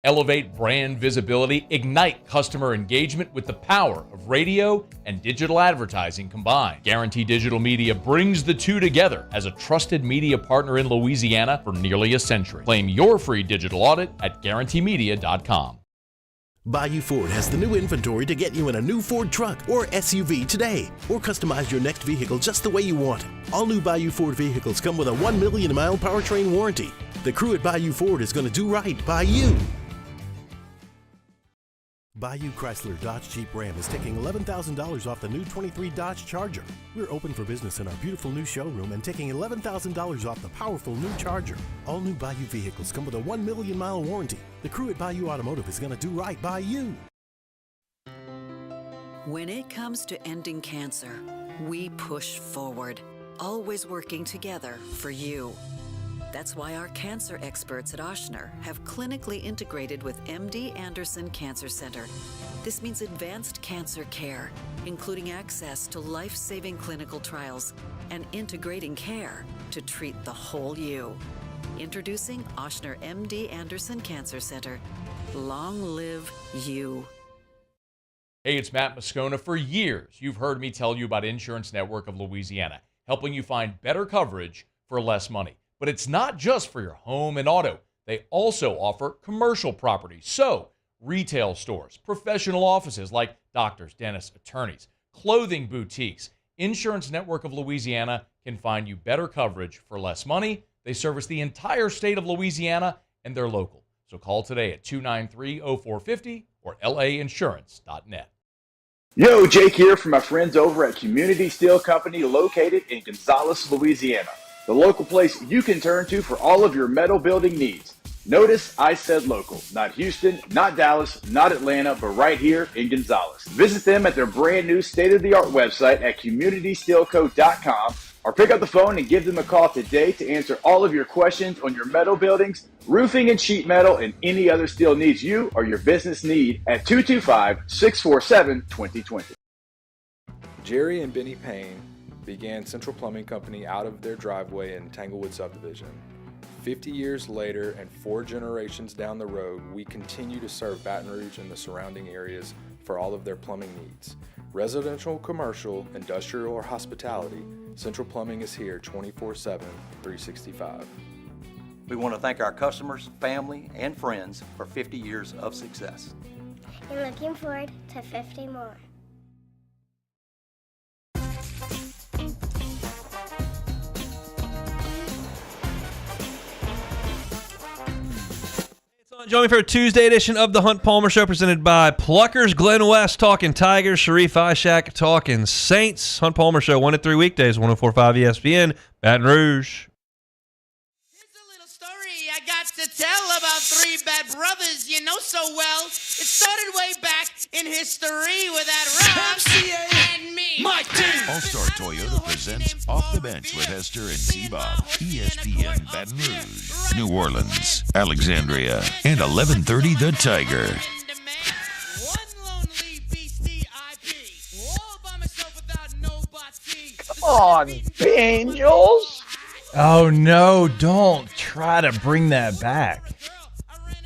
Elevate brand visibility, ignite customer engagement with the power of radio and digital advertising combined. Guarantee Digital Media brings the two together as a trusted media partner in Louisiana for nearly a century. Claim your free digital audit at guaranteemedia.com. Bayou Ford has the new inventory to get you in a new Ford truck or SUV today, or customize your next vehicle just the way you want it. All new Bayou Ford vehicles come with a 1 million mile powertrain warranty. The crew at Bayou Ford is going to do right by you. Bayou Chrysler Dodge Jeep Ram is taking $11,000 off the new 23 Dodge Charger. We're open for business in our beautiful new showroom and taking $11,000 off the powerful new Charger. All new Bayou vehicles come with a 1 million mile warranty. The crew at Bayou Automotive is going to do right by you. When it comes to ending cancer, we push forward, always working together for you. That's why our cancer experts at Ochsner have clinically integrated with MD Anderson Cancer Center. This means advanced cancer care, including access to life-saving clinical trials and integrating care to treat the whole you. Introducing Ochsner MD Anderson Cancer Center. Long live you. Hey, it's Matt Moscona. For years, you've heard me tell you about Insurance Network of Louisiana, helping you find better coverage for less money. But it's not just for your home and auto. They also offer commercial properties. So, retail stores, professional offices like doctors, dentists, attorneys, clothing boutiques. Insurance Network of Louisiana can find you better coverage for less money. They service the entire state of Louisiana, and they're local. So call today at 293-0450 or lainsurance.net. Yo, Jake here from my friends over at Community Steel Company located in Gonzales, Louisiana. The local place you can turn to for all of your metal building needs. Notice I said local, not Houston, not Dallas, not Atlanta, but right here in Gonzales. Visit them at their brand new state-of-the-art website at communitysteelco.com Or pick up the phone and give them a call today to answer all of your questions on your metal buildings, roofing and sheet metal, and any other steel needs you or your business need at 225-647-2020. Jerry and Benny Payne began Central Plumbing Company out of their driveway in Tanglewood subdivision. 50 years later and 4 generations down the road, we continue to serve Baton Rouge and the surrounding areas for all of their plumbing needs. Residential, commercial, industrial, or hospitality, Central Plumbing is here 24/7, 365. We want to thank our customers, family, and friends for 50 years of success. And looking forward to 50 more. Join me for a Tuesday edition of the Hunt Palmer Show presented by Pluckers. Glenn West talking Tigers. Sharif Ishak talking Saints. Hunt Palmer Show 1 to 3 weekdays, 104.5 ESPN, Baton Rouge. I got to tell about 3 bad brothers you know so well. It started way back in history with that Rob and me. Mike T. All-Star Toyota presents Off the Bench with Hester and T-Bob. ESPN Baton Rouge, New Orleans, Alexandria, and 1130 The Tiger. Come on, Angels. Oh, no, don't try to bring that back.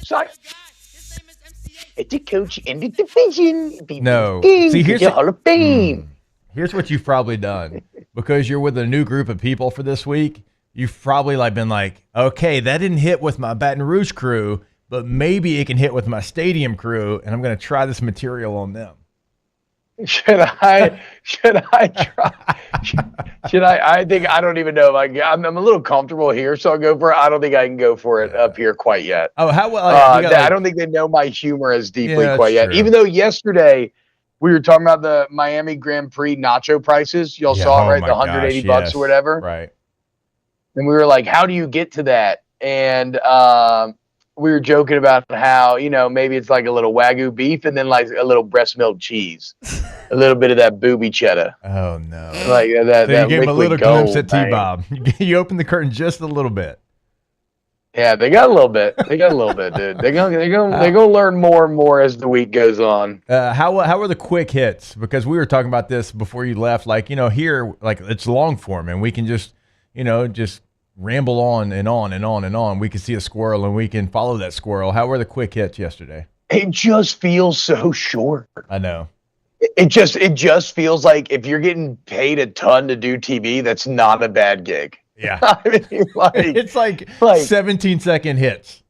Sorry. It's a coach in the division. No. See, here's the Hall of Fame. Here's what you've probably done. Because you're with a new group of people for this week, you've probably been like, okay, that didn't hit with my Baton Rouge crew, but maybe it can hit with my stadium crew, and I'm going to try this material on them. Should I try? I think I don't even know if I'm a little comfortable here, so I'll go for it. I don't think I can go for it up here quite yet. Oh, how well? I don't think they know my humor as deeply quite yet. Even though yesterday we were talking about the Miami Grand Prix nacho prices. Y'all saw it, right? The $180 or whatever. Right. And we were like, how do you get to that? And we were joking about how, maybe it's like a little Wagyu beef and then like a little breast milk cheese, a little bit of that booby cheddar. Oh, no. Like that. So you gave him a little glimpse at T-Bob. You opened the curtain just a little bit. Yeah, they got a little bit. Dude. They're gonna learn more and more as the week goes on. How were the quick hits? Because we were talking about this before you left. Like, here, like it's long form and we can just ramble on and on and on and on. We can see a squirrel and we can follow that squirrel. How were the quick hits yesterday? It just feels so short. I know. It just feels like if you're getting paid a ton to do TV, that's not a bad gig. Yeah. I mean, it's like 17-second hits.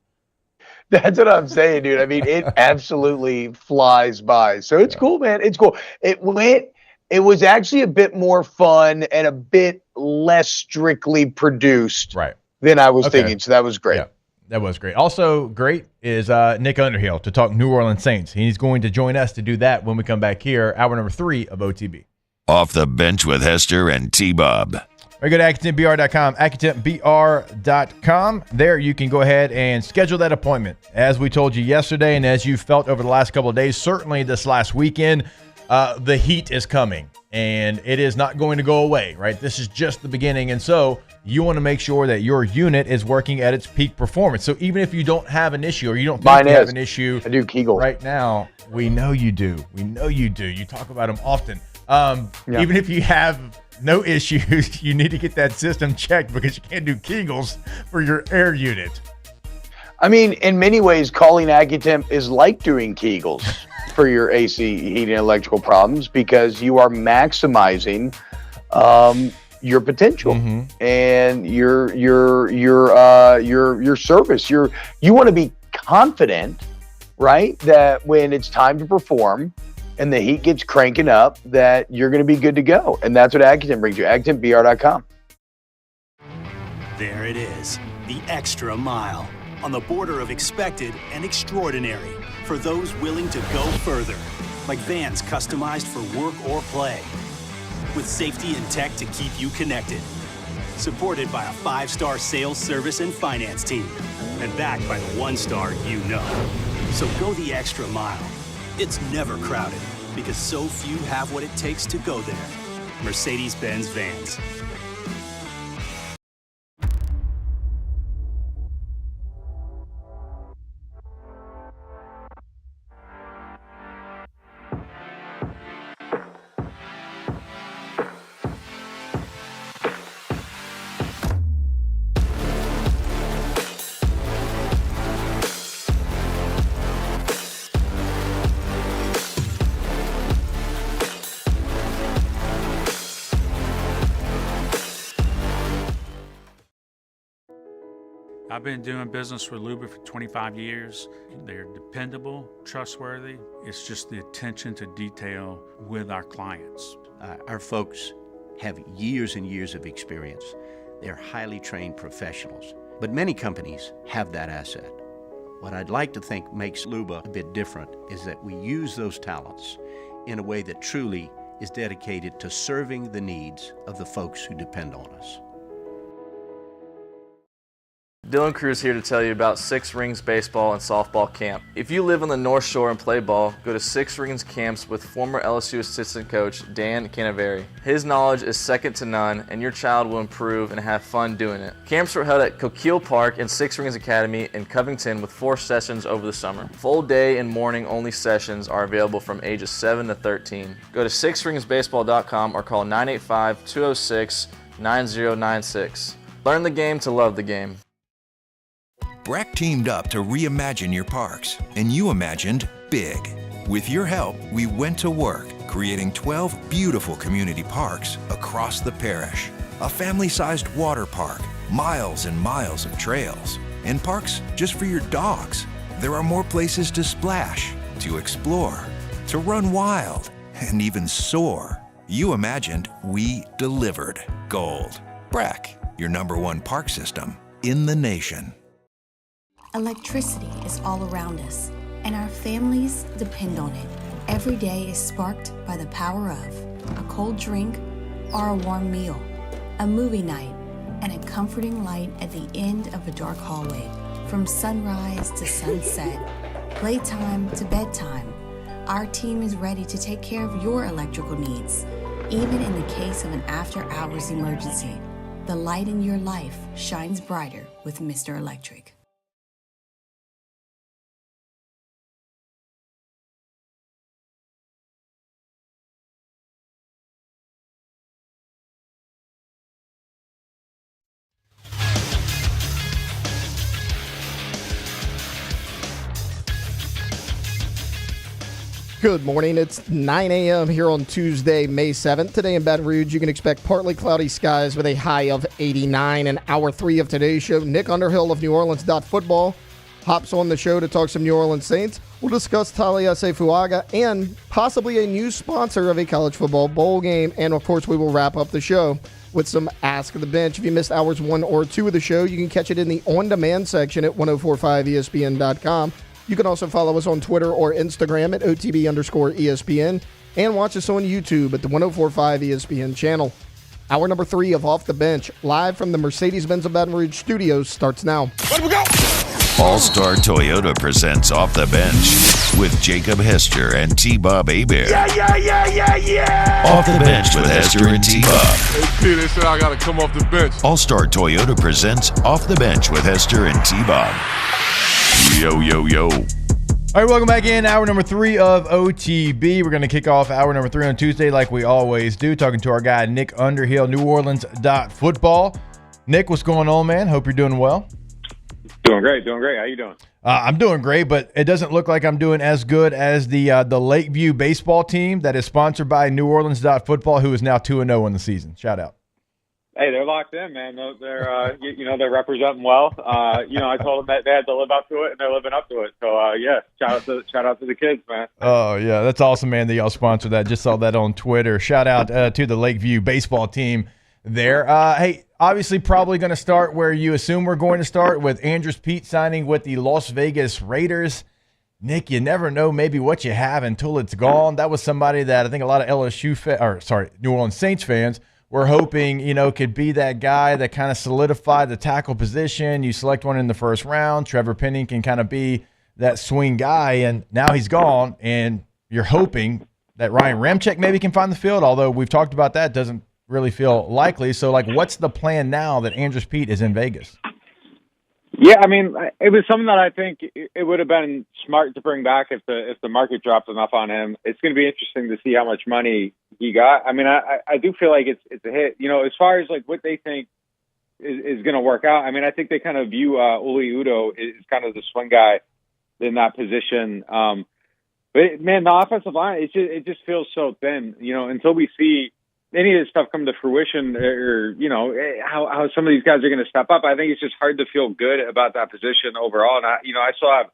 That's what I'm saying, dude. I mean, it absolutely flies by. So it's cool, man. It's cool. It was actually a bit more fun and a bit less strictly produced than I was thinking. So that was great. Yeah, that was great. Also great is Nick Underhill to talk New Orleans Saints. He's going to join us to do that when we come back here, hour number 3 of OTB. Off the Bench with Hester and T-Bob. Or go to AccutantBR.com, AccutantBR.com. There you can go ahead and schedule that appointment. As we told you yesterday and as you felt over the last couple of days, certainly this last weekend, the heat is coming and it is not going to go away, right? This is just the beginning. And so you want to make sure that your unit is working at its peak performance. So even if you don't have an issue or you don't think you have an issue I do Kegel right now, we know you do. We know you do. You talk about them often. Even if you have no issues, you need to get that system checked because you can't do Kegels for your air unit. I mean, in many ways, calling Accutemp is like doing Kegels for your AC heating and electrical problems because you are maximizing your potential and your service. You want to be confident, right, that when it's time to perform and the heat gets cranking up, that you're going to be good to go. And that's what Accutemp brings you, AccutantBR.com. There it is, the extra mile, on the border of expected and extraordinary, for those willing to go further, like vans customized for work or play, with safety and tech to keep you connected. Supported by a 5-star sales, service, and finance team, and backed by the 1-star you know. So go the extra mile. It's never crowded, because so few have what it takes to go there. Mercedes-Benz Vans. I've been doing business with Luba for 25 years. They're dependable, trustworthy. It's just the attention to detail with our clients. Our folks have years and years of experience. They're highly trained professionals. But many companies have that asset. What I'd like to think makes Luba a bit different is that we use those talents in a way that truly is dedicated to serving the needs of the folks who depend on us. Dylan Cruz here to tell you about Six Rings Baseball and Softball Camp. If you live on the North Shore and play ball, go to Six Rings Camps with former LSU assistant coach Dan Canaveri. His knowledge is second to none, and your child will improve and have fun doing it. Camps were held at Coquille Park and Six Rings Academy in Covington with 4 sessions over the summer. Full day and morning only sessions are available from ages 7 to 13. Go to sixringsbaseball.com or call 985-206-9096. Learn the game to love the game. Breck teamed up to reimagine your parks, and you imagined big. With your help, we went to work, creating 12 beautiful community parks across the parish. A family-sized water park, miles and miles of trails, and parks just for your dogs. There are more places to splash, to explore, to run wild, and even soar. You imagined, we delivered gold. Breck, your #1 park system in the nation. Electricity is all around us, and our families depend on it. Every day is sparked by the power of a cold drink or a warm meal, a movie night, and a comforting light at the end of a dark hallway. From sunrise to sunset, playtime to bedtime, our team is ready to take care of your electrical needs, even in the case of an after-hours emergency. The light in your life shines brighter with Mr. Electric. Good morning. It's 9 a.m. here on Tuesday, May 7th. Today in Baton Rouge, you can expect partly cloudy skies with a high of 89. In hour 3 of today's show, Nick Underhill of New Orleans Football hops on the show to talk some New Orleans Saints. We'll discuss Talia Sefuaga and possibly a new sponsor of a college football bowl game. And, of course, we will wrap up the show with some Ask the Bench. If you missed hours 1 or 2 of the show, you can catch it in the on-demand section at 1045ESPN.com. You can also follow us on Twitter or Instagram at OTB_ESPN and watch us on YouTube at the 1045 ESPN channel. Hour number 3 of Off the Bench, live from the Mercedes-Benz of Baton Rouge studios, starts now. Let we go! All-Star Toyota presents Off the Bench with Jacob Hester and T-Bob Hebert. Yeah! Off the Bench with Hester and T-Bob. Hey, P, they said I got to come off the bench. All-Star Toyota presents Off the Bench with Hester and T-Bob. Yo, yo, yo. All right, welcome back in. Hour number 3 of OTB. We're going to kick off hour number 3 on Tuesday like we always do, talking to our guy, Nick Underhill, New Orleans Football. Nick, what's going on, man? Hope you're doing well. Doing great. How you doing? I'm doing great, but it doesn't look like I'm doing as good as the Lakeview baseball team that is sponsored by New Orleans Football, who is now 2-0 in the season. Shout out. Hey, they're locked in, man. They're they're representing well. I told them that they had to live up to it, and they're living up to it. So shout out to the kids, man. Oh yeah, that's awesome, man. That y'all sponsor that. Just saw that on Twitter. Shout out to the Lakeview baseball team there. Hey, obviously, probably going to start where you assume we're going to start, with Andrews Pete signing with the Las Vegas Raiders. Nick, you never know maybe what you have until it's gone. That was somebody that I think a lot of New Orleans Saints fans we're hoping, could be that guy that kind of solidified the tackle position. You select one in the first round. Trevor Penning can kind of be that swing guy, and now he's gone, and you're hoping that Ryan Ramczyk maybe can find the field, although we've talked about that. Doesn't really feel likely. So, what's the plan now that Andrews Pete is in Vegas? Yeah, I mean, it was something that I think it would have been smart to bring back if the market dropped enough on him. It's going to be interesting to see how much money he got. I mean, I do feel like it's a hit. As far as what they think is going to work out. I mean, I think they kind of view Uli Udo as kind of the swing guy in that position. But man, the offensive line, it just feels so thin. Until we see any of this stuff come to fruition, or how some of these guys are going to step up, I think it's just hard to feel good about that position overall. And I still have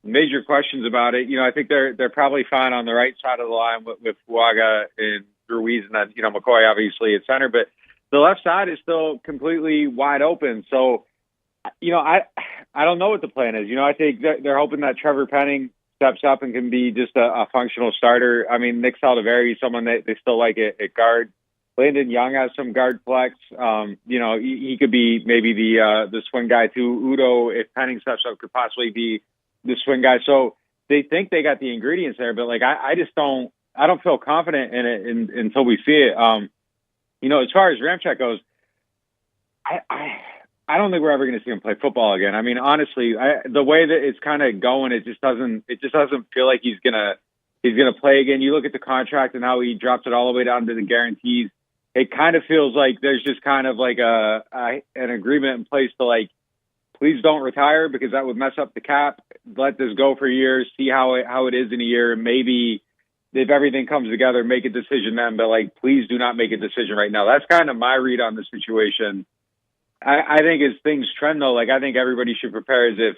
major questions about it. I think they're probably fine on the right side of the line with Fuaga and Ruiz, and then McCoy obviously at center, but the left side is still completely wide open. So I don't know what the plan is. I think they're hoping that Trevor Penning steps up and can be just a functional starter. I mean, Nick Saldiveri, someone that they still like at guard. Landon Young has some guard flex. He could be maybe the swing guy too. Udo, if Penning steps up, could possibly be the swing guy. So they think they got the ingredients there, but I just don't feel confident in it until we see it. As far as Ramczyk goes, I don't think we're ever going to see him play football again. I mean, honestly, the way that it's kind of going, it just doesn't feel like he's gonna play again. You look at the contract and how he drops it all the way down to the guarantees. It kind of feels like there's just kind of like an agreement in place to please don't retire, because that would mess up the cap. Let this go for years, see how it is in a year, and maybe if everything comes together, make a decision then. But please do not make a decision right now. That's kind of my read on the situation. I think as things trend, though, I think everybody should prepare as if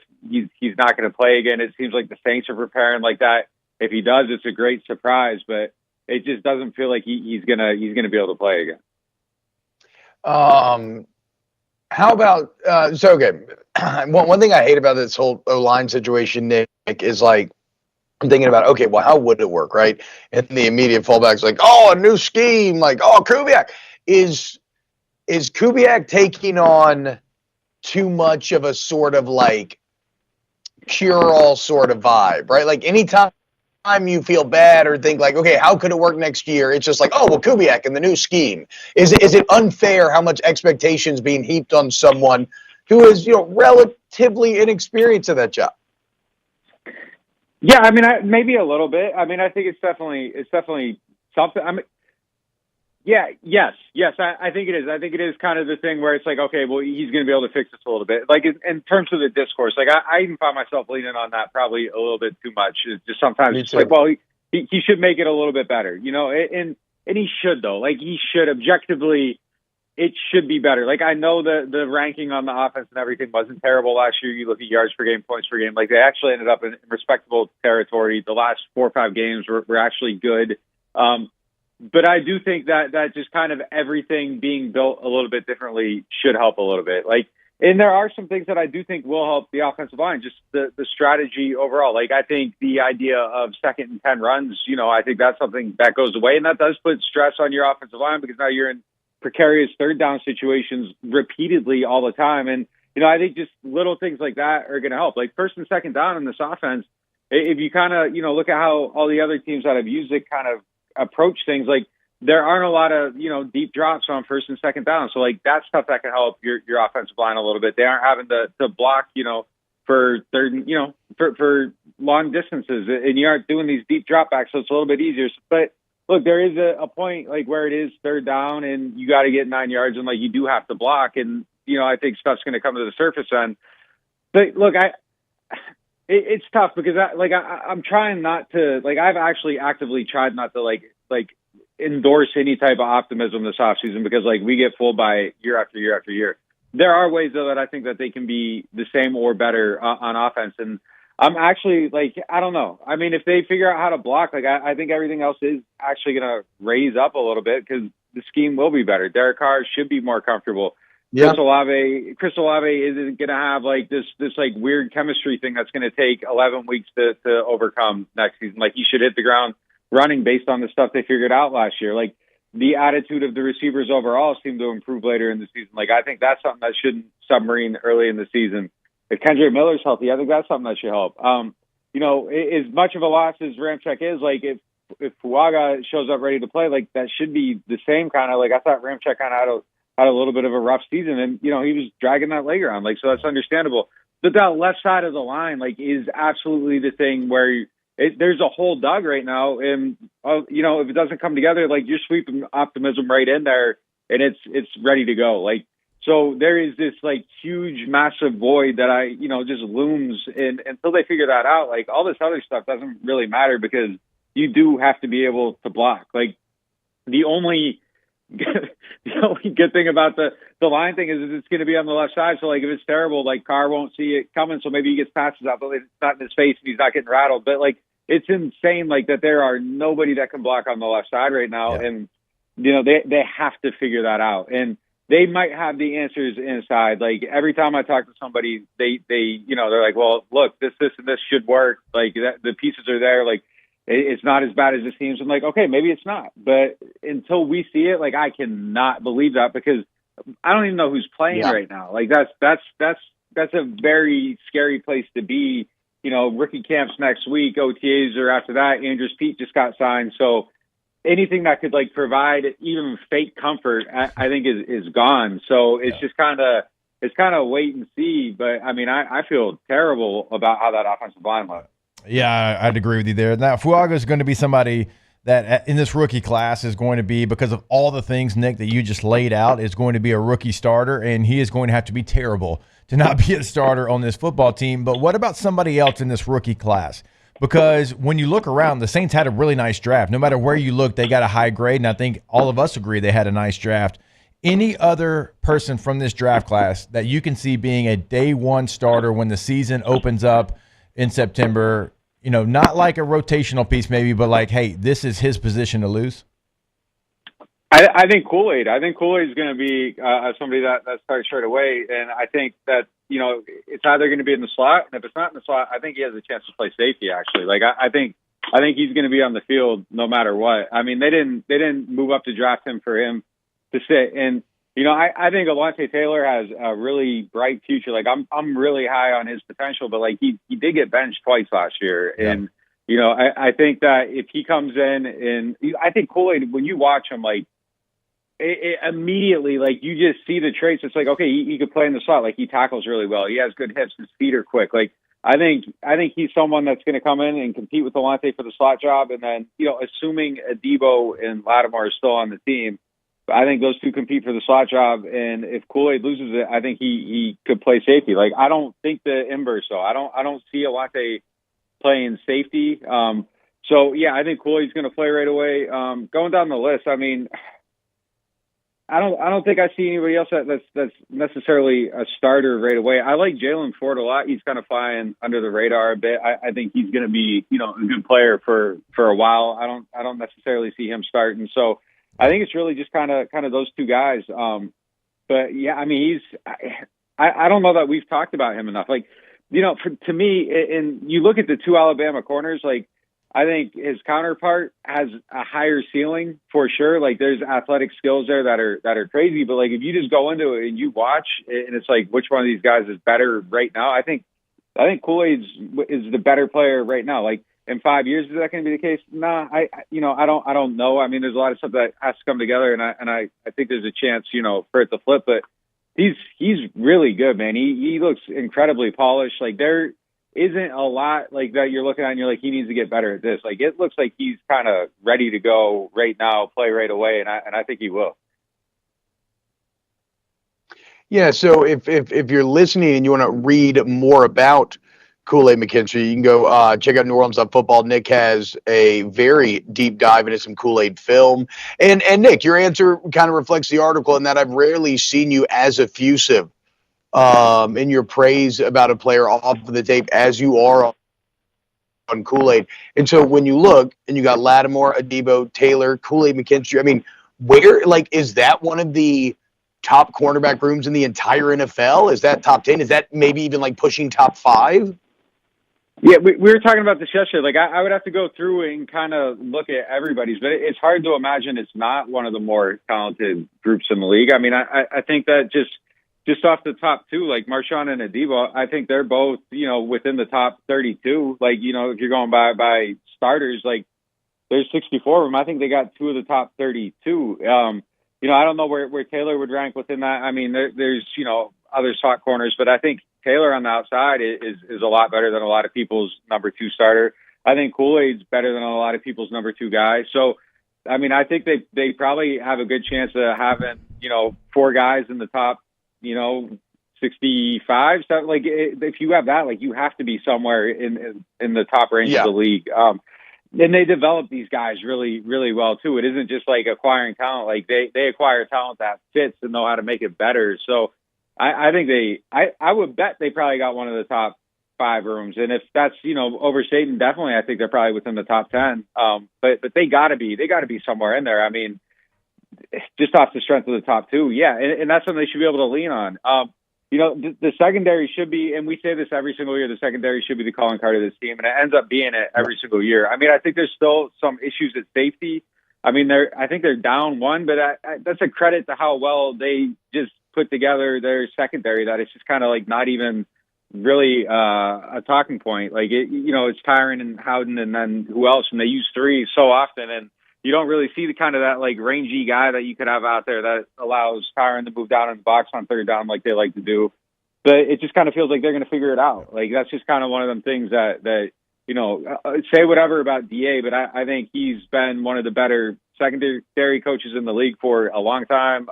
he's not going to play again. It seems like the Saints are preparing like that. If he does, it's a great surprise, but it just doesn't feel like he's gonna be able to play again. How about one thing I hate about this whole O-line situation, Nick, is I'm thinking about, okay, well, how would it work, right? And the immediate fallback's a new scheme, Kubiak. Is Kubiak taking on too much of a sort of cure-all sort of vibe, right? Anytime you feel bad or think okay, how could it work next year? It's just Kubiak and the new scheme. Is it unfair how much expectations being heaped on someone who is, relatively inexperienced at that job? Yeah, I mean, maybe a little bit. I mean, I think it's definitely something. I mean, yes. I think it is. I think it is kind of the thing where it's okay, well, he's going to be able to fix this a little bit. In terms of the discourse, I even find myself leaning on that probably a little bit too much. It's just sometimes it's well, he should make it a little bit better, and he should, though. He should objectively, it should be better. I know the ranking on the offense and everything wasn't terrible last year. You look at yards per game, points per game. They actually ended up in respectable territory. The last 4 or 5 games were actually good. But I do think that just kind of everything being built a little bit differently should help a little bit. And there are some things that I do think will help the offensive line, just the strategy overall. I think the idea of 2nd and 10 runs, I think that's something that goes away, and that does put stress on your offensive line, because now you're in precarious 3rd down situations repeatedly all the time. And, I think just little things like that are going to help. 1st and 2nd down in this offense, if you kind of, look at how all the other teams that have used it kind of approach things, there aren't a lot of deep drops on 1st and 2nd down, so that's stuff that can help your offensive line a little bit. They aren't having to block for 3rd, for long distances, and you aren't doing these deep dropbacks, so it's a little bit easier. But look, there is a point where it is 3rd down and you got to get 9 yards, and you do have to block, and I think stuff's going to come to the surface then. But look, it's tough because I'm trying not to I've actually actively tried not to endorse any type of optimism this offseason, because we get fooled by it year after year after year. There are ways though that I think that they can be the same or better on offense, and I'm actually I don't know. I mean, if they figure out how to block, I think everything else is actually going to raise up a little bit, because the scheme will be better. Derek Carr should be more comfortable. Yeah. Chris Olave isn't going to have this weird chemistry thing that's going to take 11 weeks to overcome next season. He should hit the ground running based on the stuff they figured out last year. The attitude of the receivers overall seemed to improve later in the season. I think that's something that shouldn't submarine early in the season. If Kendrick Miller's healthy, I think that's something that should help. As much of a loss as Ramczyk is, if Fuaga shows up ready to play, that should be the same kind of, I thought Ramczyk kind of had a little bit of a rough season, and he was dragging that leg around, so that's understandable. But that left side of the line is absolutely the thing where there's a hole dug right now, and if it doesn't come together, you're sweeping optimism right in there, and it's ready to go. So there is this huge massive void that just looms, and until they figure that out, all this other stuff doesn't really matter, because you do have to be able to block. The only the only good thing about the line thing is it's going to be on the left side. So, like, if it's terrible, like, Carr won't see it coming. So maybe he gets passes out, but it's not in his face and he's not getting rattled. But, like, it's insane, like, that there are nobody that can block on the left side right now. Yeah. And, you know, they have to figure that out. And they might have the answers inside. Like, every time I talk to somebody, they you know, they're like, well, look, this, and this should work. Like, the pieces are there. Like, it's not as bad as it seems. I'm like, okay, maybe it's not. But until we see it, like, I cannot believe that because I don't even know who's playing right now. Like, that's a very scary place to be. You know, rookie camps next week, OTAs are after that. Andrews Pete just got signed. So anything that could, like, provide even fake comfort, I think is gone. So it's just kind of wait and see. But, I mean, I feel terrible about how that offensive line looks. Yeah, I'd agree with you there. Now, Fuaga is going to be somebody that in this rookie class is going to be, because of all the things, Nick, that you just laid out, is going to be a rookie starter, and he is going to have to be terrible to not be a starter on this football team. But what about somebody else in this rookie class? Because when you look around, the Saints had a really nice draft. No matter where you look, they got a high grade, and I think all of us agree they had a nice draft. Any other person from this draft class that you can see being a day one starter when the season opens up in September, you know, not like a rotational piece maybe, but like, hey, this is his position to lose? I think Kool-Aid. I think Kool-Aid is going to be somebody that starts straight away. And I think that, you know, it's either going to be in the slot. And if it's not in the slot, I think he has a chance to play safety, actually. Like, I think he's going to be on the field no matter what. I mean, they didn't move up to draft him for him to sit. And, you know, I think Alontae Taylor has a really bright future. Like, I'm really high on his potential, but, like, he did get benched twice last year. Yeah. And, you know, I think that if he comes in and I think Kool-Aid, when you watch him, like, it immediately, like, you just see the traits. It's like, okay, he could play in the slot. Like, he tackles really well. He has good hips. His feet are quick. Like, I think he's someone that's going to come in and compete with Alontae for the slot job. And then, you know, assuming Adebo and Lattimore are still on the team, I think those two compete for the slot job. And if Kool-Aid loses it, I think he could play safety. Like, I don't think the inverse, though. I don't see Alontae playing safety. So yeah, I think Kool-Aid's going to play right away. Going down the list, I mean, I don't think I see anybody else that's necessarily a starter right away. I like Jalen Ford a lot. He's kind of flying under the radar a bit. I think he's going to be, you know, a good player for a while. I don't necessarily see him starting. So I think it's really just kind of those two guys. But yeah, I mean, I don't know that we've talked about him enough. Like, you know, to me, and you look at the two Alabama corners, like, I think his counterpart has a higher ceiling for sure. Like, there's athletic skills there that are crazy. But, like, if you just go into it and you watch, and it's like, which one of these guys is better right now? I think Kool-Aid is the better player right now. Like, in 5 years, is that going to be the case? Nah, I don't know. I mean, there's a lot of stuff that has to come together, and I think there's a chance, you know, for it to flip. But he's really good, man. He looks incredibly polished. Like, there isn't a lot like that you're looking at and you're like, he needs to get better at this. Like, it looks like he's kind of ready to go right now, play right away, and I think he will. Yeah, so if you're listening and you want to read more about Kool-Aid McKinstry, you can go check out New Orleans on Football. Nick has a very deep dive into some Kool-Aid film. And Nick, your answer kind of reflects the article in that I've rarely seen you as effusive in your praise about a player off of the tape as you are on Kool-Aid. And so when you look and you got Lattimore, Adebo, Taylor, Kool-Aid McKinstry, I mean, where, like, is that one of the top cornerback rooms in the entire NFL? Is that top 10? Is that maybe even like pushing top 5? Yeah, we were talking about this yesterday. Like, I would have to go through and kind of look at everybody's, but it's hard to imagine it's not one of the more talented groups in the league. I mean, I think that just off the top two, like Marshawn and Adebo, I think they're both, you know, within the top 32. Like, you know, if you're going by starters, like, there's 64 of them. I think they got 2 of the top 32. You know, I don't know where Taylor would rank within that. I mean, there's, you know, other slot corners, but I think Taylor on the outside is a lot better than a lot of people's number 2 starter. I think Kool-Aid's better than a lot of people's number 2 guy. So, I mean, I think they probably have a good chance of having, you know, 4 guys in the top, you know, 65. So, like, if you have that, like, you have to be somewhere in the top range of the league. and they develop these guys really, really well too. It isn't just like acquiring talent. Like they acquire talent that fits and know how to make it better. So I think I would bet they probably got one of the top 5 rooms. And if that's, overstating, definitely, I think they're probably within the top 10. But they gotta be somewhere in there. I mean, just off the strength of the top 2. Yeah. And that's something they should be able to lean on. The secondary should be, and we say this every single year, the secondary should be the calling card of this team, and it ends up being it every single year. I mean, I think there's still some issues at safety. I mean, I think they're down one, but that's a credit to how well they just put together their secondary, that it's just kind of like not even really a talking point. Like, it's Tyron and Howden and then who else, and they use 3 so often, and you don't really see the kind of that like rangy guy that you could have out there that allows Tyron to move down in the box on 3rd down like they like to do. But it just kind of feels like they're going to figure it out. Like, that's just kind of one of them things that say whatever about DA, but I think he's been one of the better secondary coaches in the league for a long time.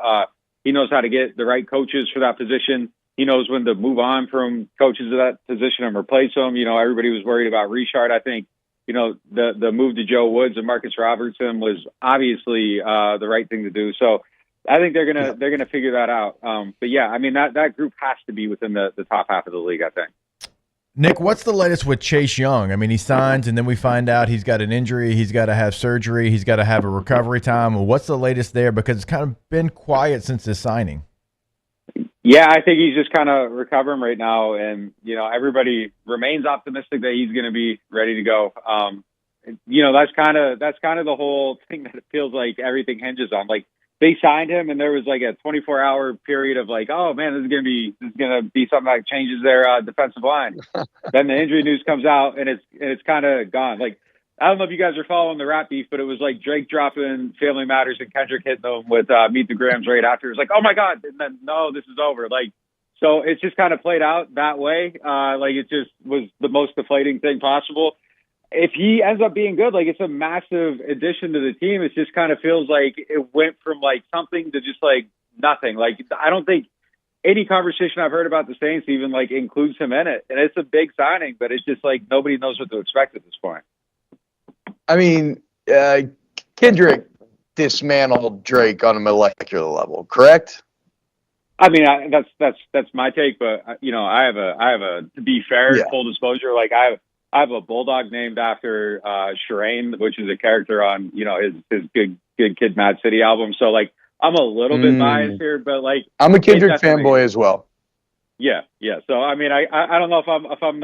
He knows how to get the right coaches for that position. He knows when to move on from coaches of that position and replace them. Everybody was worried about Richard. I think, the move to Joe Woods and Marcus Robertson was obviously the right thing to do. So I think they're gonna figure that out. But yeah, I mean that group has to be within the top half of the league, I think. Nick, what's the latest with Chase Young? I mean, he signs and then we find out he's got an injury, he's got to have surgery, he's got to have a recovery time. What's the latest there? Because it's kind of been quiet since his signing. Yeah, I think he's just kind of recovering right now, and everybody remains optimistic that he's going to be ready to go. That's kind of the whole thing that it feels like everything hinges on. Like, they signed him, and there was like a 24-hour period of like, oh man, this is going to be something that changes their defensive line. Then the injury news comes out, and it's kind of gone. Like, I don't know if you guys are following the rap beef, but it was like Drake dropping Family Matters and Kendrick hitting them with Meet the Grams right after. It was like, oh my God, and then no, this is over. Like, so it's just kind of played out that way. Like, it just was the most deflating thing possible. If he ends up being good, like, it's a massive addition to the team. It just kind of feels like it went from like something to just like nothing. Like, I don't think any conversation I've heard about the Saints even like includes him in it. And it's a big signing, but it's just like nobody knows what to expect at this point. I mean, Kendrick dismantled Drake on a molecular level, correct? I mean, that's my take, but I have a to be fair, full disclosure, like I have a bulldog named after Shireen, which is a character on his Good Kid, Mad City album. So like I'm a little bit biased here, but like I'm a Kendrick fanboy as well. Yeah. So I mean, I don't know if I'm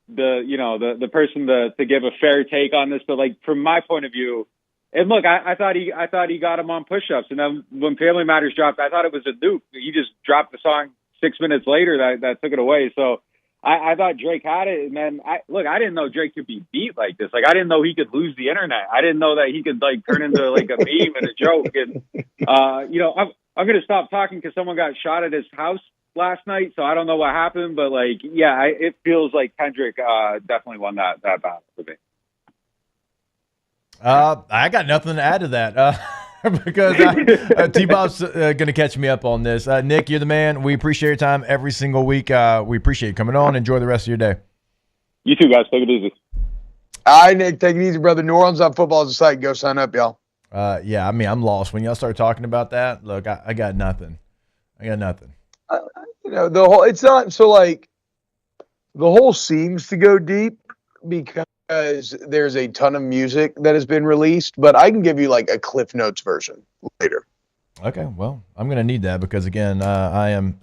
the person to give a fair take on this, but like from my point of view, and look, I thought he got him on push-ups, and then when Family Matters dropped, I thought it was a nuke. He just dropped the song 6 minutes later that took it away. So I thought Drake had it, and then I didn't know Drake could be beat like this. Like, I didn't know he could lose the internet. I didn't know that he could like turn into like a meme and a joke. And I'm gonna stop talking because someone got shot at his house last night, so I don't know what happened, but like, yeah, it feels like Kendrick definitely won that battle for me. I got nothing to add to that because T-Bob's going to catch me up on this. Nick, you're the man. We appreciate your time every single week. We appreciate you coming on. Enjoy the rest of your day. You too, guys. Take it easy. All right, Nick, take it easy, brother. New Orleans on football is the site. Go sign up, y'all. Yeah, I mean, I'm lost. When y'all start talking about that, look, I got nothing. The whole, it's not so like the whole seems to go deep because there's a ton of music that has been released, but I can give you like a Cliff Notes version later. Okay, well, I'm gonna need that because again, I am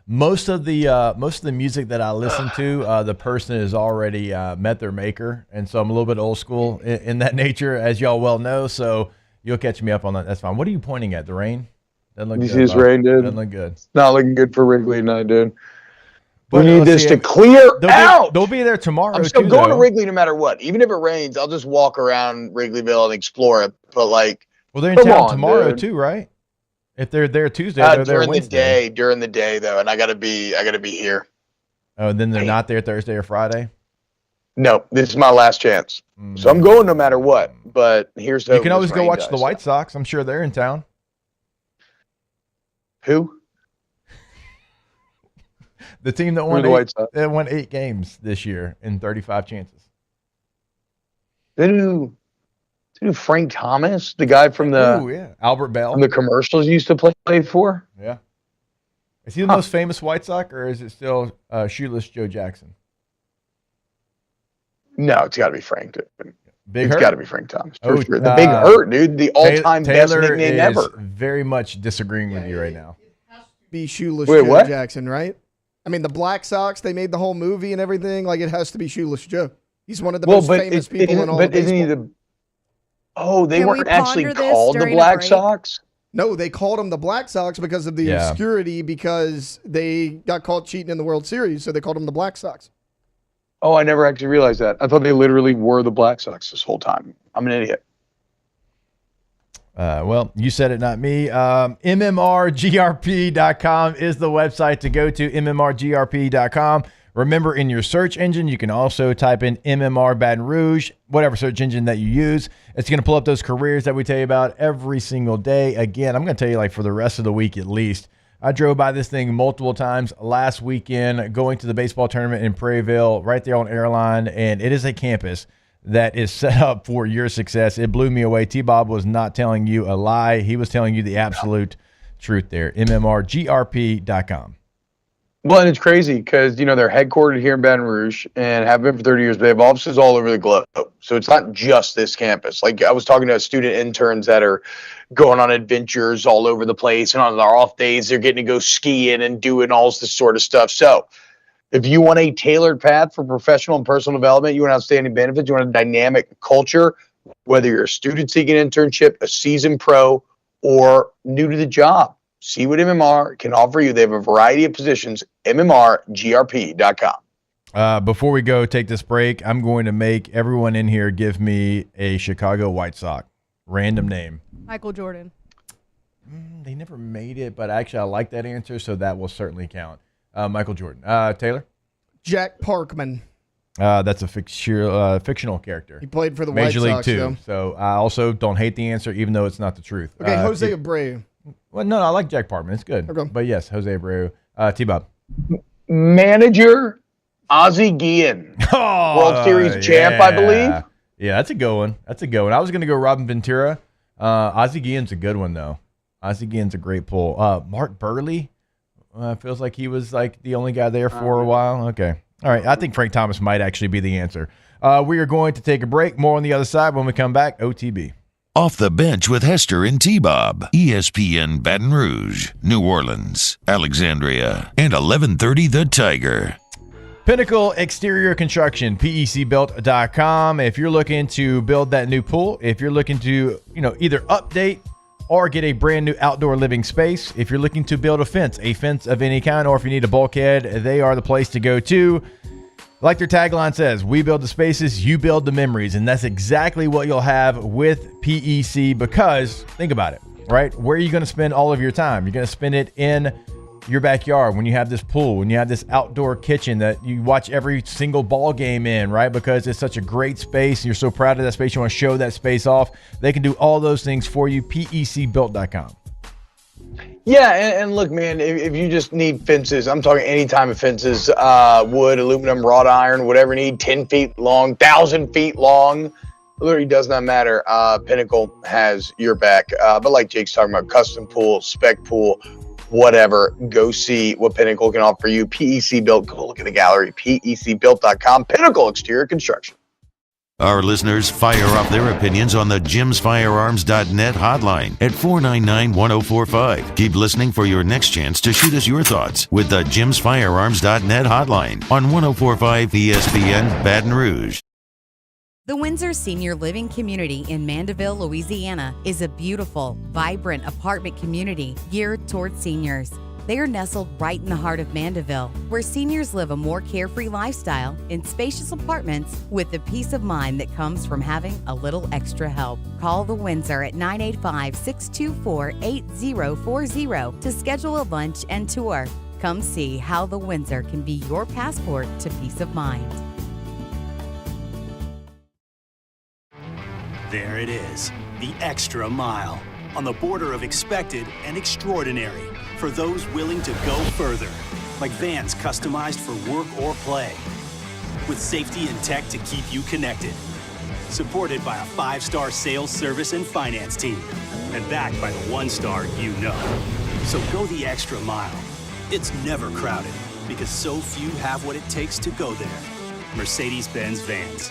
most of the music that I listen to, the person has already met their maker, and so I'm a little bit old school in that nature, as y'all well know. So you'll catch me up on that. That's fine. What are you pointing at? The rain? Doesn't look You good. see this rain, dude? Doesn't look good. It's not looking good for Wrigley tonight, dude. But we need this to clear out. They'll be there tomorrow. I'm still going to Wrigley no matter what. Even if it rains, I'll just walk around Wrigleyville and explore it. But like, well, they're in town tomorrow too, right? If they're there Tuesday, they're there Wednesday. During the day though, and I gotta be here. Oh, and then they're not there Thursday or Friday? No, this is my last chance. So I'm going no matter what. But here's the you can always go watch the White Sox. I'm sure they're in town. Who? The team that won 8 games this year in 35 chances. Who? Frank Thomas, the guy from the Albert Bell from the commercials used to play for. Yeah. Is he the most famous White Sox, or is it still Shoeless Joe Jackson? No, it's got to be Frank. Big It's Hurt? got to be Frank Thomas. For Oh, sure. The Big Hurt, dude. The all-time best Taylor nickname is ever. very much disagreeing with you right now. Be Shoeless Wait, Joe what? Jackson, right? I mean, the Black Sox, they made the whole movie and everything. Like, it has to be Shoeless Joe. He's one of the most famous people in all of isn't he baseball. they Can we weren't actually ponder this called the during a Black break? Sox? No, they called them the Black Sox because of the Yeah. obscurity, because they got caught cheating in the World Series, so they called them the Black Sox. Oh, I never actually realized that. I thought they literally were the Black Sox this whole time. I'm an idiot. Well, you said it, not me. MMRGRP.com is the website to go to, MMRGRP.com. Remember, in your search engine, you can also type in MMR Baton Rouge, whatever search engine that you use. It's going to pull up those careers that we tell you about every single day. Again, I'm going to tell you, like, for the rest of the week at least. I drove by this thing multiple times last weekend, going to the baseball tournament in Prairieville, right there on Airline, and it is a campus that is set up for your success. It blew me away. T-Bob was not telling you a lie. He was telling you the absolute truth there. MMRGRP.com. Well, and it's crazy because, they're headquartered here in Baton Rouge and have been for 30 years, but they have offices all over the globe. So it's not just this campus. Like, I was talking to student interns that are going on adventures all over the place, and on their off days, they're getting to go skiing and doing all this sort of stuff. So if you want a tailored path for professional and personal development, you want outstanding benefits, you want a dynamic culture, whether you're a student seeking an internship, a seasoned pro, or new to the job, see what MMR can offer you. They have a variety of positions. MMRGRP.com. Before we go take this break, I'm going to make everyone in here give me a Chicago White Sox. Random name. Michael Jordan. They never made it, but actually I like that answer, so that will certainly count. Michael Jordan. Taylor? Jack Parkman. That's a fictional character. He played for the Major White League Sox, too. though. So I also don't hate the answer, even though it's not the truth. Okay, Jose Abreu. Well, no, I like Jack Parkman. It's good. Okay. But yes, Jose Abreu. T-Bob. Manager Ozzie Guillen. World Series champ, I believe. Yeah, that's a good one. I was going to go Robin Ventura. Ozzie Guillen's a good one, though. Ozzie Guillen's a great pull. Mark Burley. Feels like he was like the only guy there for a while. Okay. All right. I think Frank Thomas might actually be the answer. We are going to take a break. More on the other side when we come back. OTB. Off the Bench with Hester and T-Bob. ESPN Baton Rouge, New Orleans, Alexandria, and 1130 The Tiger. Pinnacle Exterior Construction, PECbuilt.com. If you're looking to build that new pool, if you're looking to, either update or get a brand new outdoor living space, if you're looking to build a fence of any kind, or if you need a bulkhead, they are the place to go to. Like their tagline says, we build the spaces, you build the memories. And that's exactly what you'll have with PEC, because think about it, right? Where are you going to spend all of your time? You're going to spend it in your backyard when you have this pool, when you have this outdoor kitchen that you watch every single ball game in, right? Because it's such a great space. You're so proud of that space. You want to show that space off. They can do all those things for you. PECbuilt.com. Yeah, and look, man, if you just need fences, I'm talking any type of fences, wood, aluminum, wrought iron, whatever you need, 10 feet long, 1,000 feet long, literally does not matter. Pinnacle has your back. But like Jake's talking about, custom pool, spec pool, whatever, go see what Pinnacle can offer you. PEC Built, go look at the gallery, PECbuilt.com, Pinnacle Exterior Construction. Our listeners fire off their opinions on the JimsFirearms.net hotline at 499-1045. Keep listening for your next chance to shoot us your thoughts with the JimsFirearms.net hotline on 1045 ESPN Baton Rouge. The Windsor Senior Living Community in Mandeville, Louisiana is a beautiful, vibrant apartment community geared toward seniors. They are nestled right in the heart of Mandeville, where seniors live a more carefree lifestyle in spacious apartments with the peace of mind that comes from having a little extra help. Call the Windsor at 985-624-8040 to schedule a lunch and tour. Come see how the Windsor can be your passport to peace of mind. There it is, the extra mile, on the border of expected and extraordinary, for those willing to go further, like vans customized for work or play, with safety and tech to keep you connected. supported by a 5-star sales, service, and finance team, and backed by the 1-star you know. So go the extra mile. It's never crowded because so few have what it takes to go there. Mercedes-Benz Vans.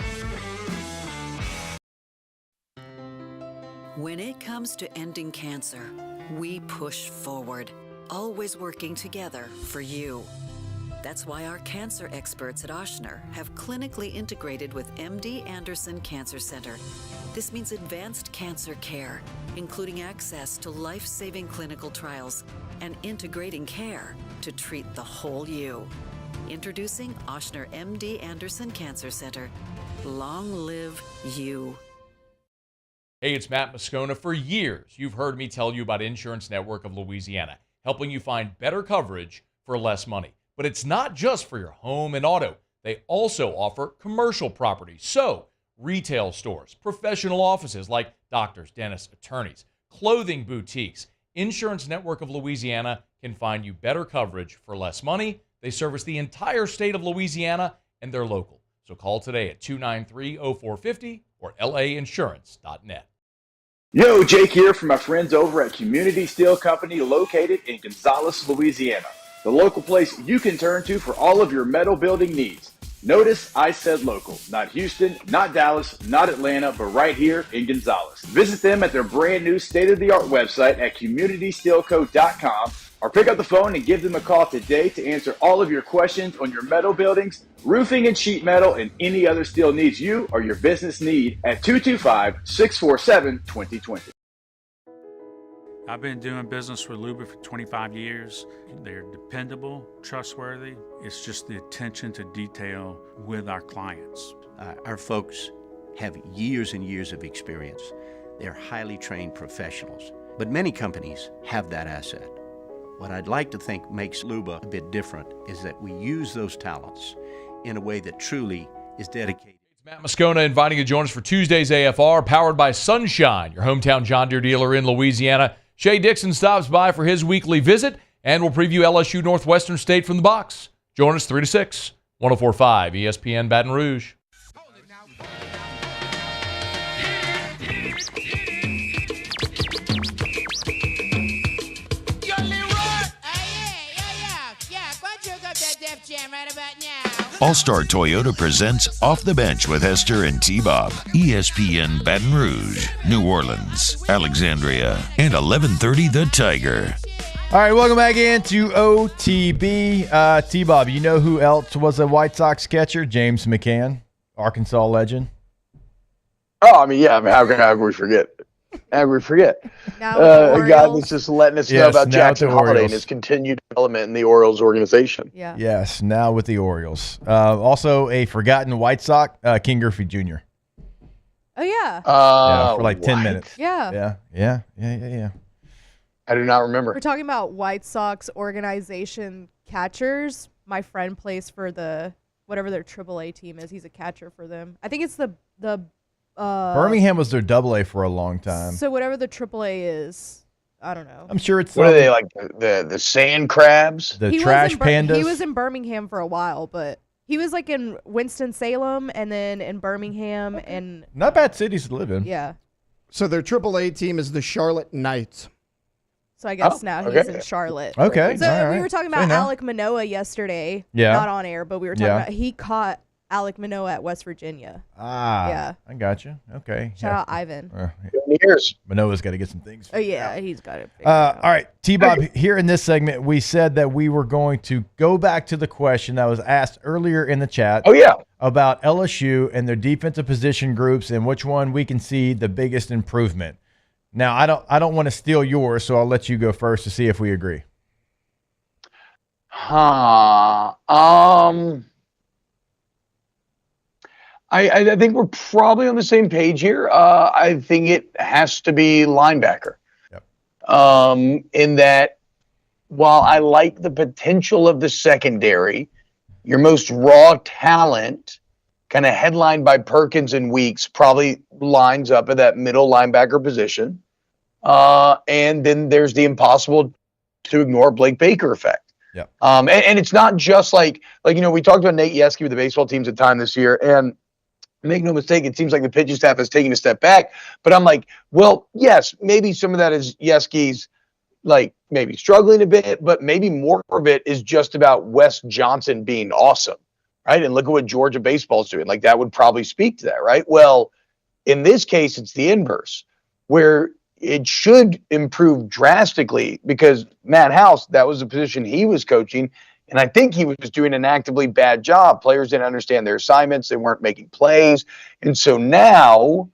When it comes to ending cancer, we push forward, always working together for you. That's why our cancer experts at Ochsner have clinically integrated with MD Anderson Cancer Center. This means advanced cancer care, including access to life-saving clinical trials and integrating care to treat the whole you. Introducing Ochsner MD Anderson Cancer Center. Long live you. Hey, it's Matt Moscona. For years, you've heard me tell you about Insurance Network of Louisiana, helping you find better coverage for less money. But it's not just for your home and auto. They also offer commercial property. So, retail stores, professional offices like doctors, dentists, attorneys, clothing boutiques. Insurance Network of Louisiana can find you better coverage for less money. They service the entire state of Louisiana, and they're local. So call today at 293-0450 or lainsurance.net. Yo, Jake here from my friends over at Community Steel Company located in Gonzales, Louisiana. The local place you can turn to for all of your metal building needs. Notice I said local, not Houston, not Dallas, not Atlanta, but right here in Gonzales. Visit them at their brand new state-of-the-art website at communitysteelco.com or pick up the phone and give them a call today to answer all of your questions on your metal buildings, roofing and sheet metal, and any other steel needs you or your business need at 225-647-2020. I've been doing business with Luba for 25 years. They're dependable, trustworthy. It's just the attention to detail with our clients. Our folks have years and years of experience. They're highly trained professionals. But many companies have that asset. What I'd like to think makes Luba a bit different is that we use those talents in a way that truly is dedicated. It's Matt Moscona inviting you to join us for Tuesday's AFR, powered by Sunshine, your hometown John Deere dealer in Louisiana. Shay Dixon stops by for his weekly visit, and we'll preview LSU Northwestern State from the box. Join us 3 to 6, 104.5 ESPN Baton Rouge. All-Star Toyota presents Off the Bench with Hester and T-Bob. ESPN Baton Rouge, New Orleans, Alexandria, and 1130 The Tiger. All right, welcome back into OTB. T-Bob, you know who else was a White Sox catcher? James McCann, Arkansas legend. Oh, I mean, how can we forget? How can we forget? A guy that's just letting us know about Jackson Holiday and his continued development in the Orioles organization. Yeah. Yes, now with the Orioles. Also a forgotten White Sox, King Griffey Jr. Oh, yeah. For like 10 minutes. Yeah. Yeah. I do not remember. We're talking about White Sox organization catchers. My friend plays for whatever their AAA team is. He's a catcher for them. I think it's the Birmingham was their AA for a long time. So whatever the AAA is, I don't know. I'm sure it's what are they like the sand crabs, the trash pandas. He was in Birmingham for a while, but he was like in Winston-Salem and then in Birmingham and not bad cities to live in. Yeah. So their AAA team is the Charlotte Knights. So I guess now he's in Charlotte. Okay. So we were talking about Alek Manoah yesterday. Yeah. Not on air, but we were talking about he caught Alek Manoah at West Virginia. Yeah. I got you. Okay. Shout out Ivan. Manoah's got to get some things. Oh yeah, he's got it. All right, T-Bob. Here in this segment, we said that we were going to go back to the question that was asked earlier in the chat. Oh yeah. About LSU and their defensive position groups and which one we can see the biggest improvement. Now, I don't want to steal yours, so I'll let you go first to see if we agree. I think we're probably on the same page here. I think it has to be linebacker. Yep. In that, while I like the potential of the secondary, your most raw talent, kind of headlined by Perkins and Weeks, probably lines up at that middle linebacker position. And then there's the impossible to ignore Blake Baker effect. Yeah. And it's not just like we talked about Nate Yeske with the baseball teams at time this year, and Make no mistake, it seems like the pitching staff is taking a step back. But I'm like, well, yes, maybe some of that is Yesky's like maybe struggling a bit, but maybe more of it is just about Wes Johnson being awesome, right? And look at what Georgia baseball's doing. Like that would probably speak to that, right? Well, in this case, it's the inverse, where it should improve drastically because Matt House, that was the position he was coaching. And I think he was doing an actively bad job. Players didn't understand their assignments. They weren't making plays. And so now,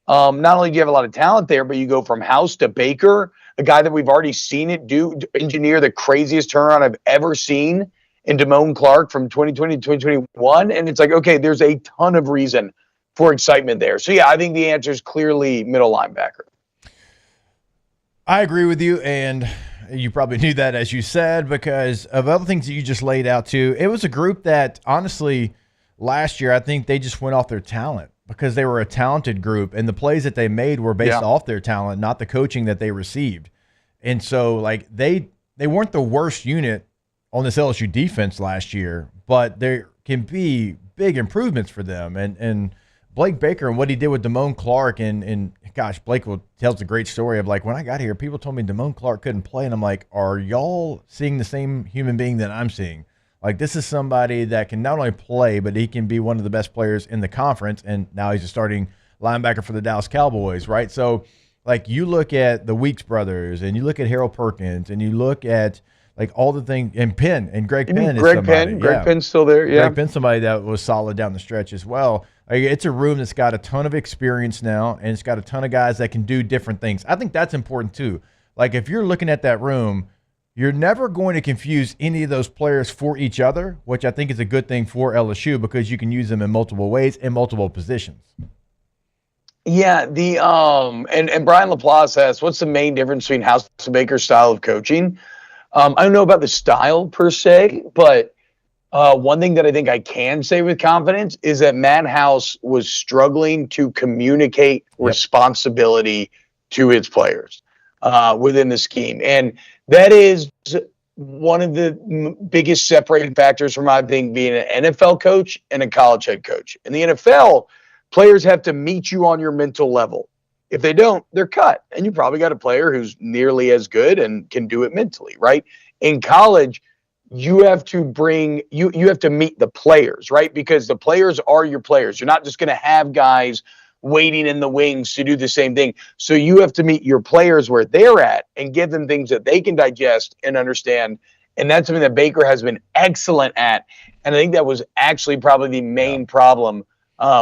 not only do you have a lot of talent there, but you go from House to Baker, a guy that we've already seen engineer the craziest turnaround I've ever seen in Damone Clark from 2020 to 2021. And it's like, okay, there's a ton of reason for excitement there. So, yeah, I think the answer is clearly middle linebacker. I agree with you, and you probably knew that, as you said, because of other things that you just laid out, too. It was a group that, honestly, last year, I think they just went off their talent because they were a talented group, and the plays that they made were based off their talent, not the coaching that they received. And so, like, they weren't the worst unit on this LSU defense last year, but there can be big improvements for them. And Blake Baker and what he did with Damone Clark, and gosh, Blake tells a great story of, like, when I got here, people told me Damone Clark couldn't play, and I'm like, are y'all seeing the same human being that I'm seeing? Like, this is somebody that can not only play, but he can be one of the best players in the conference, and now he's a starting linebacker for the Dallas Cowboys, right? So, like, you look at the Weeks brothers, and you look at Harold Perkins, and you look at, like, all the things, and Penn, and Greg Penn is somebody. Greg Penn's still there, yeah. Greg Penn's somebody that was solid down the stretch as well. Like, it's a room that's got a ton of experience now, and it's got a ton of guys that can do different things. I think that's important, too. Like, if you're looking at that room, you're never going to confuse any of those players for each other, which I think is a good thing for LSU because you can use them in multiple ways in multiple positions. Yeah, and Brian LaPlace asks, what's the main difference between House and Baker's style of coaching? I don't know about the style per se, but one thing that I think I can say with confidence is that Matt House was struggling to communicate responsibility to his players within the scheme. And that is one of the biggest separating factors from, I think, being an NFL coach and a college head coach. In the NFL, players have to meet you on your mental level. If they don't, they're cut. And you probably got a player who's nearly as good and can do it mentally, right? In college, you have to you have to meet the players, right? Because the players are your players. You're not just going to have guys waiting in the wings to do the same thing. So you have to meet your players where they're at and give them things that they can digest and understand. And that's something that Baker has been excellent at. And I think that was actually probably the main problem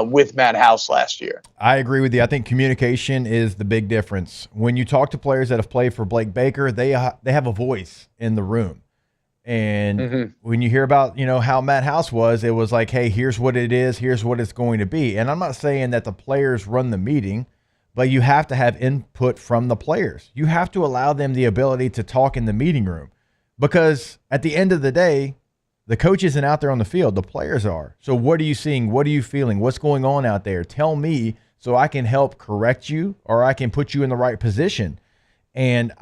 with Matt House last year. I agree with you. I think communication is the big difference. When you talk to players that have played for Blake Baker, they have a voice in the room. And when you hear about, how Matt House was, it was like, hey, here's what it is. Here's what it's going to be. And I'm not saying that the players run the meeting, but you have to have input from the players. You have to allow them the ability to talk in the meeting room because at the end of the day, the coach isn't out there on the field. The players are. So what are you seeing? What are you feeling? What's going on out there? Tell me so I can help correct you or I can put you in the right position. And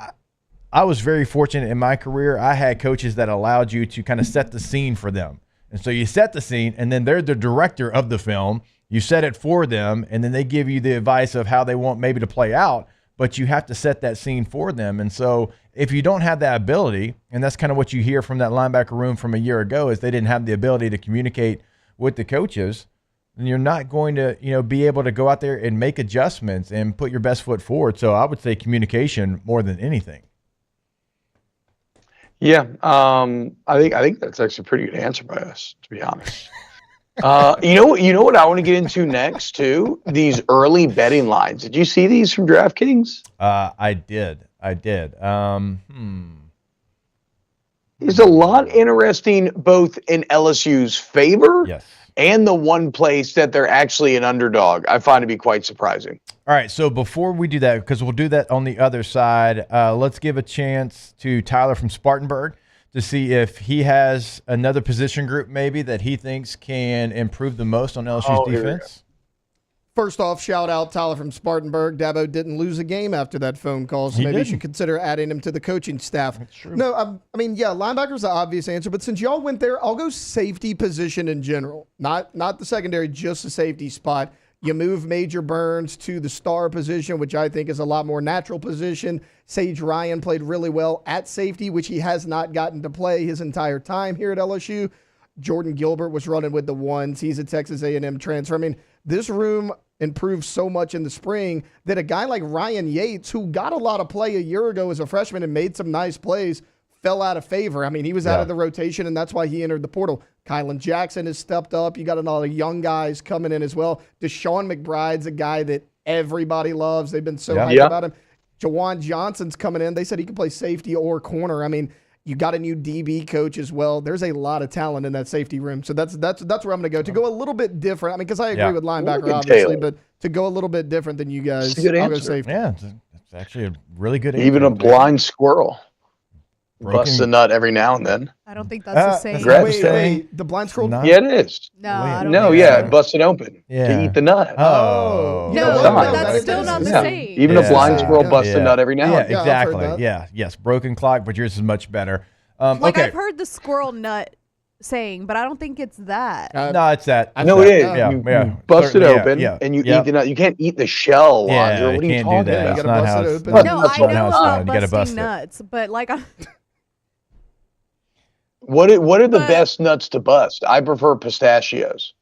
I was very fortunate in my career. I had coaches that allowed you to kind of set the scene for them. And so you set the scene, and then they're the director of the film. You set it for them, and then they give you the advice of how they want maybe to play out, but you have to set that scene for them. And so if you don't have that ability, and that's kind of what you hear from that linebacker room from a year ago, is they didn't have the ability to communicate with the coaches, then you're not going to, be able to go out there and make adjustments and put your best foot forward. So I would say communication more than anything. Yeah, I think that's actually a pretty good answer by us, to be honest. You know what I want to get into next too? These early betting lines. Did you see these from DraftKings? I did. There's a lot interesting both in LSU's favor and the one place that they're actually an underdog. I find to be quite surprising. All right, so before we do that, because we'll do that on the other side, let's give a chance to Tyler from Spartanburg to see if he has another position group maybe that he thinks can improve the most on LSU's defense. First off, shout out Tyler from Spartanburg. Dabo didn't lose a game after that phone call, so maybe you should consider adding him to the coaching staff. That's true. No, I mean, yeah, linebacker's the obvious answer, but since y'all went there, I'll go safety position in general. Not the secondary, just the safety spot. You move Major Burns to the star position, which I think is a lot more natural position. Sage Ryan played really well at safety, which he has not gotten to play his entire time here at LSU. Jordan Gilbert was running with the ones. He's a Texas A&M transfer. I mean, this room improved so much in the spring that a guy like Ryan Yates, who got a lot of play a year ago as a freshman and made some nice plays, fell out of favor. I mean, he was out of the rotation, and that's why he entered the portal. Kylan Jackson has stepped up. You got a lot of young guys coming in as well. Deshaun McBride's a guy that everybody loves. They've been so hyped about him. Jawan Johnson's coming in. They said he could play safety or corner. I mean, you got a new DB coach as well. There's a lot of talent in that safety room. So that's where I'm going to go. To go a little bit different, I mean, because I agree with linebacker, obviously, but to go a little bit different than you guys, I'll go safety. Yeah, it's actually a really good answer. Even a blind squirrel busts a nut every now and then. I don't think that's the same. Wait, the blind squirrel? Yeah, it is. No, I don't No, think yeah, so. it busted open to eat the nut. Oh. No, but that's still not the same. Even a blind squirrel busts a nut every now and then. Yeah, exactly. Yeah, yes, broken clock, but yours is much better. Like, okay. I've heard the squirrel nut saying, but I don't think it's that. No, it's that. I know it is. Yeah, You bust it open and you eat the nut. You can't eat the shell, Roger. What are you talking about? You gotta bust it open. No, I know about busting nuts, but like, What are the best nuts to bust? I prefer pistachios.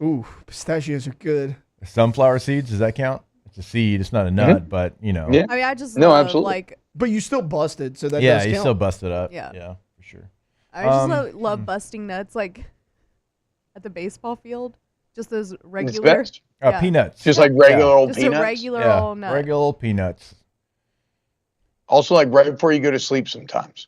Ooh, pistachios are good. Sunflower seeds, does that count? It's a seed. It's not a nut, but you know. Yeah. I mean, I just love, like, but you still busted, so that does you count. still busted up. Yeah. Yeah, for sure. I just love busting nuts, like at the baseball field. Just those regular peanuts. Just like regular old just peanuts. A regular old nut. Regular old peanuts. Also, like right before you go to sleep sometimes.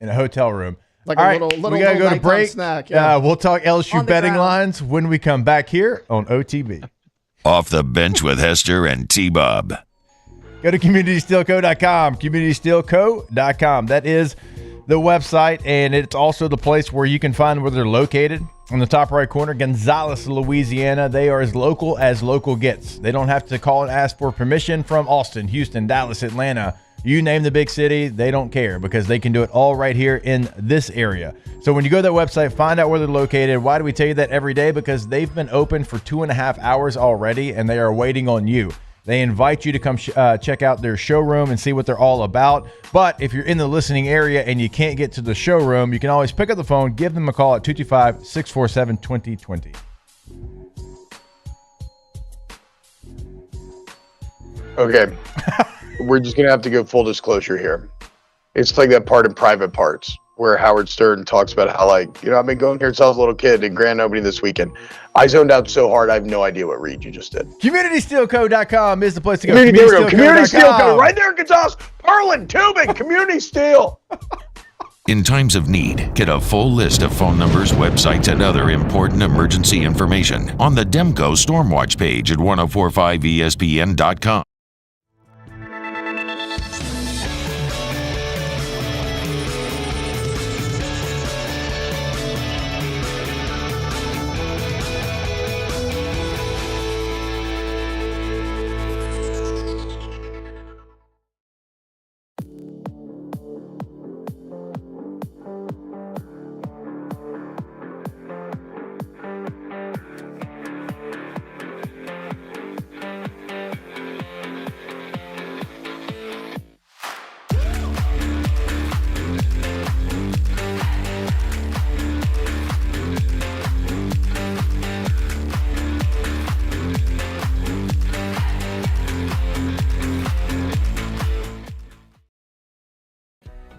In a hotel room. Like All a right, little we gotta go to nighttime break. snack. Yeah. We'll talk LSU On the betting ground. lines when we come back here on OTB. Off the bench with Hester and T-Bob. Go to communitysteelco.com, communitysteelco.com. That is the website, and it's also the place where you can find where they're located. On the top right corner, Gonzales, Louisiana. They are as local gets. They don't have to call and ask for permission from Austin, Houston, Dallas, Atlanta. You name the big city, they don't care because they can do it all right here in this area. So when you go to that website, find out where they're located. Why do we tell you that every day? Because they've been open for 2.5 hours already, and they are waiting on you. They invite you to come check out their showroom and see what they're all about. But if you're in the listening area and you can't get to the showroom, you can always pick up the phone, give them a call at 225-647-2020. Okay. We're just going to have to go full disclosure here. It's like that part in Private Parts where Howard Stern talks about how, like, you know, I've been going here since I was a little kid and grand opening this weekend. I zoned out so hard, I have no idea what read you just did. CommunitySteelco.com is the place to go. Community Steel Co. Right there in Gonzales. Perlin, Tubing, Community Steel. In times of need, get a full list of phone numbers, websites, and other important emergency information on the Demco Stormwatch page at 1045ESPN.com.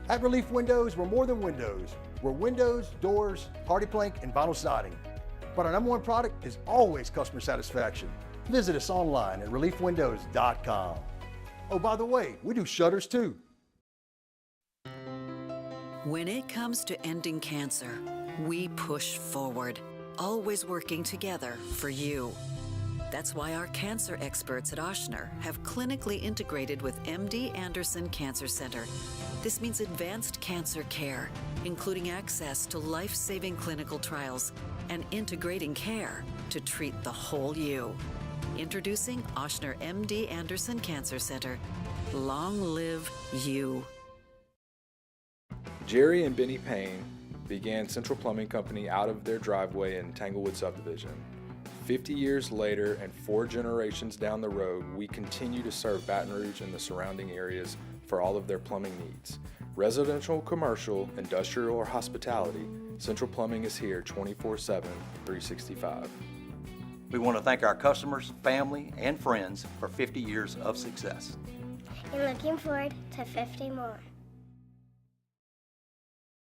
At Relief Windows, we're more than windows. We're windows, doors, party plank, and vinyl siding. But our number one product is always customer satisfaction. Visit us online at reliefwindows.com. Oh, by the way, we do shutters too. When it comes to ending cancer, we push forward, always working together for you. That's why our cancer experts at Ochsner have clinically integrated with MD Anderson Cancer Center. This means advanced cancer care, including access to life-saving clinical trials and integrating care to treat the whole you. Introducing Oshner MD Anderson Cancer Center. Long live you. Jerry and Benny Payne began Central Plumbing Company out of their driveway in Tanglewood Subdivision. 50 years later and 4 generations down the road, we continue to serve Baton Rouge and the surrounding areas for all of their plumbing needs. Residential, commercial, industrial, or hospitality, Central Plumbing is here 24/7, 365. We want to thank our customers, family, and friends for 50 years of success. And looking forward to 50 more.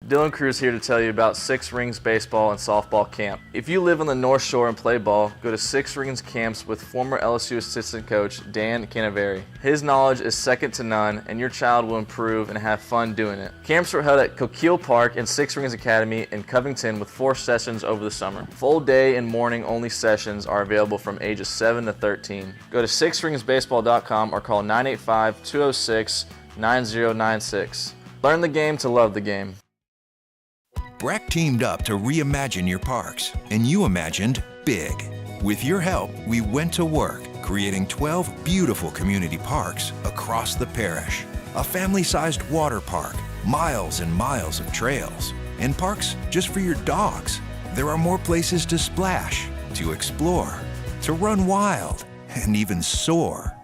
Dylan Cruz here to tell you about Six Rings Baseball and Softball Camp. If you live on the North Shore and play ball, go to Six Rings Camps with former LSU assistant coach Dan Canaveri. His knowledge is second to none, and your child will improve and have fun doing it. Camps were held at Coquille Park and Six Rings Academy in Covington with 4 sessions over the summer. Full day and morning only sessions are available from ages 7 to 13. Go to sixringsbaseball.com or call 985-206-9096. Learn the game to love the game. Breck teamed up to reimagine your parks, and you imagined big. With your help, we went to work, creating 12 beautiful community parks across the parish. A family-sized water park, miles and miles of trails, and parks just for your dogs. There are more places to splash, to explore, to run wild, and even soar.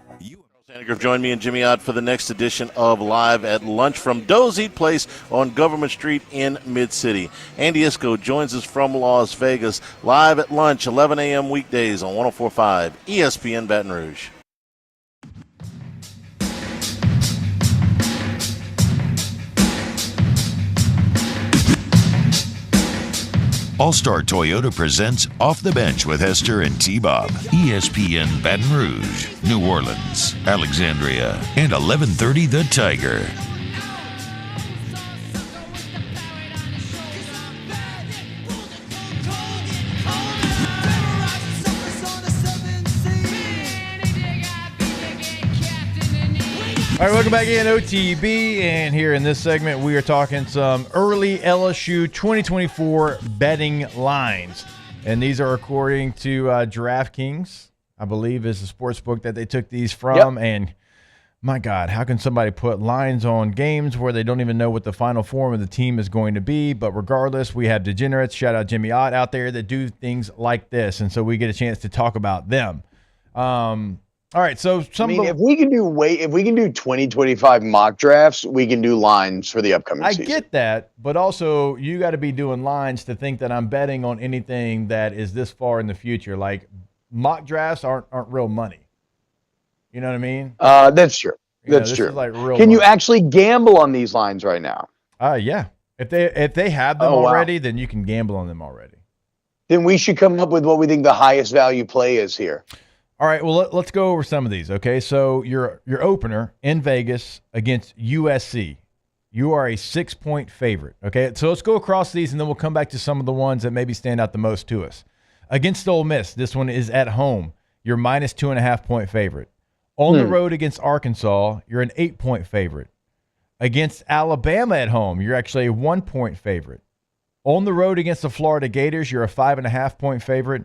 Sandgriff joined me and Jimmy Ott for the next edition of Live at Lunch from Doe's Eat Place on Government Street in Mid-City. Andy Isco joins us from Las Vegas. Live at Lunch, 11 a.m. weekdays on 104.5 ESPN Baton Rouge. All-Star Toyota presents Off the Bench with Hester and T-Bob. ESPN Baton Rouge, New Orleans, Alexandria, and 1130 The Tiger. All right, welcome back in OTB, and here in this segment we are talking some early LSU 2024 betting lines, and these are according to DraftKings, I believe is the sports book that they took these from. Yep. And my God, how can somebody put lines on games where they don't even know what the final form of the team is going to be? But regardless, we have degenerates, shout out Jimmy Ott, out there that do things like this, and so we get a chance to talk about them. All right, so if we can do 2025 mock drafts, we can do lines for the upcoming season. I get that, but also you got to be doing lines to think that I'm betting on anything that is this far in the future. Like mock drafts aren't real money. You know what I mean? That's true. That's true. Like real can money. you actually gamble on these lines right now? Yeah. If they have them already, then you can gamble on them already. Then we should come up with what we think the highest value play is here. All right, well, let's go over some of these, okay? So your opener in Vegas against USC. You are a 6-point favorite, okay? So let's go across these, and then we'll come back to some of the ones that maybe stand out the most to us. Against Ole Miss, this one is at home. You're minus 2.5-point favorite. On the road against Arkansas, you're an 8-point favorite. Against Alabama at home, you're actually a 1-point favorite. On the road against the Florida Gators, you're a 5.5-point favorite.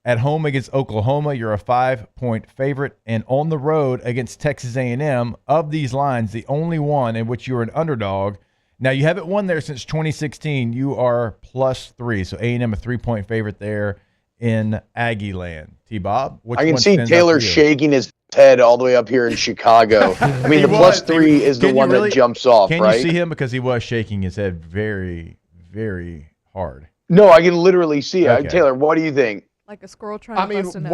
At home against Oklahoma, you're a 5-point favorite. And on the road against Texas A&M, of these lines, the only one in which you're an underdog. Now, you haven't won there since 2016. You are +3. So A&M a 3-point favorite there in Aggie land. T-Bob? I can see Taylor shaking his head all the way up here in Chicago. I mean, the +3 is the one that jumps off, right? Can you see him? Because he was shaking his head very, very hard. No, I can literally see it. Okay. Taylor, what do you think? Like a squirrel trying to bust a nut.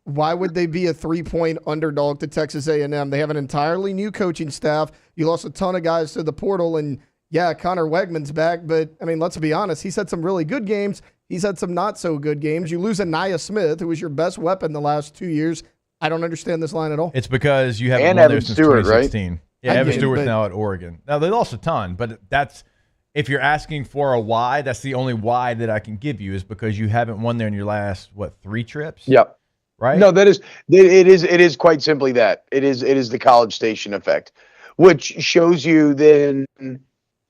why would they be a 3-point underdog to Texas A&M? They have an entirely new coaching staff. You lost a ton of guys to the portal, and yeah, Connor Wegman's back, but I mean, let's be honest. He's had some really good games. He's had some not so good games. You lose Anaya Smith, who was your best weapon the last 2 years. I don't understand this line at all. It's because you haven't won there since 2016. Right? Yeah, Evan Stewart's now at Oregon. Now, they lost a ton, but that's – if you're asking for a why, that's the only why that I can give you is because you haven't won there in your last, 3 trips? Yep. Right? No, it is quite simply that. It is the College Station effect, which shows you then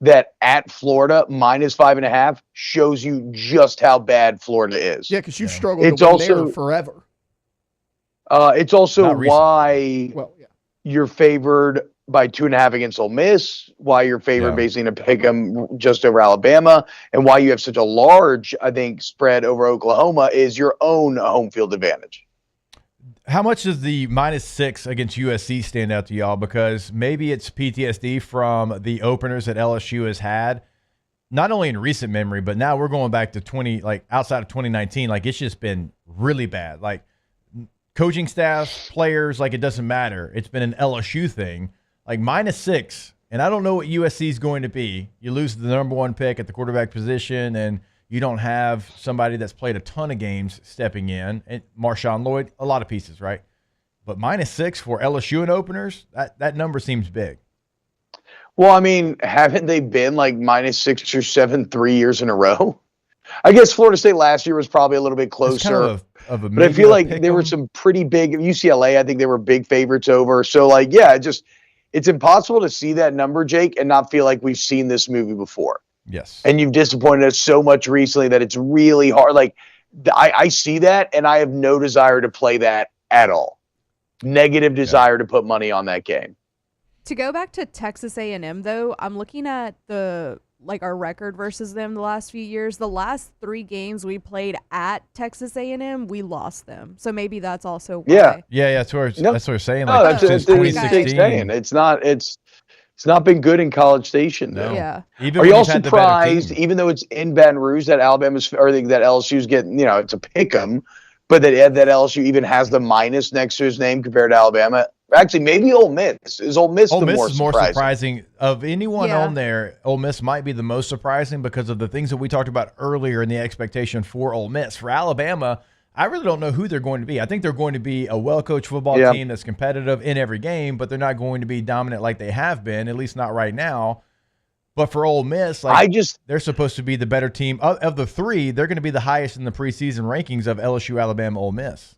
that at Florida -5.5 shows you just how bad Florida is. Yeah, because you've struggled It's to win also there forever. It's also Not recently. why you're favored by 2.5 against Ole Miss, why you're favored basically to pick them just over Alabama, and why you have such a large, I think, spread over Oklahoma is your own home field advantage. How much does the -6 against USC stand out to y'all? Because maybe it's PTSD from the openers that LSU has had, not only in recent memory, but now we're going back to outside of 2019. Like, it's just been really bad. Like, coaching staff, players, like, it doesn't matter. It's been an LSU thing. Like, -6, and I don't know what USC is going to be. You lose the number 1 pick at the quarterback position, and you don't have somebody that's played a ton of games stepping in. And Marshawn Lloyd, a lot of pieces, right? But -6 for LSU and openers, that number seems big. Well, I mean, haven't they been like -6 or 7 3 years in a row? I guess Florida State last year was probably a little bit closer. But I feel like there were some pretty big UCLA. I think they were big favorites over. So, like, yeah, it's impossible to see that number, Jake, and not feel like we've seen this movie before. Yes. And you've disappointed us so much recently that it's really hard. Like, I see that, and I have no desire to play that at all. Negative desire to put money on that game. To go back to Texas A&M, though, I'm looking at our record versus them the last few years. The last 3 games we played at Texas A&M, we lost them. So maybe that's also why. Yeah. That's what we're saying. No, Like, since that's 2016, it's not been good in College Station. No. Yeah. Are you all surprised, even though it's in Baton Rouge, that that LSU's getting, it's a pick 'em, but that LSU even has the minus next to his name compared to Alabama? Actually, maybe Ole Miss. Is Ole Miss the more surprising? Of anyone on there, Ole Miss might be the most surprising because of the things that we talked about earlier in the expectation for Ole Miss. For Alabama, I really don't know who they're going to be. I think they're going to be a well-coached football team that's competitive in every game, but they're not going to be dominant like they have been, at least not right now. But for Ole Miss, they're supposed to be the better team. Of the 3, they're going to be the highest in the preseason rankings of LSU, Alabama, Ole Miss.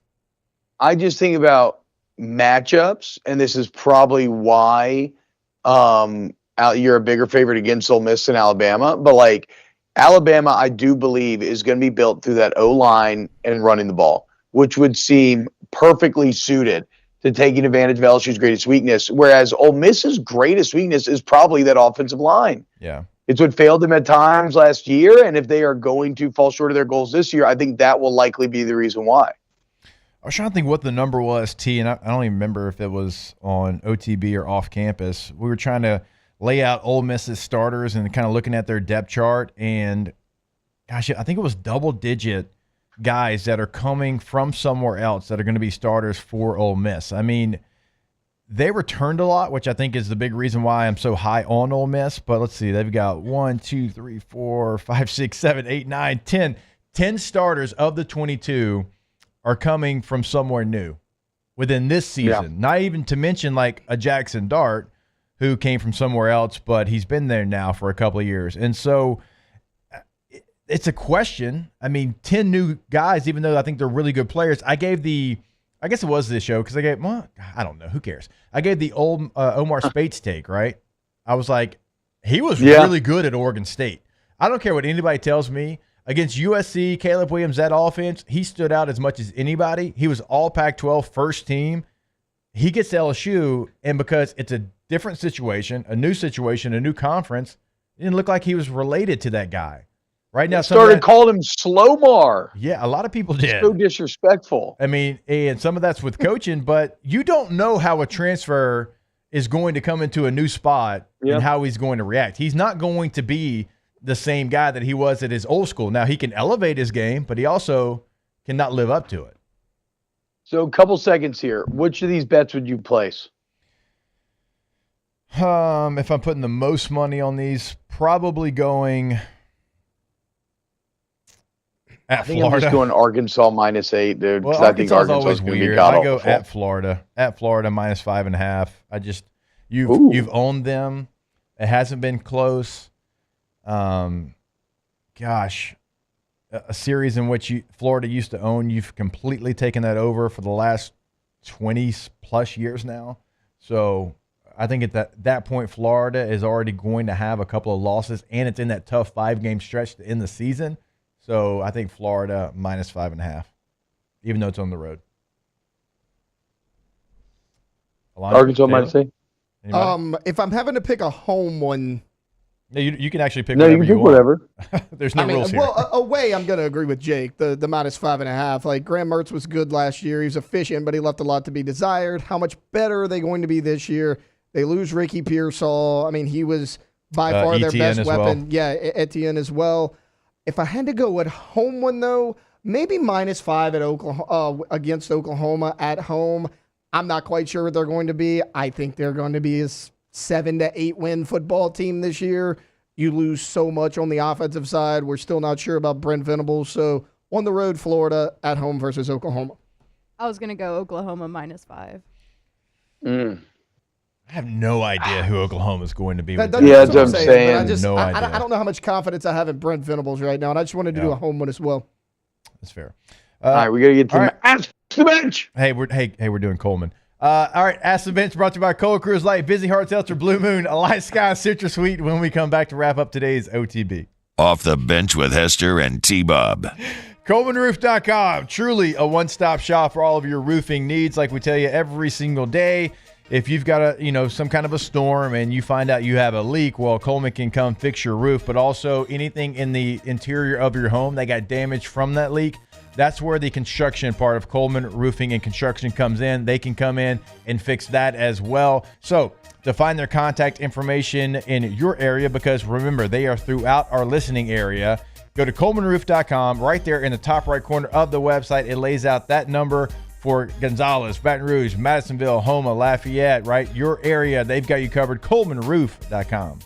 I just think about matchups, and this is probably why you're a bigger favorite against Ole Miss than Alabama. But, like, Alabama, I do believe, is going to be built through that O-line and running the ball, which would seem perfectly suited to taking advantage of LSU's greatest weakness, whereas Ole Miss's greatest weakness is probably that offensive line. Yeah. It's what failed them at times last year, and if they are going to fall short of their goals this year, I think that will likely be the reason why. I was trying to think what the number was, T, and I don't even remember if it was on OTB or off campus. We were trying to lay out Ole Miss's starters and kind of looking at their depth chart, and gosh, I think it was double-digit guys that are coming from somewhere else that are going to be starters for Ole Miss. I mean, they returned a lot, which I think is the big reason why I'm so high on Ole Miss. But let's see, they've got 1, 2, 3, 4, 5, 6, 7, 8, 9, 10. 10 starters of the 22 are coming from somewhere new within this season. Yeah. Not even to mention like a Jackson Dart who came from somewhere else, but he's been there now for a couple of years. And so it's a question. I mean, 10 new guys, even though I think they're really good players. I guess it was this show because I don't know. Who cares? I gave the old Omar Spates take, right? I was like, he was really good at Oregon State. I don't care what anybody tells me. Against USC, Caleb Williams, that offense, he stood out as much as anybody. He was all Pac-12 first team. He gets to LSU, and because it's a different situation, a new conference, it didn't look like he was related to that guy. Right now, started calling him Slowmar. Yeah, a lot of people did. So disrespectful. I mean, and some of that's with coaching, but you don't know how a transfer is going to come into a new spot and how he's going to react. He's not going to be the same guy that he was at his old school. Now, he can elevate his game, but he also cannot live up to it. So a couple seconds here. Which of these bets would you place? If I'm putting the most money on these, probably going at Florida. I'm just going Arkansas -8, dude. Well, I think Arkansas is going to be god awful. I go at Florida -5.5. You've owned them. It hasn't been close. A series in which Florida used to own, you've completely taken that over for the last 20 plus years now. So I think at that point, Florida is already going to have a couple of losses, and it's in that tough 5-game stretch to end the season. So I think Florida minus 5.5, even though it's on the road. Arkansas minus 8. If I'm having to pick a home one, no, you can actually pick. No, whatever you can pick want. whatever. There's no rules here. Well, away, I'm going to agree with Jake. The minus 5.5. Like Graham Mertz was good last year. He was efficient, but he left a lot to be desired. How much better are they going to be this year? They lose Ricky Pearsall. I mean, he was by far their best weapon. Well. Yeah, Etienne as well. If I had to go at home one though, maybe minus 5 at Oklahoma against Oklahoma at home. I'm not quite sure what they're going to be. I think they're going to be a 7 to 8 win football team this year. You lose so much on the offensive side. We're still not sure about Brent Venables. So on the road, Florida at home versus Oklahoma. I was going to go Oklahoma minus 5. I have no idea who Oklahoma is going to be. That's what I'm saying. I don't know how much confidence I have in Brent Venables right now, and I just wanted to do a home one as well. That's fair. All right, we got to get to Ask the Bench. Hey, we're doing Coleman. All right, Ask the Bench brought to you by Cola Cruise Light, Busy Heart Seltzer, Blue Moon, Light Sky, Citrus Sweet. When we come back to wrap up today's OTB. Off the Bench with Hester and T-Bob. ColemanRoof.com, truly a one-stop shop for all of your roofing needs. Like we tell you every single day, if you've got some kind of a storm and you find out you have a leak, well, Coleman can come fix your roof, but also anything in the interior of your home that got damaged from that leak. That's where the construction part of Coleman Roofing and Construction comes in. They can come in and fix that as well. So to find their contact information in your area, because remember, they are throughout our listening area, go to ColemanRoof.com. Right there in the top right corner of the website, it lays out that number for Gonzales, Baton Rouge, Madisonville, Houma, Lafayette, right? Your area, they've got you covered. ColemanRoof.com.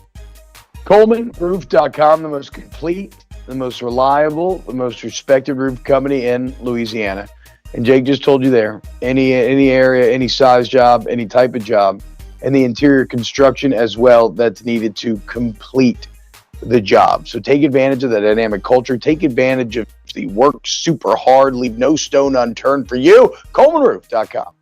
ColemanRoof.com, the most complete, the most reliable, the most respected roof company in Louisiana. And Jake just told you there, any area, any size job, any type of job, and the interior construction as well that's needed to complete the job. So take advantage of the dynamic culture. Take advantage of the work super hard. Leave no stone unturned for you. ColemanRoof.com.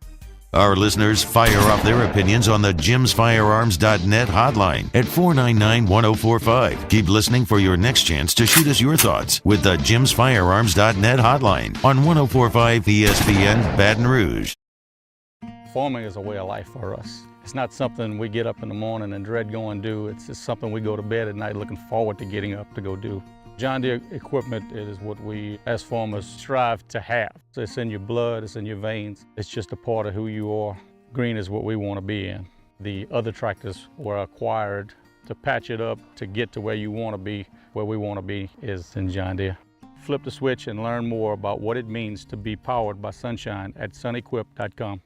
Our listeners fire off their opinions on the JimsFirearms.net hotline at 499-1045. Keep listening for your next chance to shoot us your thoughts with the JimsFirearms.net hotline on 1045 ESPN Baton Rouge. Farming is a way of life for us. It's not something we get up in the morning and dread going do. It's just something we go to bed at night looking forward to getting up to go do. John Deere equipment is what we as farmers strive to have. It's in your blood, it's in your veins. It's just a part of who you are. Green is what we want to be in. The other tractors were acquired to patch it up to get to where you want to be. Where we want to be is in John Deere. Flip the switch and learn more about what it means to be powered by sunshine at sunequip.com.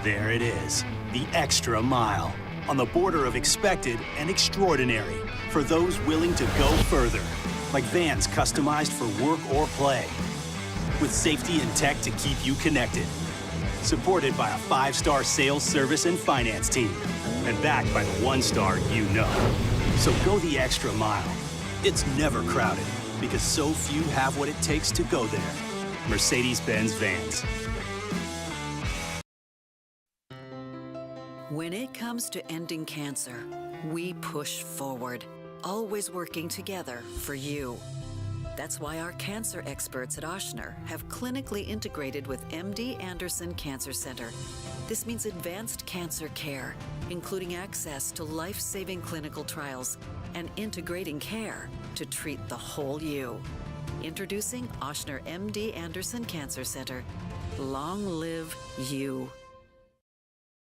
There it is, the extra mile, on the border of expected and extraordinary, for those willing to go further, like vans customized for work or play, with safety and tech to keep you connected, supported by a 5-star sales, service, and finance team, and backed by the 1-star you know. So go the extra mile. It's never crowded, because so few have what it takes to go there. Mercedes-Benz Vans. When it comes to ending cancer, we push forward, always working together for you. That's why our cancer experts at Ochsner have clinically integrated with MD Anderson Cancer Center. This means advanced cancer care, including access to life-saving clinical trials and integrating care to treat the whole you. Introducing Ochsner MD Anderson Cancer Center. Long live you.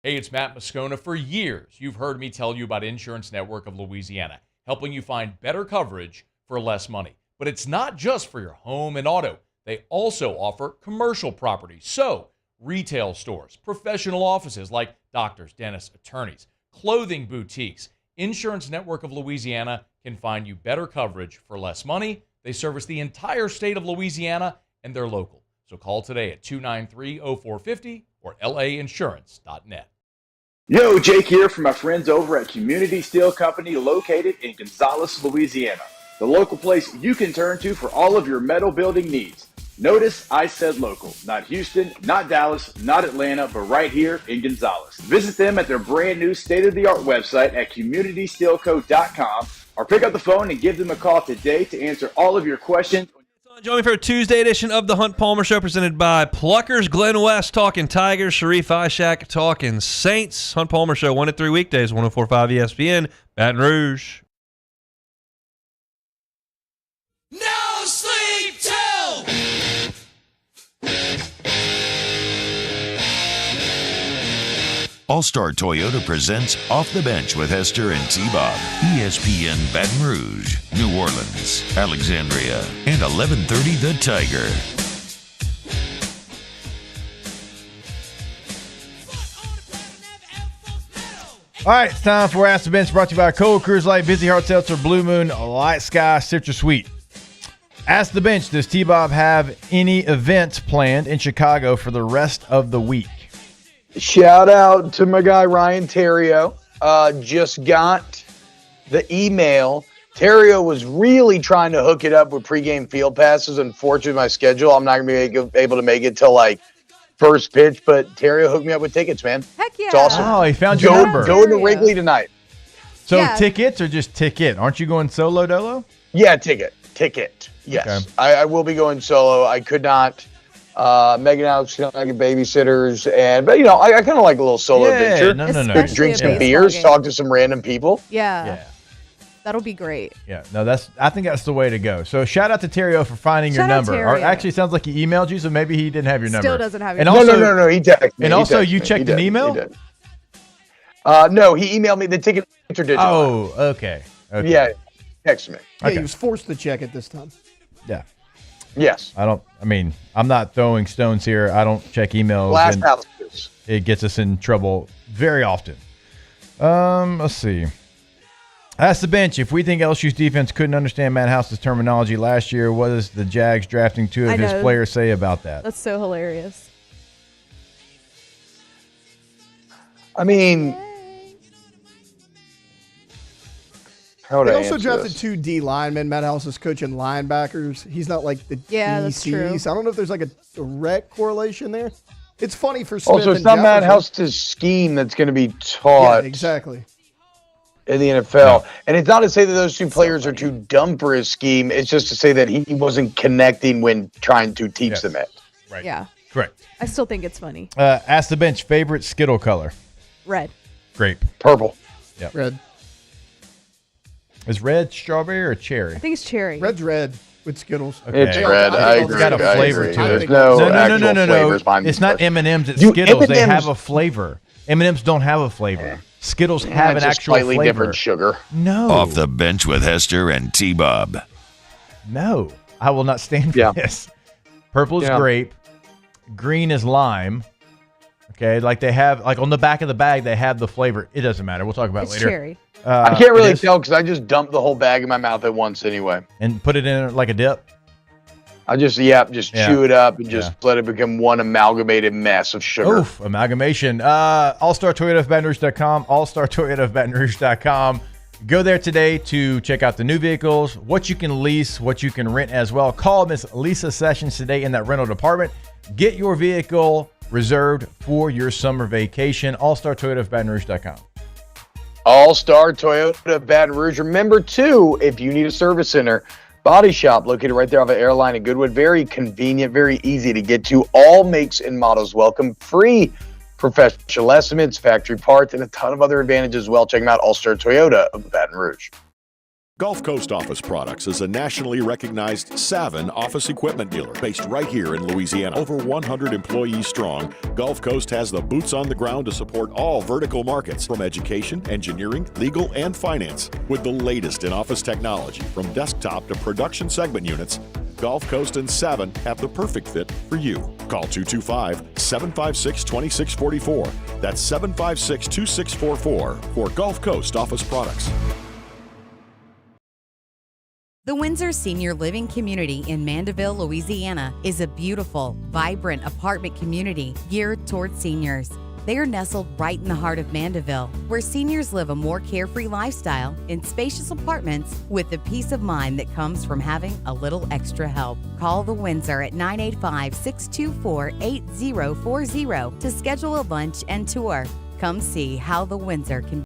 Hey, it's Matt Moscona. For years, you've heard me tell you about Insurance Network of Louisiana, helping you find better coverage for less money. But it's not just for your home and auto. They also offer commercial property. So retail stores, professional offices like doctors, dentists, attorneys, clothing boutiques. Insurance Network of Louisiana can find you better coverage for less money. They service the entire state of Louisiana, and they're local. So call today at 293-0450 or lainsurance.net. Yo, Jake here from my friends over at Community Steel Company located in Gonzales, Louisiana. The local place you can turn to for all of your metal building needs. Notice I said local, not Houston, not Dallas, not Atlanta, but right here in Gonzales. Visit them at their brand new state-of-the-art website at communitysteelco.com or pick up the phone and give them a call today to answer all of your questions. Join me for a Tuesday edition of the Hunt Palmer Show presented by Pluckers. Glenn West talking Tigers, Sharif Ishak talking Saints. Hunt Palmer Show 1 to 3 weekdays, 104.5 ESPN, Baton Rouge. No sleep till All-Star Toyota presents Off the Bench with Hester and T-Bob. ESPN Baton Rouge, New Orleans, Alexandria, and 1130 The Tiger. All right, it's time for Ask the Bench, brought to you by Cold Cruise Light, Busy Heart Seltzer, Blue Moon, Light Sky, Citrus Sweet. Ask the Bench, does T-Bob have any events planned in Chicago for the rest of the week? Shout out to my guy Ryan Terrio. Just got the email. Terrio was really trying to hook it up with pregame field passes. Unfortunately, my schedule, I'm not going to be able to make it till like first pitch, but Terrio hooked me up with tickets, man. Heck yeah. It's awesome. Oh, he found your number. Go to Wrigley tonight. So Yeah. tickets or just ticket? Aren't you going solo dolo? Yeah, ticket. Yes. Okay. I will be going solo. I could not. Megan Alex like babysitters, but I kind of like a little solo adventure. No. Especially Drink a some baseball beers, game. talk to some random people. Yeah. That'll be great. Yeah, no, I think that's the way to go. So shout out to Terrio for finding Shout your out number. Or Terrio. actually, it sounds like he emailed you, so maybe he didn't have your number. Still doesn't have your And number. also, No, he texted me. And He also, texted you me. checked He an did. email? He did. No, he emailed me. The tickets are digital. Oh, okay. Yeah, text me. Yeah, Okay. he was forced to check it this time. Yeah. Yes. I'm not throwing stones here. I don't check emails. Glass and houses. It gets us in trouble very often. Let's see. Ask the Bench. If we think LSU's defense couldn't understand Matt House's terminology last year, what does the Jags drafting two I of his know. players say about that? That's so hilarious. I mean, how would They I also answer drafted this? 2 D linemen. Matt House is coaching linebackers. He's not like the Yeah, that's true. DC. So I don't know if there's like a direct correlation there. It's funny for Smith Also, it's and not Matt Jefferson. House's scheme that's going to be Yeah, taught exactly. in the NFL. And it's not to say that those two players are too dumb for his scheme. It's just to say that he wasn't connecting when trying to teach them it. Right. Yeah. Correct. I still think it's funny. Ask the Bench. Favorite Skittle color? Red. Grape. Purple. Yep. Red. Is red strawberry or cherry? I think it's cherry. Red's red with Skittles. Okay. It's red. I agree. It's got a I flavor agree. to it. There's no actual flavors behind It's these not questions. M&M's. It's Dude, Skittles. They M&Ms have a flavor. M&M's don't have a flavor. Skittles have an It's just actual slightly flavor. different sugar. No. Off the Bench with Hester and T-Bob. No. I will not stand for Yeah. this. Purple is Yeah. grape. Green is lime. Okay, like they have, like on the back of the bag, they have the flavor. It doesn't matter. We'll talk about it It's later. cherry. I can't really tell because I just dumped the whole bag in my mouth at once anyway. And put it in like a dip. I just chew it up and just let it become one amalgamated mess of sugar. Oof, amalgamation. All-Star Toyota of Baton Rouge.com, All-Star Toyota of Baton Rouge.com. Go there today to check out the new vehicles, what you can lease, what you can rent as well. Call Miss Lisa Sessions today in that rental department. Get your vehicle reserved for your summer vacation. All-Star Toyota of Baton Rouge.com. All-Star Toyota of Baton Rouge. Remember, too, if you need a service center, body shop located right there off of Airline and Goodwood. Very convenient, very easy to get to. All makes and models welcome. Free professional estimates, factory parts, and a ton of other advantages as well. Check them out, All-Star Toyota of Baton Rouge. Gulf Coast Office Products is a nationally recognized Savin office equipment dealer based right here in Louisiana. Over 100 employees strong, Gulf Coast has the boots on the ground to support all vertical markets from education, engineering, legal, and finance. With the latest in office technology from desktop to production segment units, Gulf Coast and Savin have the perfect fit for you. Call 225-756-2644. That's 756-2644 for Gulf Coast Office Products. The Windsor Senior Living Community in Mandeville, Louisiana is a beautiful, vibrant apartment community geared toward seniors. They are nestled right in the heart of Mandeville, where seniors live a more carefree lifestyle in spacious apartments with the peace of mind that comes from having a little extra help. Call the Windsor at 985-624-8040 to schedule a lunch and tour. Come see how the Windsor can